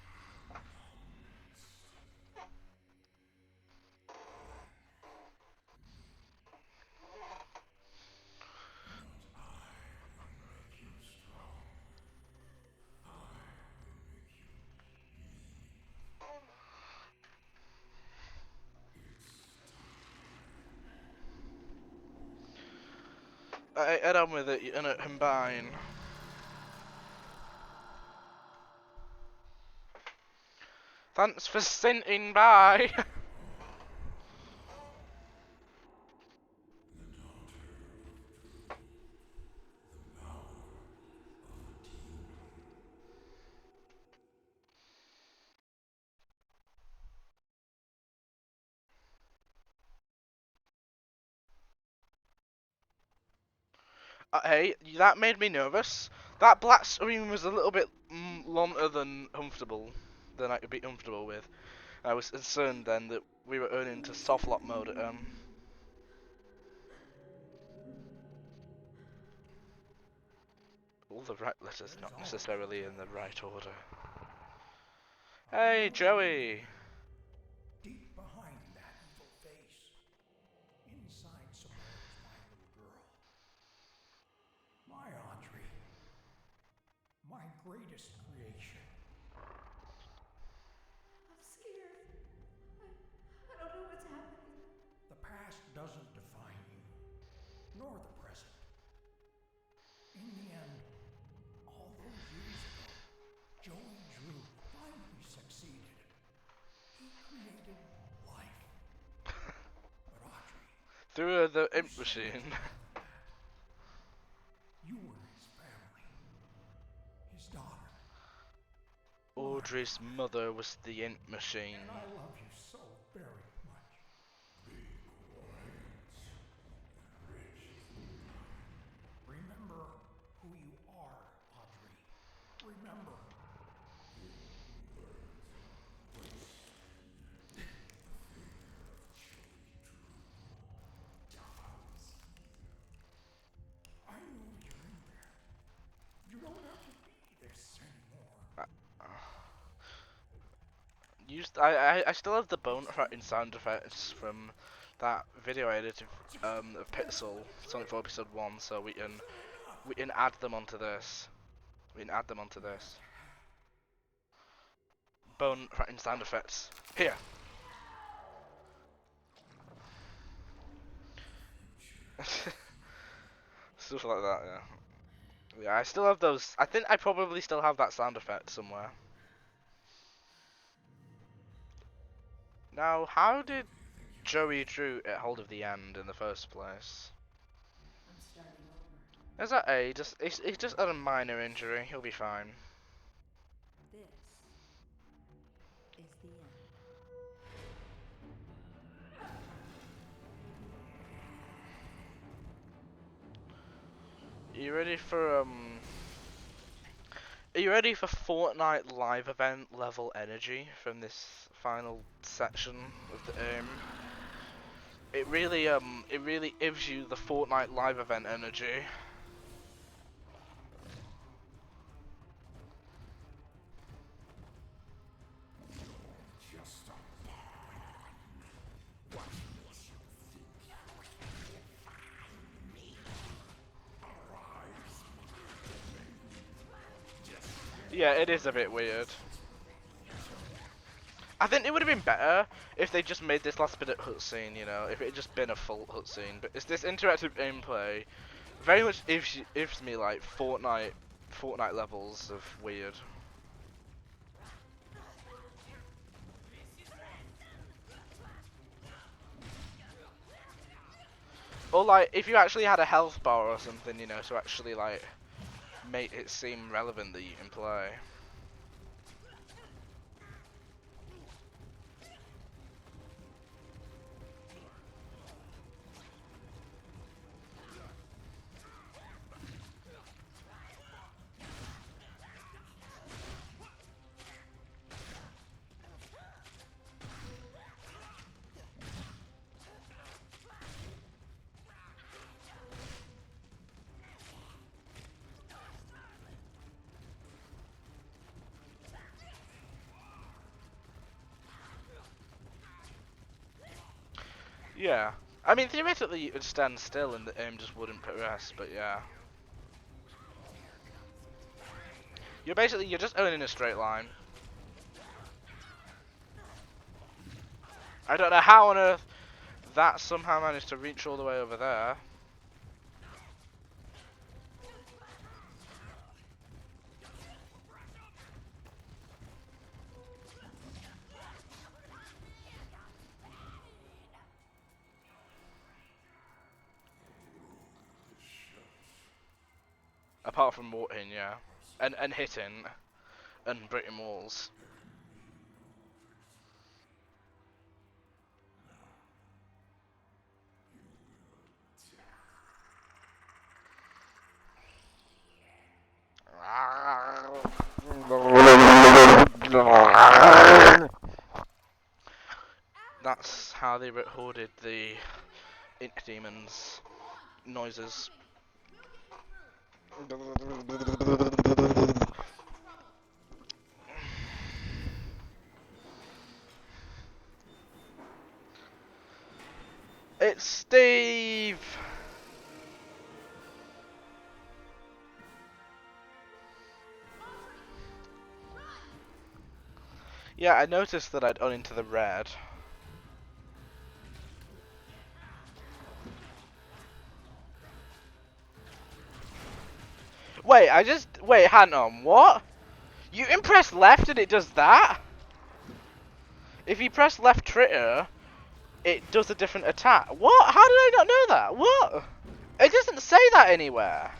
Get on with it, you're gonna combine. Thanks for sending by. Hey, that made me nervous. That black screen was a little bit longer than comfortable, than I could be comfortable with. I was concerned then that we were earning into soft lock mode at all the right letters, not necessarily in the right order. Hey, Joey! Deep behind that evil face, inside somewhere is my little girl. My Audrey. My greatest creation. I'm scared. I don't know what's happening. The past doesn't define you, nor the present. In the end, all those years ago, Joey Drew finally succeeded. He created life. But Audrey, Through the you imp said it was machine. more than that. You were his family, his daughter. Audrey's mother was the int machine. And I love you so very much. Remember who you are, Audrey. Remember. I know you're in there. You don't have to be this anymore. I still have the bone cracking sound effects from that video I edited of Pixel Sonic 4 Episode 1, so we can add them onto this. We can add them onto this. Bone cracking sound effects. Here. Stuff like that, yeah. Yeah, I still have those. I think I probably still have that sound effect somewhere. Now, how did Joey Drew get hold of the end in the first place? I'm starting over. Is that A? He's just had a minor injury. He'll be fine. This is the end. Are you ready for Are you ready for Fortnite live event level energy from this final section of the game? It really gives you the Fortnite live event energy. Yeah, it is a bit weird. I think it would have been better if they just made this last bit of cutscene, you know, if it had just been a full cutscene. But it's this interactive gameplay, very much gives me like Fortnite levels of weird. Or like, if you actually had a health bar or something, you know, to actually like make it seem relevant that you can play. Yeah. I mean, theoretically you could stand still and the aim just wouldn't progress, but yeah. You're just going in a straight line. I don't know how on earth that somehow managed to reach all the way over there. Apart from walking, yeah. And hitting. And breaking walls. That's how they recorded the Ink Demon's noises. It's Steve! Yeah, I noticed that I'd gone into the red. Wait, hang on, what? You can press left and it does that? If you press left trigger, it does a different attack. What? How did I not know that? What? It doesn't say that anywhere.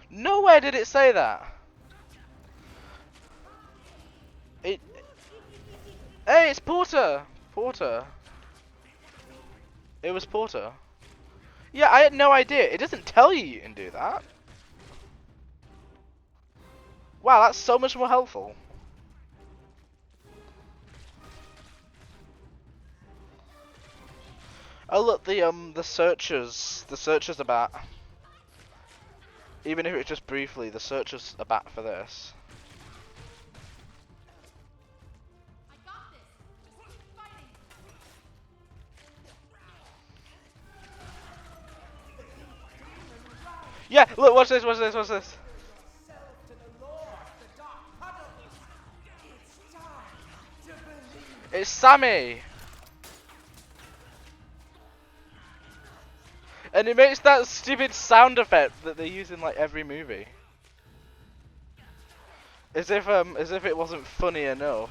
Nowhere did it say that. It. Hey, it's Porter. Porter. It was Porter. Yeah, I had no idea. It doesn't tell you can do that. Wow, that's so much more helpful. Oh look, the searchers are back. Even if it's just briefly, the searchers are back for this. I got this. Just keep fighting. Yeah, look, watch this, watch this, watch this. It's Sammy! And it makes that stupid sound effect that they use in like every movie. As if it wasn't funny enough.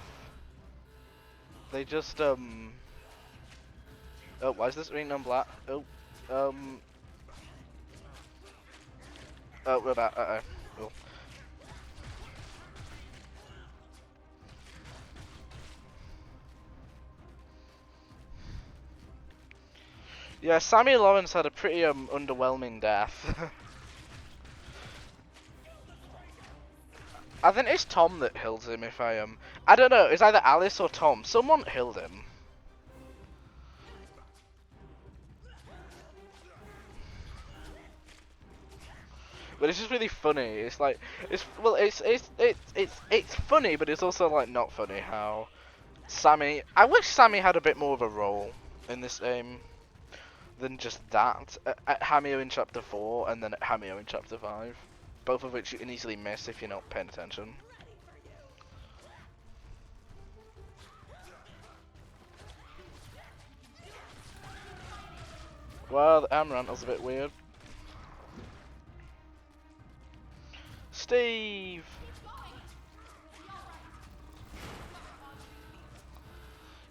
They just Oh, why is this ring on black? Oh, oh, we're back. Uh oh. Cool. Yeah, Sammy Lawrence had a pretty underwhelming death. I think it's Tom that killed him. If I don't know. It's either Alice or Tom. Someone killed him. But it's just really funny. It's like it's funny, but it's also like not funny how Sammy. I wish Sammy had a bit more of a role in this game than just that. At Hameo in Chapter 4 and then at Hameo in Chapter 5. Both of which you can easily miss if you're not paying attention. Well, the Amaranth a bit weird. Steve!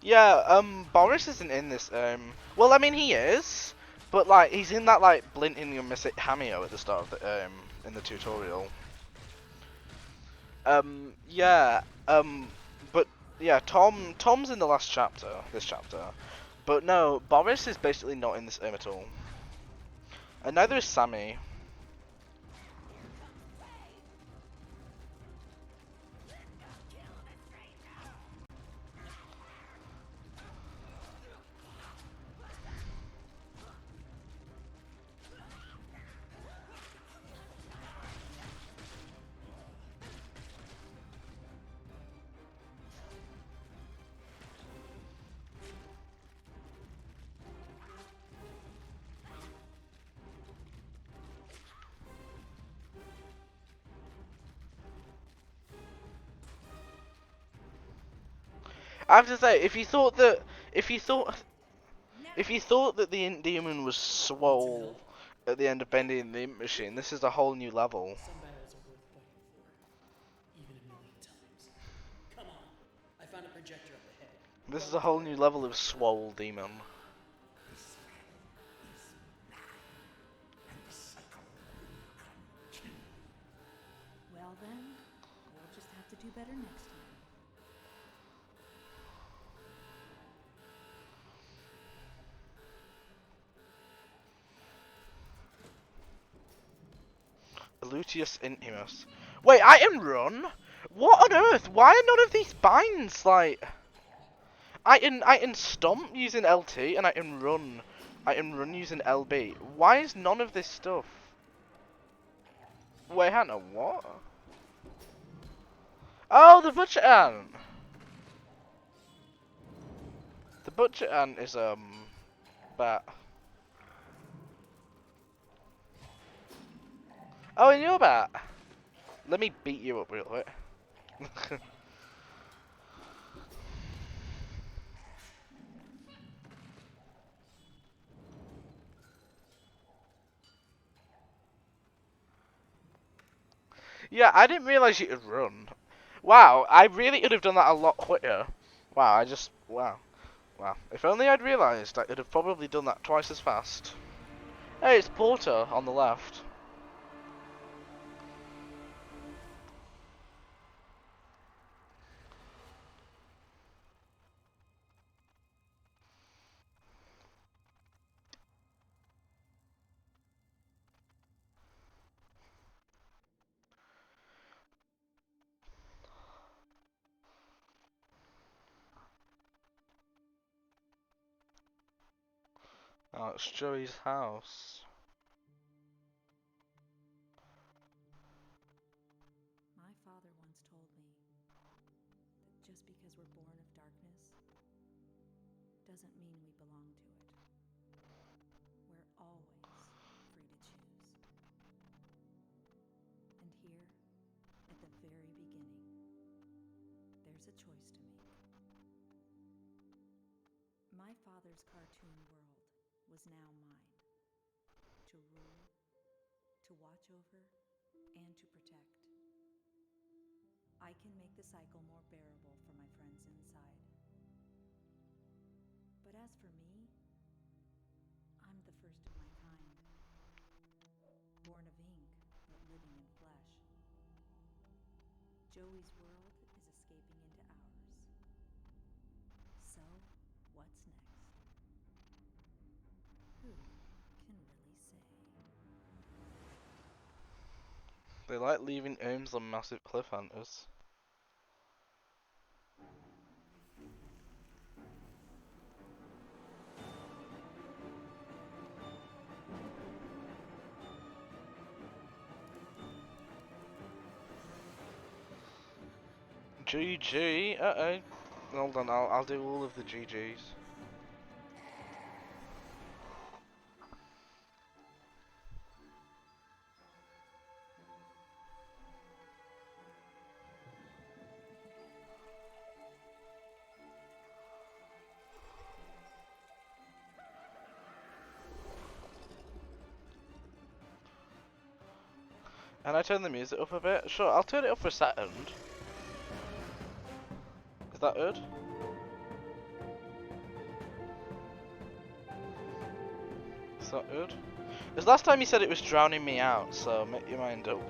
Yeah, Boris isn't in this, well, I mean, he is, But like he's in that like blinking your miss it cameo at the start of the in the tutorial. Yeah. But yeah, Tom's in the last chapter, this chapter. But no, Boris is basically not in this at all. And neither is Sammy. I have to say, if you thought that the Int Demon was swole at the end of bending the Int Machine, this is a whole new level. Some battles are worth fighting for, even a million times. Come on, I found a projector up ahead. This is a whole new level of swole demon. This man is mad, and the cycle will continue. Well then, we'll just have to do better next time. Luteus Intimus. Wait, item run? What on earth? Why are none of these binds like? I can stomp using LT and I can run using LB. Why is none of this stuff? Wait, Hannah, what? Oh, the butcher ant. The butcher ant is bat. Oh, and you're bat. Let me beat you up real quick. Yeah, I didn't realize you could run. Wow, I really could have done that a lot quicker. Wow, wow. Wow. If only I'd realised, I could have probably done that twice as fast. Hey, it's Porter on the left. Oh, it's Joey's house. My father once told me that just because we're born of darkness doesn't mean we belong to it. We're always free to choose. And here, at the very beginning, there's a choice to make. My father's cartoon world was now mine. To rule, to watch over, and to protect. I can make the cycle more bearable for my friends inside. But as for me, I'm the first of my kind. Born of ink, but living in flesh. Joey's world is escaping into ours. So, what's next? Who can really say? They like leaving aims on massive cliffhangers. GG. Uh-oh. Hold on, I'll do all of the GGs. And I turn the music up a bit? Sure, I'll turn it up for a second. Is that good? that good? Because last time you said it was drowning me out, so make your mind up.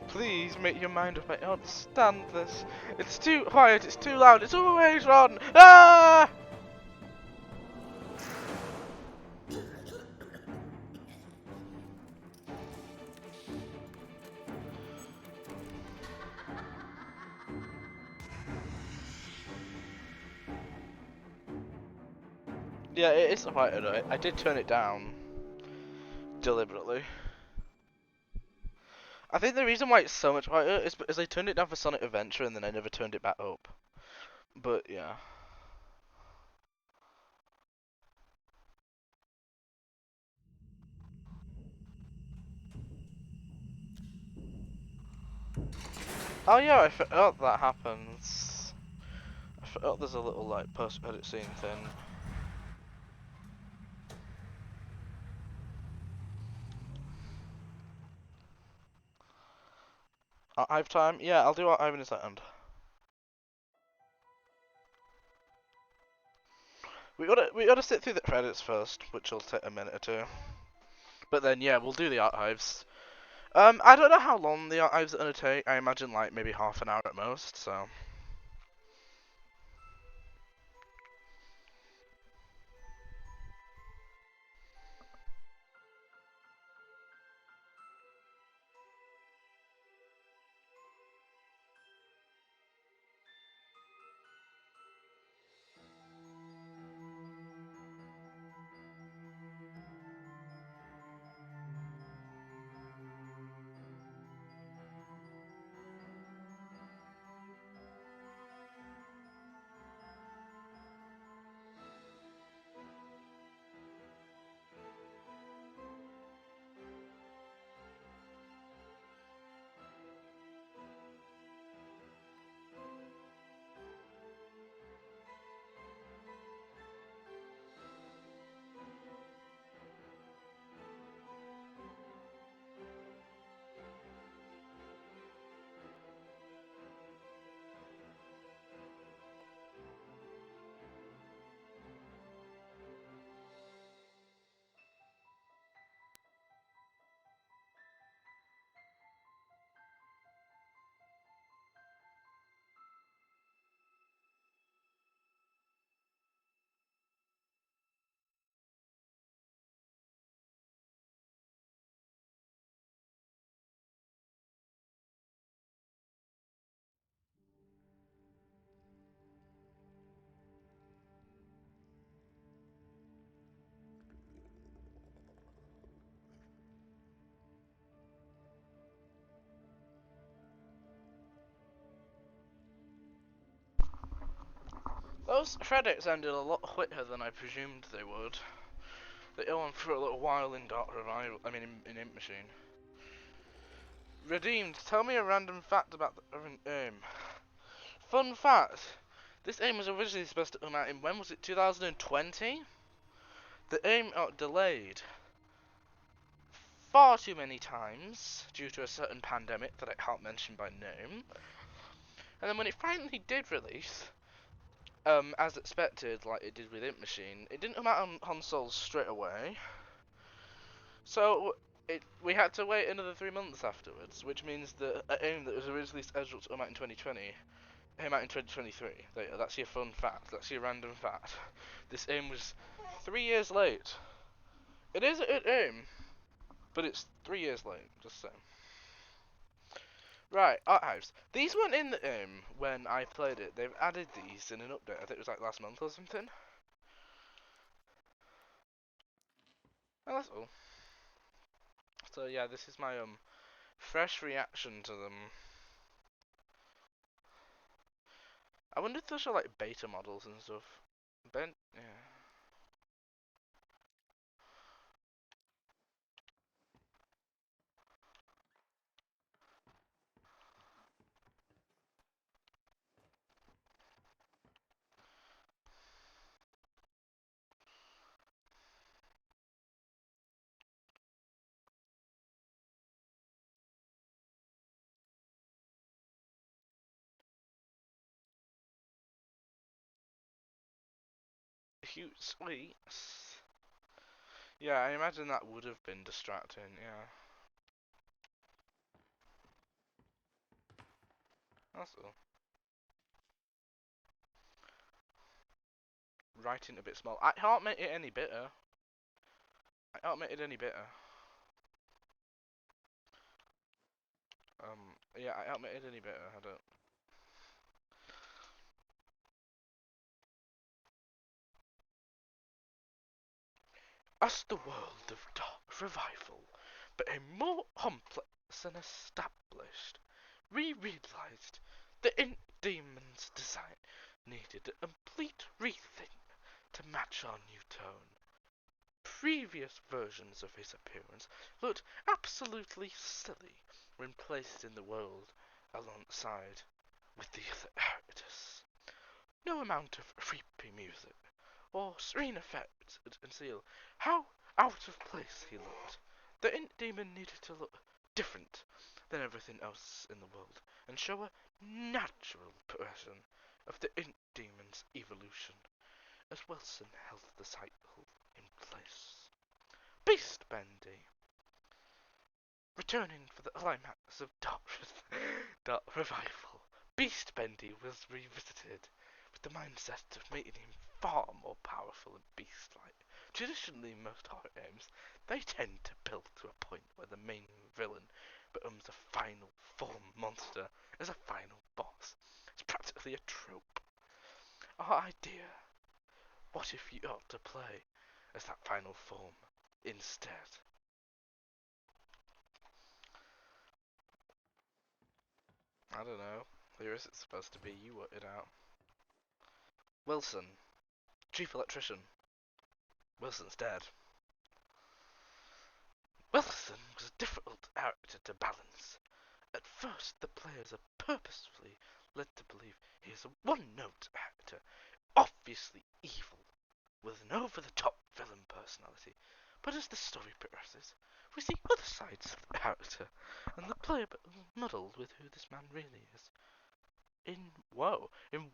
Please make your mind up. I don't stand this. It's too quiet, it's too loud, it's always on. Ah! Yeah, it is quite annoying. I did turn it down. Deliberately. I think the reason why it's so much quieter is because I turned it down for Sonic Adventure and then I never turned it back up. But yeah. Oh yeah, I forgot that happens. I forgot there's a little like post-credit scene thing. Archive time? Yeah, I'll do archive in a second. We gotta sit through the credits first, which will take a minute or two. But then yeah, we'll do the archives. I don't know how long the archives are gonna take. I imagine like maybe half an hour at most. So. Those credits ended a lot quicker than I presumed they would. They go on for a little while in Dark Revival. I mean, in Int Machine. Redeemed, tell me a random fact about the aim. Fun fact: this aim was originally supposed to come out in, when was it? 2020. The aim got delayed far too many times due to a certain pandemic that I can't mention by name. And then when it finally did release, as expected, like it did with Int Machine, it didn't come out on consoles straight away. So we had to wait another 3 months afterwards, which means that an aim that was originally scheduled to come out in 2020 came out in 2023. That's your fun fact. That's your random fact. This aim was 3 years late. It is a good aim, but it's 3 years late. Just saying. Right, archives. These weren't in the game when I played it. They've added these in an update. I think it was like last month or something. Oh, that's all. So yeah, this is my fresh reaction to them. I wonder if those are like beta models and stuff. Yeah. Cute sweets. Yeah, I imagine that would have been distracting, yeah. That's all. Writing a bit small. I can't make it any better. I can't make it any better. Yeah, I can't make it any better. I don't. As the world of dark revival became more complex and established, we realized the Ink Demon's design needed a complete rethink to match our new tone. Previous versions of his appearance looked absolutely silly when placed in the world alongside with the other characters. No amount of creepy music or serene effects could conceal how out of place he looked. The Int Demon needed to look different than everything else in the world and show a natural progression of the Int Demon's evolution as Wilson held the cycle in place. Beast Bendy, returning for the climax of Dark Revival, Beast Bendy was revisited with the mindset of making him far more powerful and beast-like. Traditionally, in most horror games, they tend to build to a point where the main villain becomes a final form monster as a final boss. It's practically a trope. Our idea, what if you got to play as that final form instead? I don't know. Who is it supposed to be? You work it out. Wilson, chief electrician. Wilson's dead. Wilson was a difficult character to balance. At first, the players are purposefully led to believe he is a one-note actor, obviously evil, with an over-the-top villain personality. But as the story progresses, we see other sides of the character, and the player becomes muddled with who this man really is. In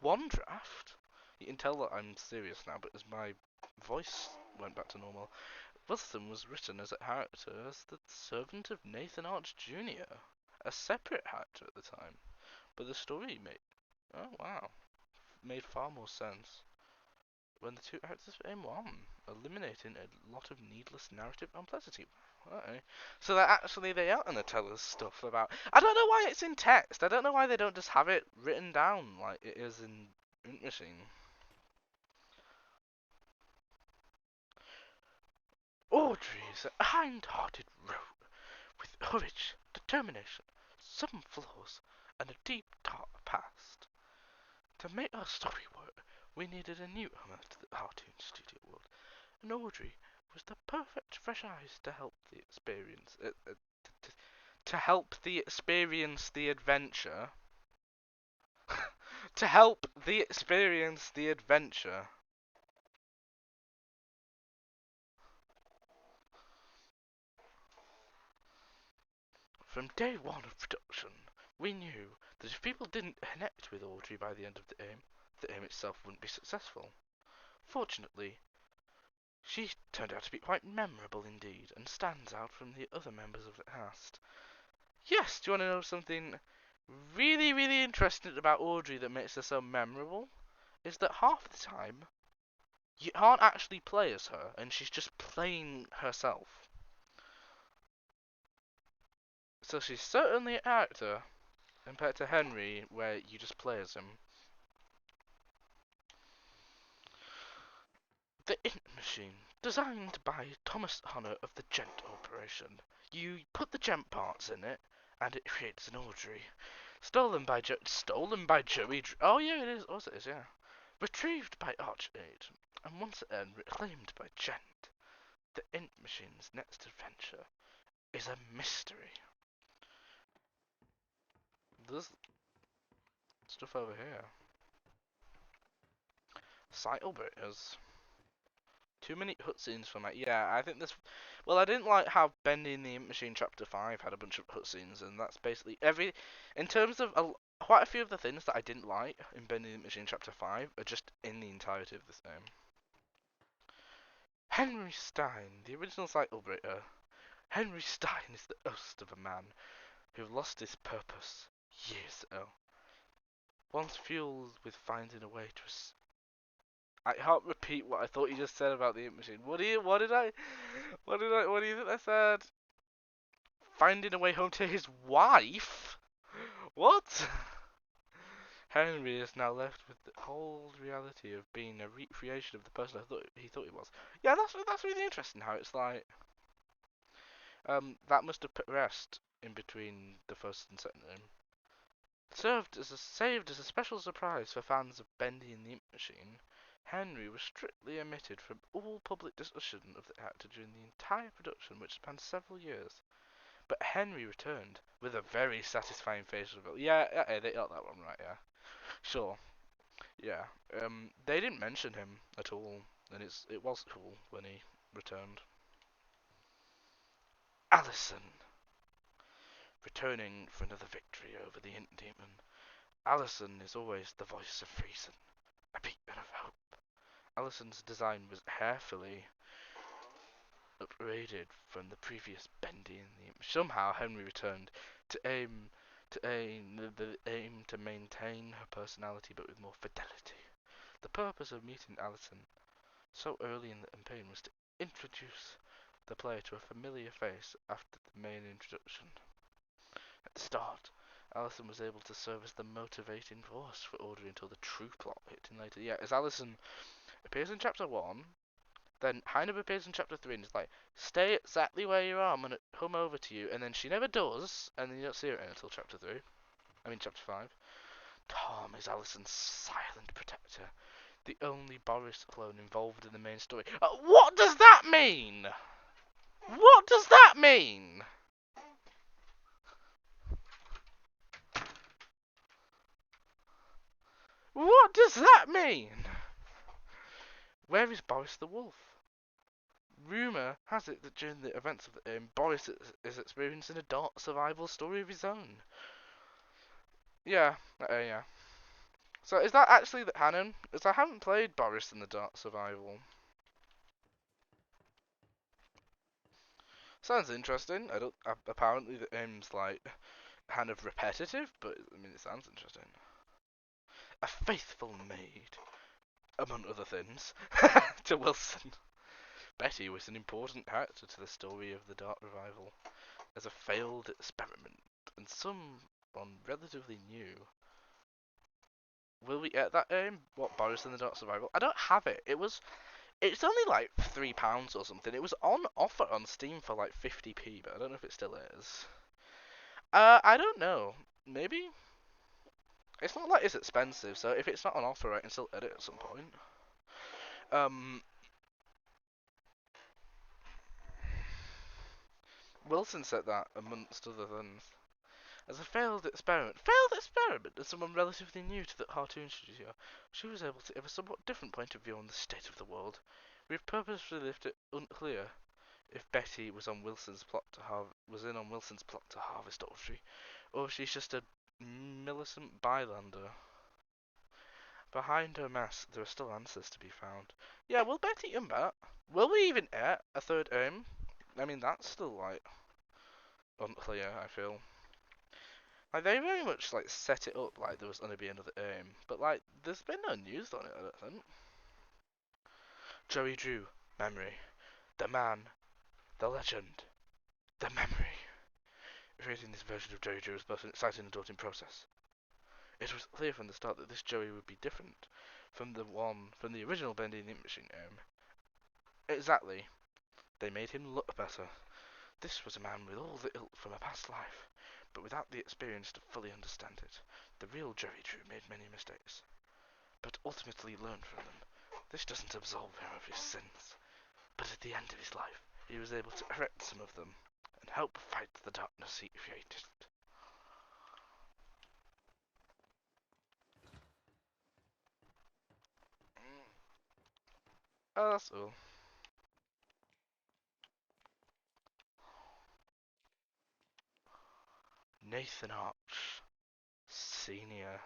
one draft, you can tell that I'm serious now, but as my voice went back to normal, Wilson was written as a character as the servant of Nathan Arch Jr., a separate character at the time, but the story made far more sense when the two characters became one, eliminating a lot of needless narrative complexity. Okay. So that actually they are gonna tell us stuff about. I don't know why it's in text. I don't know why they don't just have it written down like it is in Ink Machine. Audrey is a kind-hearted rogue with courage, determination, some flaws, and a deep, dark past. To make our story work, we needed a newcomer to the cartoon studio world, and Audrey was the perfect fresh eyes to help the experience. To help the experience the adventure. To help the experience the adventure. From day one of production, we knew that if people didn't connect with Audrey by the end of the game itself wouldn't be successful. Fortunately, she turned out to be quite memorable indeed, and stands out from the other members of the cast. Yes, do you want to know something really, really interesting about Audrey that makes her so memorable? Is that half the time, you can't actually play as her, and she's just playing herself. So she's certainly a character, compared to Henry, where you just play as him. The Ink Machine, designed by Thomas Hunter of the Gent Operation. You put the Gent parts in it, and it creates an Audrey. Stolen by Joey. Oh yeah, it is. Oh, it is. Yeah. Retrieved by Arch-8, and once again reclaimed by Gent. The Ink Machine's next adventure is a mystery. There's stuff over here. Cycle breakers. Too many cutscenes for my. Yeah, I think this. Well, I didn't like how Bendy in the Ink Machine Chapter 5 had a bunch of cutscenes, and that's basically every. In terms of. Quite a few of the things that I didn't like in Bendy in the Machine Chapter 5 are just in the entirety of this game. Henry Stein, the original cycle breaker. Henry Stein is the ghost of a man who lost his purpose years ago. Once fueled with finding a way to I can't repeat what I thought you just said about the ink machine. What do you think I said? Finding a way home to his wife? What? Henry is now left with the whole reality of being a recreation of the person he thought he was. Yeah, that's really interesting. How it's like, that must have progressed in between the first and second game. Saved as a special surprise for fans of Bendy and the Ink Machine, Henry was strictly omitted from all public discussion of the actor during the entire production, which spanned several years. But Henry returned with a very satisfying face reveal. Yeah, they got that one right. Yeah, sure. Yeah. They didn't mention him at all, and it was cool when he returned. Allison, returning for another victory over the Int Demon. Allison is always the voice of reason, a beacon of hope. Allison's design was carefully upgraded from the previous Bendy and the Imp. Somehow Henry returned to aim to maintain her personality but with more fidelity. The purpose of meeting Allison so early in the campaign was to introduce the player to a familiar face after the main introduction. At the start, Allison was able to serve as the motivating force for Order until the true plot hit in later. Yeah, as Allison appears in Chapter 1, then kind of appears in Chapter 3 and is like, stay exactly where you are, I'm gonna come over to you, and then she never does, and then you don't see her until Chapter 3. I mean Chapter 5. Tom is Allison's silent protector, the only Boris clone involved in the main story. What does that mean? What does that mean? What does that mean? Where is Boris the Wolf? Rumour has it that during the events of the game, Boris is experiencing a dark survival story of his own. Yeah. So is that actually the canon? Because I haven't played Boris in the Dark Survival. Sounds interesting. I don't. Apparently the game's like kind of repetitive, but I mean it sounds interesting. A faithful maid, among other things, to Wilson. Betty was an important character to the story of the Dark Revival, as a failed experiment, and someone relatively new. Will we get that game? What, Boris in the Dark Survival? I don't have it. It's only like £3 or something. It was on offer on Steam for like 50p, but I don't know if it still is. I don't know. Maybe? It's not like it's expensive, so if it's not on offer, I can still edit at some point. Wilson said that, amongst other things. As a failed experiment as someone relatively new to the cartoon studio, she was able to give a somewhat different point of view on the state of the world. We've purposefully left it unclear if Betty was in on Wilson's plot to harvest Audrey, or if she's just a Millicent Bylander. Behind her mask, there are still answers to be found. Yeah, will Betty come back? Will we even get a third aim? I mean, that's still like unclear. I feel. Like, they very much like set it up like there was going to be another aim, but like there's been no news on it, I don't think. Joey Drew, memory, the man, the legend, the memory. Creating this version of Joey Drew was both an exciting and daunting process. It was clear from the start that this Joey would be different from the original Bendy and the Ink Machine aim. Exactly. They made him look better. This was a man with all the ilk from a past life, but without the experience to fully understand it. The real Joey Drew made many mistakes, but ultimately learned from them. This doesn't absolve him of his sins, but at the end of his life, he was able to correct some of them and help fight the darkness he created. Oh, that's all. Nathan Arch, Senior.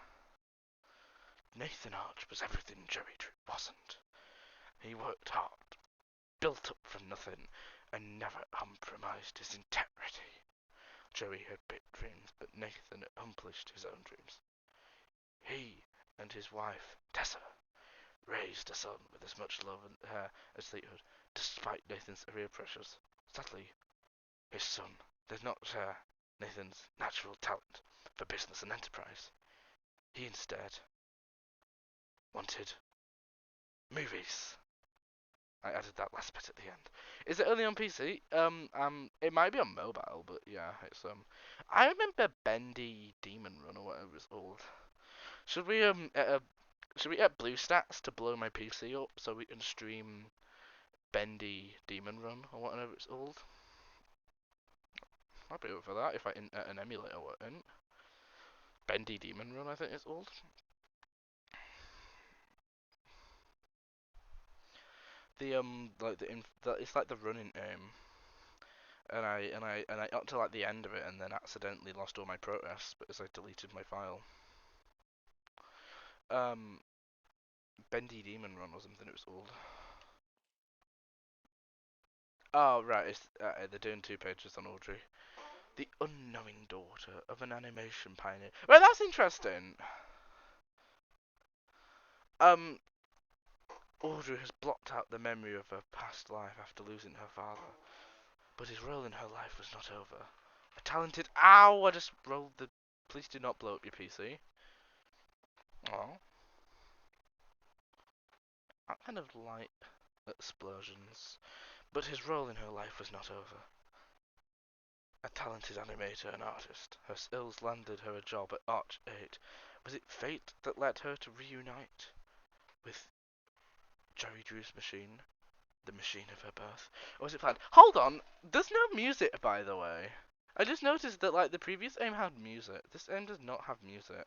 Nathan Arch was everything Joey Drew wasn't. He worked hard, built up from nothing and never compromised his integrity. Joey had big dreams, but Nathan had accomplished his own dreams. He and his wife, Tessa, raised a son with as much love and care as they could, despite Nathan's career pressures. Sadly, his son did not share Nathan's natural talent for business and enterprise. He instead wanted movies. I added that last bit at the end. Is it only on PC? It might be on mobile, but yeah, it's I remember Bendy Demon Run or whatever it's called. Should we should we get BlueStacks to blow my PC up so we can stream Bendy Demon Run or whatever it's called? I'd be up for that if I an emulator wasn't. Bendy Demon Run, I think it's called. The it's like the running game, and I got to like the end of it and then accidentally lost all my progress because I deleted my file. Um, Bendy Demon Run or something it was called. Oh right, they're doing 2 pages on Audrey, the unknowing daughter of an animation pioneer. Well, that's interesting. Audrey has blocked out the memory of her past life after losing her father, but his role in her life was not over. A talented. Ow! I just rolled the. Please do not blow up your PC. Oh. I kind of like explosions. But his role in her life was not over. A talented animator and artist, her skills landed her a job at Arch 8. Was it fate that led her to reunite with Jerry Drew's machine? The machine of her birth? Or was it planned? Hold on! There's no music, by the way. I just noticed that, like, the previous aim had music. This aim does not have music.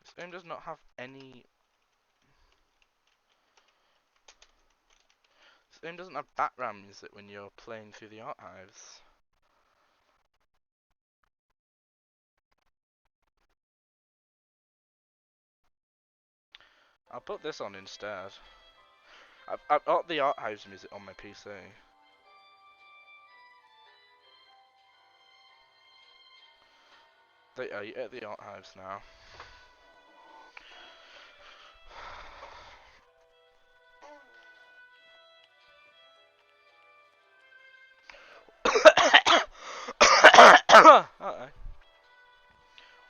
This game does not have any. This game doesn't have background music when you're playing through the archives. I'll put this on instead. I've got the archives music on my PC. You at the archives now.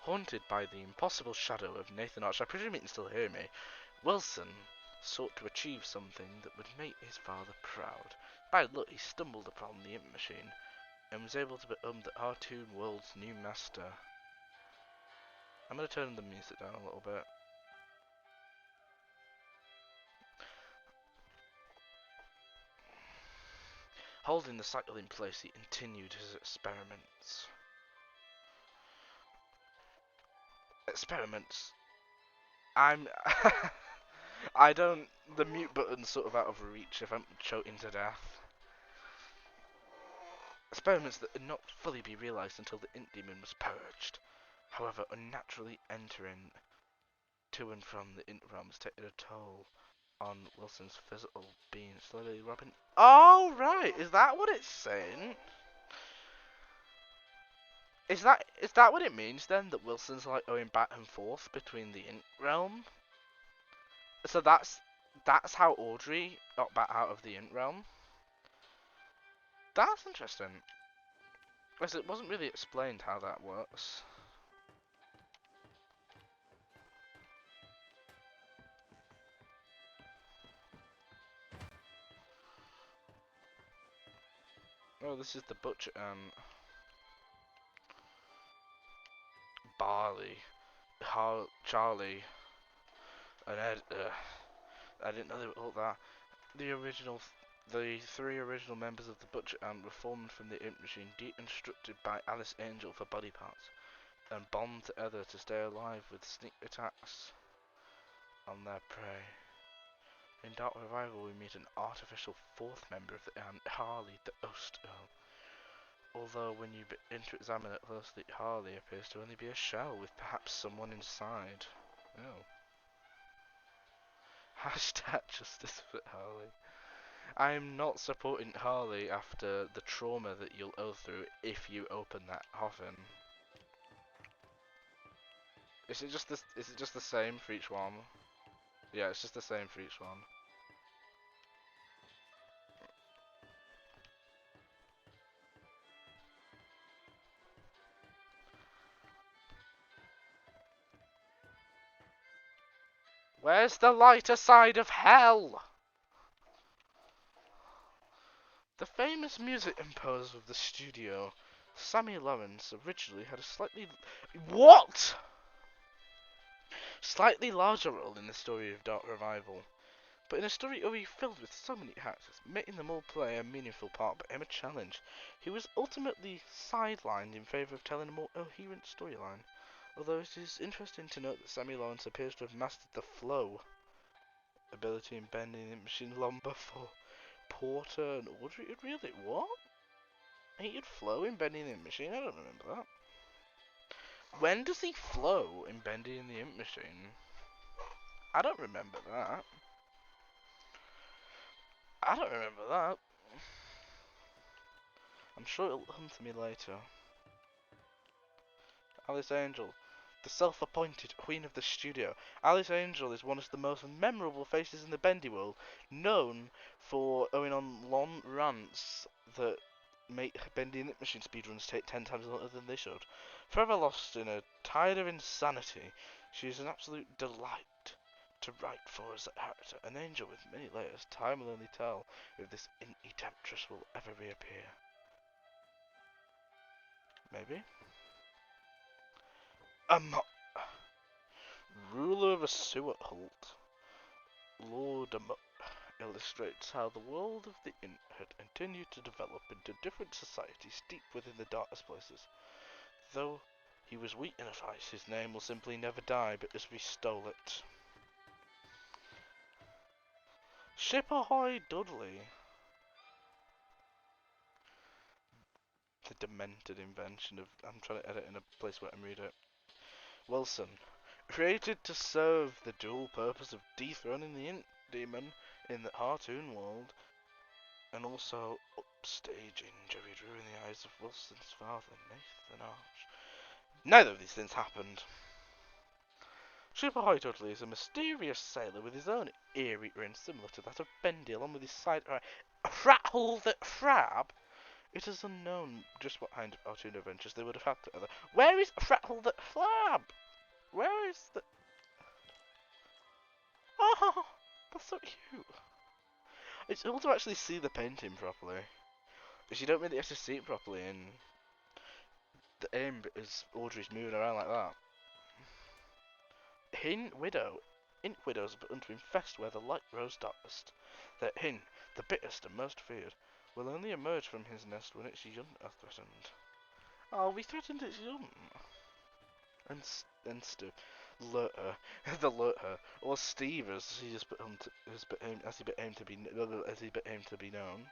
Haunted by the impossible shadow of Nathan Arch, I presume he can still hear me, Wilson sought to achieve something that would make his father proud. By luck, he stumbled upon the Imp Machine and was able to become the cartoon world's new master. I'm going to turn the music down a little bit. Holding the cycle in place, he continued his experiments. I'm... I don't... The mute button's sort of out of reach if I'm choking to death. Experiments that could not fully be realised until the Int Demon was purged. However, unnaturally entering to and from the Int realms taking a toll on Wilson's physical being, slowly robbing... Oh, right! Is that what it's saying? Is that what it means then? That Wilson's like going back and forth between the Int realm? So that's how Audrey got back out of the Int realm? That's interesting. Because it wasn't really explained how that works. Oh, this is the butcher Barley, Charlie, and Ed. I didn't know they were all that. The 3 original members of the Butcher Ant were formed from the Imp Machine, deconstructed by Alice Angel for body parts, and bombed together to stay alive with sneak attacks on their prey. In Dark Revival, we meet an artificial 4th member of the Ant, Harley, the Ghost Girl. Although when you begin to examine it closely, Harley appears to only be a shell with perhaps someone inside. Oh. Hashtag justice for Harley. I am not supporting Harley after the trauma that you'll go through if you open that coffin. Is it just this? Is it just the same for each one? Yeah, it's just the same for each one. Where's the lighter side of hell? The famous music composer of the studio, Sammy Lawrence, originally had a slightly larger role in the story of Dark Revival. But in a story already filled with so many characters, making them all play a meaningful part became a challenge. He was ultimately sidelined in favour of telling a more coherent storyline. Although it is interesting to note that Sammy Lawrence appears to have mastered the flow ability in bending the machine long before Porter and Audrey had really what? He could flow in bending the machine? I don't remember that. When does he flow in bending the ink machine? I don't remember that. I don't remember that. I'm sure it'll come to me later. Alice Angel, the self-appointed queen of the studio. Alice Angel is one of the most memorable faces in the bendy world, known for going on long rants that make bendy and machine speedruns take 10 times longer than they should. Forever lost in a tide of insanity, she is an absolute delight to write for as a character. An angel with many layers. Time will only tell if this inky temptress will ever reappear. Maybe? Ruler of a sewer cult, Lord illustrates how the world of the inn had continued to develop into different societies deep within the darkest places. Though he was weak in a fight, his name will simply never die because we stole it. Ship ahoy, Dudley! The demented invention of... I'm trying to edit in a place where I can read it. Wilson. Created to serve the dual purpose of dethroning the int demon in the cartoon world, and also upstaging Jerry Drew in the eyes of Wilson's father, Nathan Arch. Neither of these things happened. Ship Ahoy Dudley is a mysterious sailor with his own eerie grin similar to that of Bendy, along with his side Rattle the Crab. It is unknown just what kind of cartoon adventures they would have had together. Where is Rattle the Crab? Where is the... Oh, that's so cute. It's cool to actually see the painting properly. Because you don't really get to see it properly in the aim because Audrey's moving around like that. Int widows are begun to infest where the light grows darkest. Their Hin, the bitterest and most feared, will only emerge from his nest when its young are threatened. Oh, we threatened its young. And Lurter, the Lurter, or Steve as he has became to be known,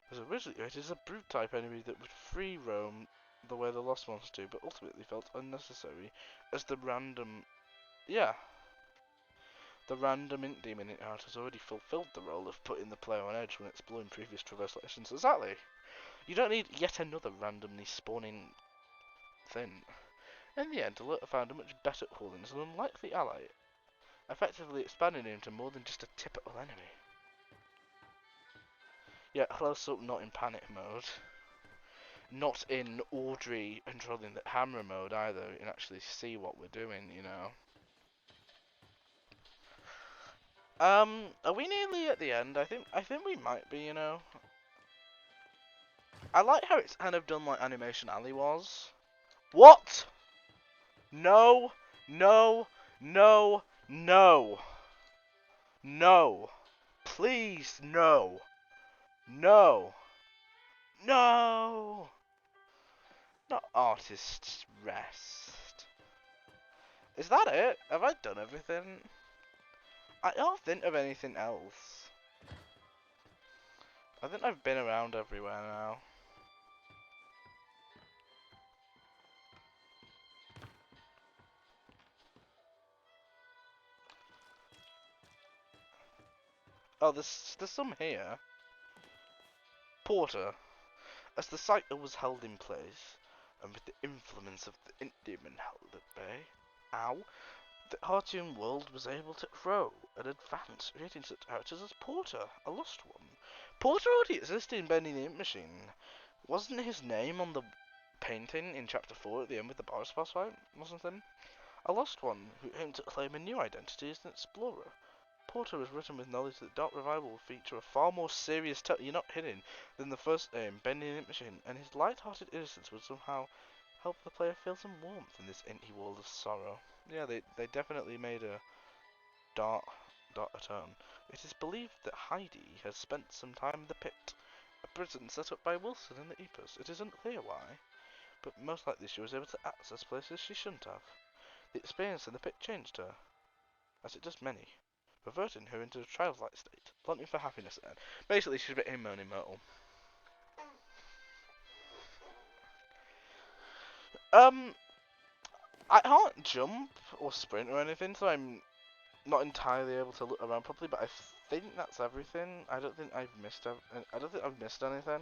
was originally created as a brute type enemy that would free roam the way the Lost Ones do, but ultimately felt unnecessary as the random int demon in art has already fulfilled the role of putting the player on edge when exploring previous traversal sections. Exactly. You don't need yet another randomly spawning thing. In the end, Alert found a much better calling as an unlikely ally, effectively expanding him to more than just a typical enemy. Yeah, close up, not in panic mode. Not in Audrey controlling the camera mode either. You can actually see what we're doing, you know. Are we nearly at the end? I think we might be, you know. I like how it's kind of done like Animation Alley was. What? No, no, no, no. No. Please, no. No. No. Not Artist's Rest. Is that it? Have I done everything? I don't think of anything else. I think I've been around everywhere now. Oh, there's some here. Porter. As the cycle was held in place, and with the influence of the int demon held at bay, the cartoon world was able to grow and advance, creating such characters as Porter, a lost one. Porter already existed in Bendy the Ink Machine. Wasn't his name on the painting in Chapter 4 at the end with the Boris boss fight or something? A lost one who aimed to claim a new identity as an explorer. Porter was written with knowledge that Dark Revival will feature a far more serious you're not kidding, than the first game, Bendy the Ink Machine, and his light-hearted innocence would somehow help the player feel some warmth in this inky world of sorrow. Yeah, they definitely made a dark tone. It is believed that Heidi has spent some time in the pit, a prison set up by Wilson in the Epos. It is unclear why, but most likely she was able to access places she shouldn't have. The experience in the pit changed her, as it does many, reverting her into a childlike state, longing for happiness again. Basically, she's a bit immortal. I can't jump or sprint or anything, so I'm not entirely able to look around properly. But I think that's everything. I don't think I've missed. I don't think I've missed anything.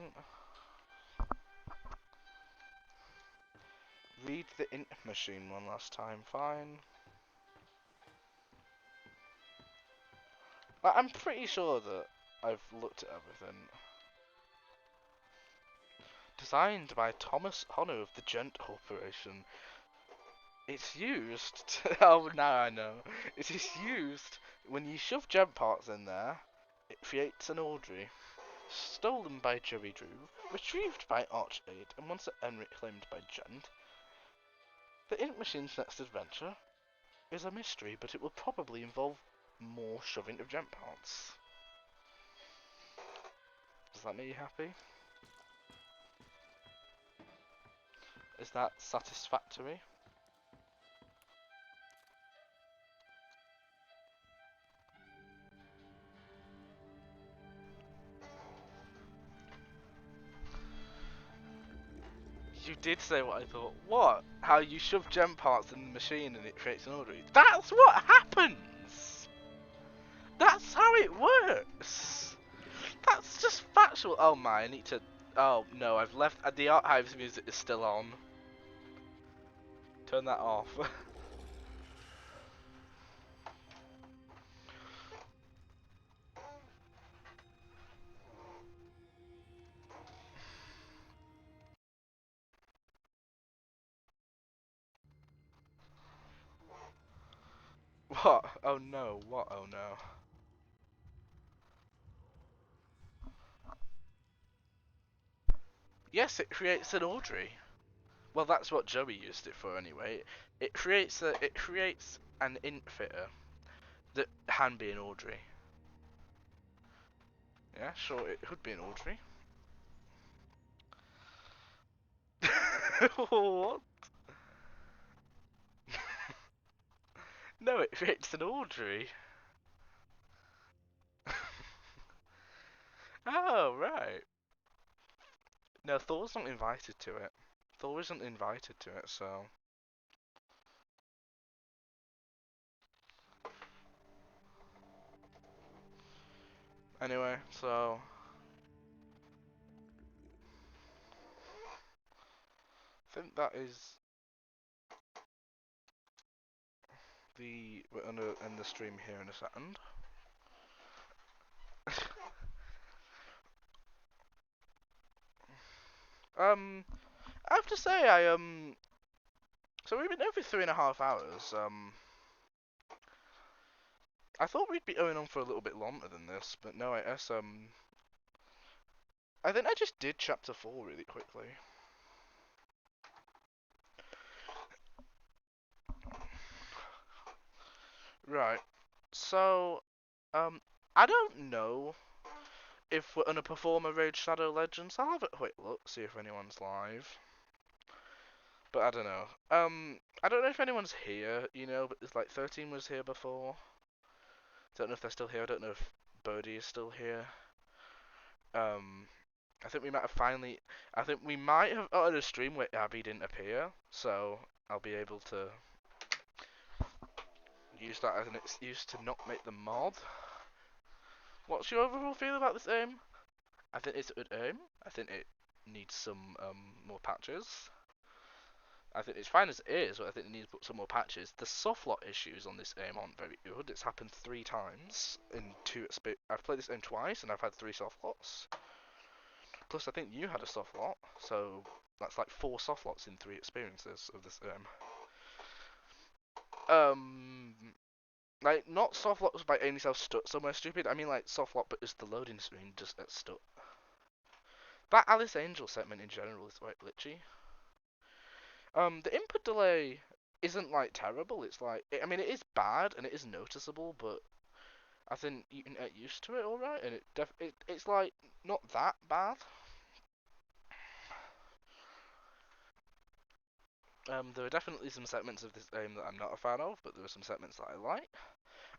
Read the ink machine one last time. Fine. I'm pretty sure that I've looked at everything. Designed by Thomas Honor of the Gent Corporation. It's used to, oh, now I know. It is used when you shove gem parts in there, it creates an Audrey. Stolen by Joey Drew, retrieved by Archade, and once again reclaimed by Gent. The Ink Machine's next adventure is a mystery, but it will probably involve more shoving of gem parts. Does that make you happy? Is that satisfactory? You did say what I thought. What? How you shove gem parts in the machine and it creates an Audrey? That's what happens! That's how it works! That's just factual. Oh my, I need to... Oh no, I've left... the archives music is still on. Turn that off. What? Oh no, what? Oh no. Yes, it creates an Audrey. Well, that's what Joey used it for anyway. It creates an int fitter that can be an Audrey. Yeah, sure, it could be an Audrey. What? No, it creates an Audrey. Oh, right. No, Thor's not invited to it. Thor isn't invited to it, so... Anyway, so... I think that is... We're gonna end the stream here in a second. I have to say, so we've been over 3.5 hours, I thought we'd be going on for a little bit longer than this, but no, I guess, I think I just did chapter 4 really quickly. Right, so, I don't know if we're gonna perform a Raid Shadow Legends. I'll have a quick look, see if anyone's live. But I don't know. I don't know if anyone's here, you know, but it's like 13 was here before. Don't know if they're still here. I don't know if Birdie is still here. I think we might have finally. I think we might have on a stream where Abby didn't appear, so I'll be able to use that as an excuse to not make the mod. What's your overall feel about this aim? I think it's a good aim. I think it needs some more patches. I think it's fine as it is, but I think it needs to put some more patches. The softlock issues on this aim aren't very good. It's happened 3 times in I've played this aim twice, and I've had 3 softlocks. Plus, I think you had a softlock, so that's like 4 softlocks in 3 experiences of this aim. Like, not softlocks by any self stuck somewhere stupid. I mean, like, softlock, but it's the loading screen just gets stuck. That Alice Angel segment in general is quite glitchy. The input delay isn't like terrible. It's like, I mean, it is bad and it is noticeable, but I think you can get used to it, all right. And it's like not that bad. There are definitely some segments of this game that I'm not a fan of, but there are some segments that I like.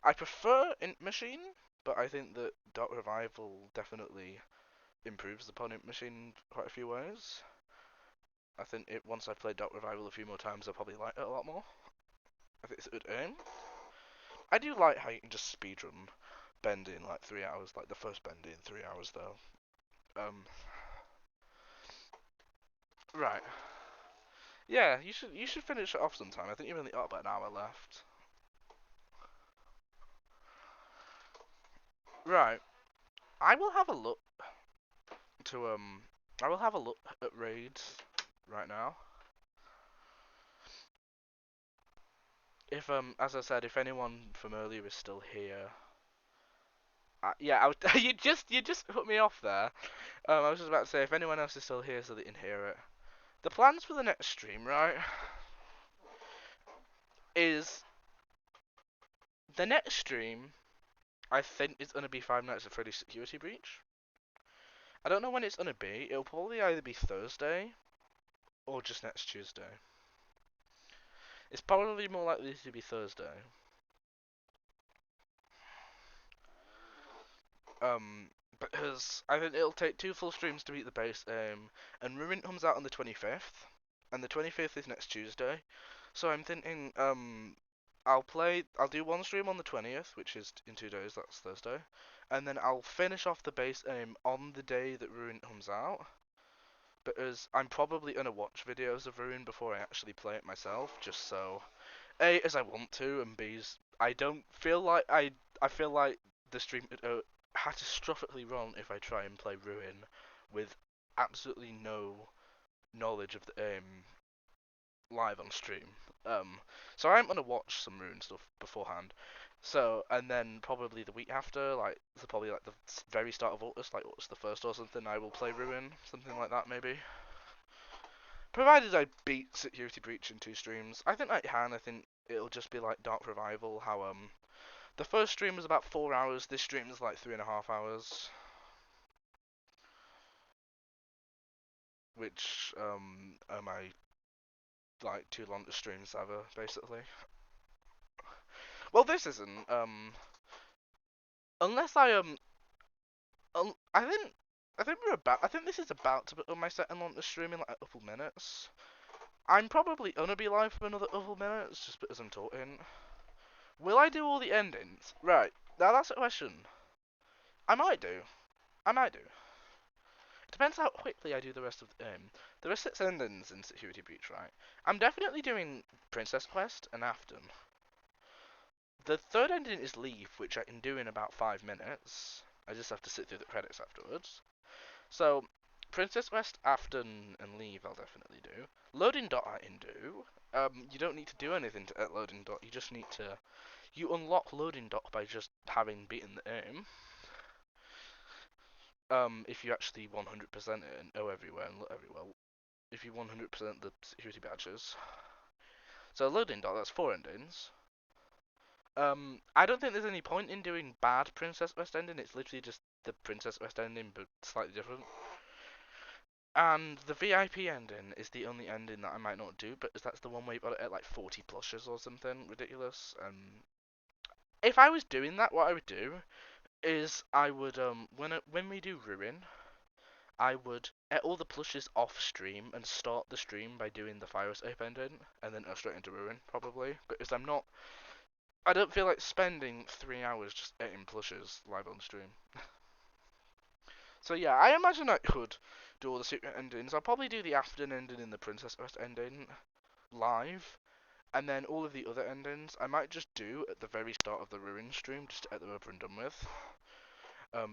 I prefer Int Machine, but I think that Dot Revival definitely improves upon Int Machine quite a few ways. I think once I've played Dot Revival a few more times, I'll probably like it a lot more. I think it's a good aim. I do like how you can just speedrun bend in like 3 hours, like the first bend in 3 hours though. Right. Yeah, you should finish it off sometime. I think you've only got about an hour left. Right. I will have a look to I will have a look at raids right now. If as I said, if anyone from earlier is still here, yeah, you just put me off there. I was just about to say if anyone else is still here so they can hear it. The plans for the next stream, right, is the next stream I think is gonna be Five Nights at Freddy's Security Breach. I don't know when it's gonna be. It'll probably either be Thursday or just next Tuesday. It's probably more likely to be Thursday. Because I think it'll take 2 full streams to beat the base aim, and Ruin comes out on the 25th, and the 25th is next Tuesday. So I'm thinking, I'll do 1 stream on the 20th, which is in 2 days, that's Thursday, and then I'll finish off the base aim on the day that Ruin comes out, because I'm probably gonna watch videos of Ruin before I actually play it myself, just so A, as I want to, and B's, I don't feel like I feel like the stream could catastrophically wrong if I try and play Ruin with absolutely no knowledge of the aim live on stream. So I'm gonna watch some Ruin stuff beforehand. So, and then probably the week after, like probably like the very start of August, like August the 1st or something, I will play Ruin, something like that maybe. Provided I beat Security Breach in 2 streams. I think I can. I think it'll just be like Dark Revival, how the first stream was about 4 hours, this stream is like 3.5 hours. Which are my like 2 longest streams ever, basically. Well, this isn't, unless I think this is about to become my second longest stream in like a couple minutes. I'm probably gonna be live for another couple minutes, just because I'm talking. Will I do all the endings? Right, now that's a question. I might do. I might do. It depends how quickly I do the rest of the game. There are 6 endings in Security Breach, right? I'm definitely doing Princess Quest and Afton. The third ending is Leave, which I can do in about 5 minutes. I just have to sit through the credits afterwards. So, Princess Quest, Afton, and Leave I'll definitely do. Loading Dot I can do. You don't need to do anything at Loading Dot, you just need to... You unlock Loading Dot by just having beaten the aim. If you actually 100% it and go everywhere and look everywhere. If you 100% the security badges. So Loading Dot, that's 4 endings. I don't think there's any point in doing bad Princess Quest ending. It's literally just the Princess Quest ending, but slightly different. And the VIP ending is the only ending that I might not do, but that's the one where you've got to get like 40 plushes or something ridiculous. And if I was doing that, what I would do is I would when we do Ruin, I would get all the plushes off stream and start the stream by doing the fire escape ending, and then go straight into Ruin probably, because I'm not I don't feel like spending 3 hours just eating plushes live on stream. So yeah, I imagine I could do all the secret endings. I'll probably do the Afton ending and the Princess Quest ending live, and then all of the other endings I might just do at the very start of the Ruin stream, just to get them over and done with.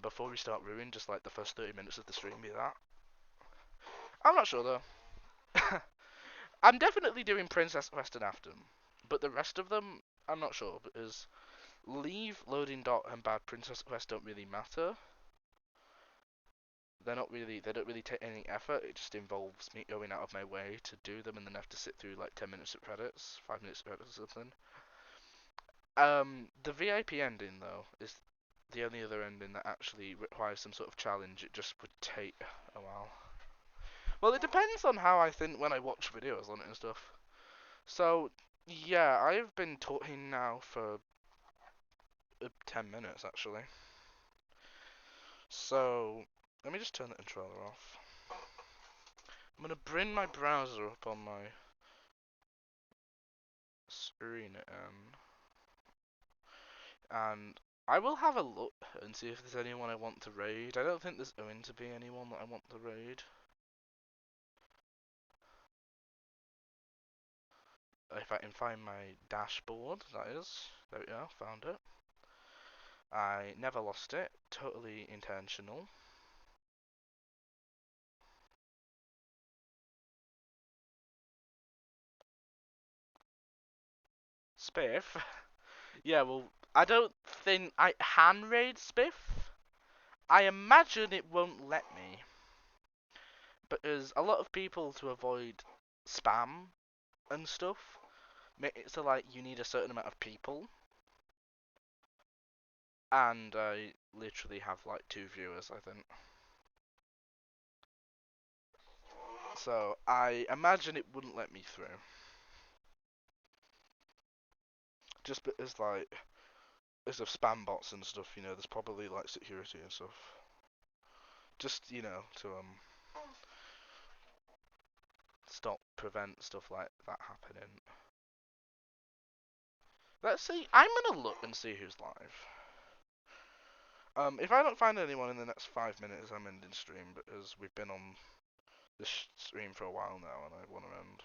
Before we start Ruin, just like the first 30 minutes of the stream be that. I'm not sure though. I'm definitely doing Princess Quest and Afton, but the rest of them, I'm not sure, because Leave, Loading Dot, and Bad Princess Quest don't really matter. They don't really take any effort. It just involves me going out of my way to do them and then have to sit through like 10 minutes of credits, 5 minutes of credits or something. The VIP ending though is the only other ending that actually requires some sort of challenge. It just would take a while. Well, it depends on how I think when I watch videos on it and stuff. So, yeah, I've been talking now for 10 minutes actually. So, let me just turn the controller off. I'm gonna bring my browser up on my screen and I will have a look and see if there's anyone I want to raid. I don't think there's going to be anyone that I want to raid. If I can find my dashboard, that is. There we go, found it. I never lost it, totally intentional. Spiff? Yeah, well, I don't think I can raid Spiff. I imagine it won't let me. Because a lot of people, to avoid spam and stuff, make it so like you need a certain amount of people. And I literally have like 2 viewers, I think. So I imagine it wouldn't let me through. Just because like there's of spam bots and stuff, you know, there's probably like security and stuff. Just, you know, to prevent stuff like that happening. Let's see. I'm gonna look and see who's live. If I don't find anyone in the next 5 minutes, I'm ending stream because we've been on this stream for a while now, and I want to end.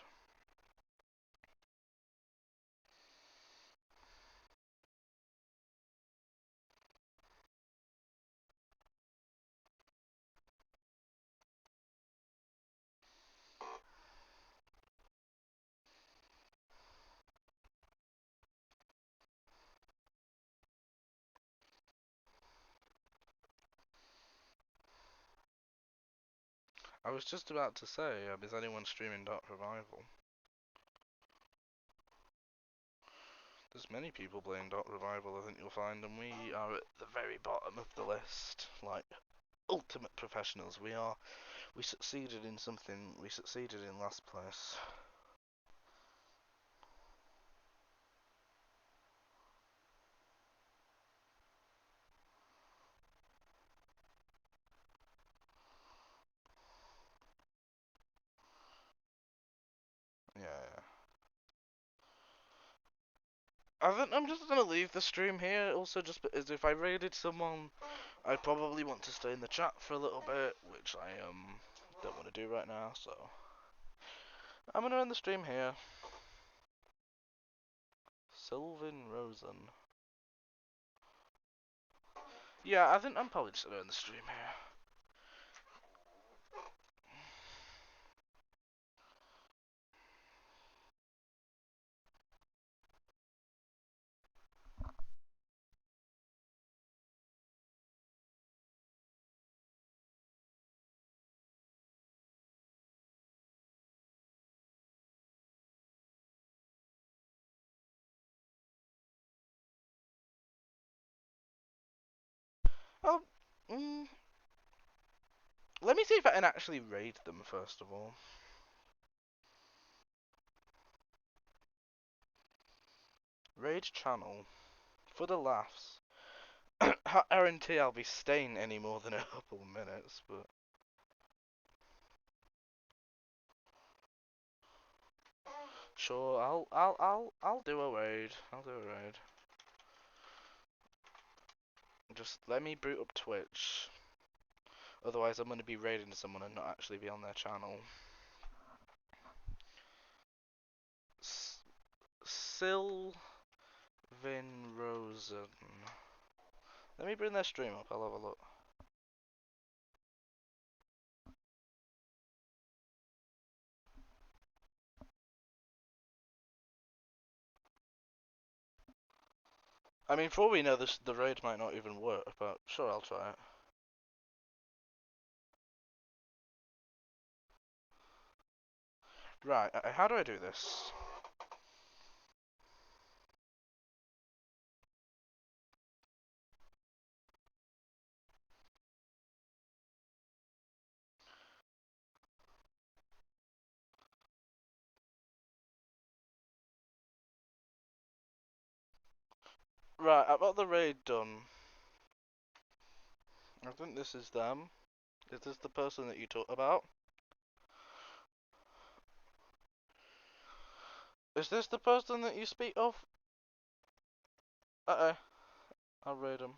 I was just about to say, is anyone streaming Dark Revival? There's many people playing Dark Revival, I think you'll find, and we are at the very bottom of the list. Like, ultimate professionals. We succeeded in something, we succeeded in last place. Yeah. I think I'm just gonna leave the stream here, also just because if I raided someone, I'd probably want to stay in the chat for a little bit, which I don't want to do right now, so I'm gonna end the stream here. Sylvan Rosen. Yeah, I think I'm probably just gonna end the stream here. Oh, mm, let me see if I can actually raid them first of all. Raid channel. For the laughs. I guarantee I'll be staying any more than a couple of minutes, but sure, I'll do a raid. I'll do a raid. Just let me boot up Twitch. Otherwise, I'm going to be raiding someone and not actually be on their channel. Sylvan Rosen. Let me bring their stream up. I'll have a look. I mean, for all we know, the raid might not even work, but sure, I'll try it. Right, how do I do this? Right, I've got the raid done. I think this is them. Is this the person that you talked about? Is this the person that you speak of? Uh-oh. I'll raid him.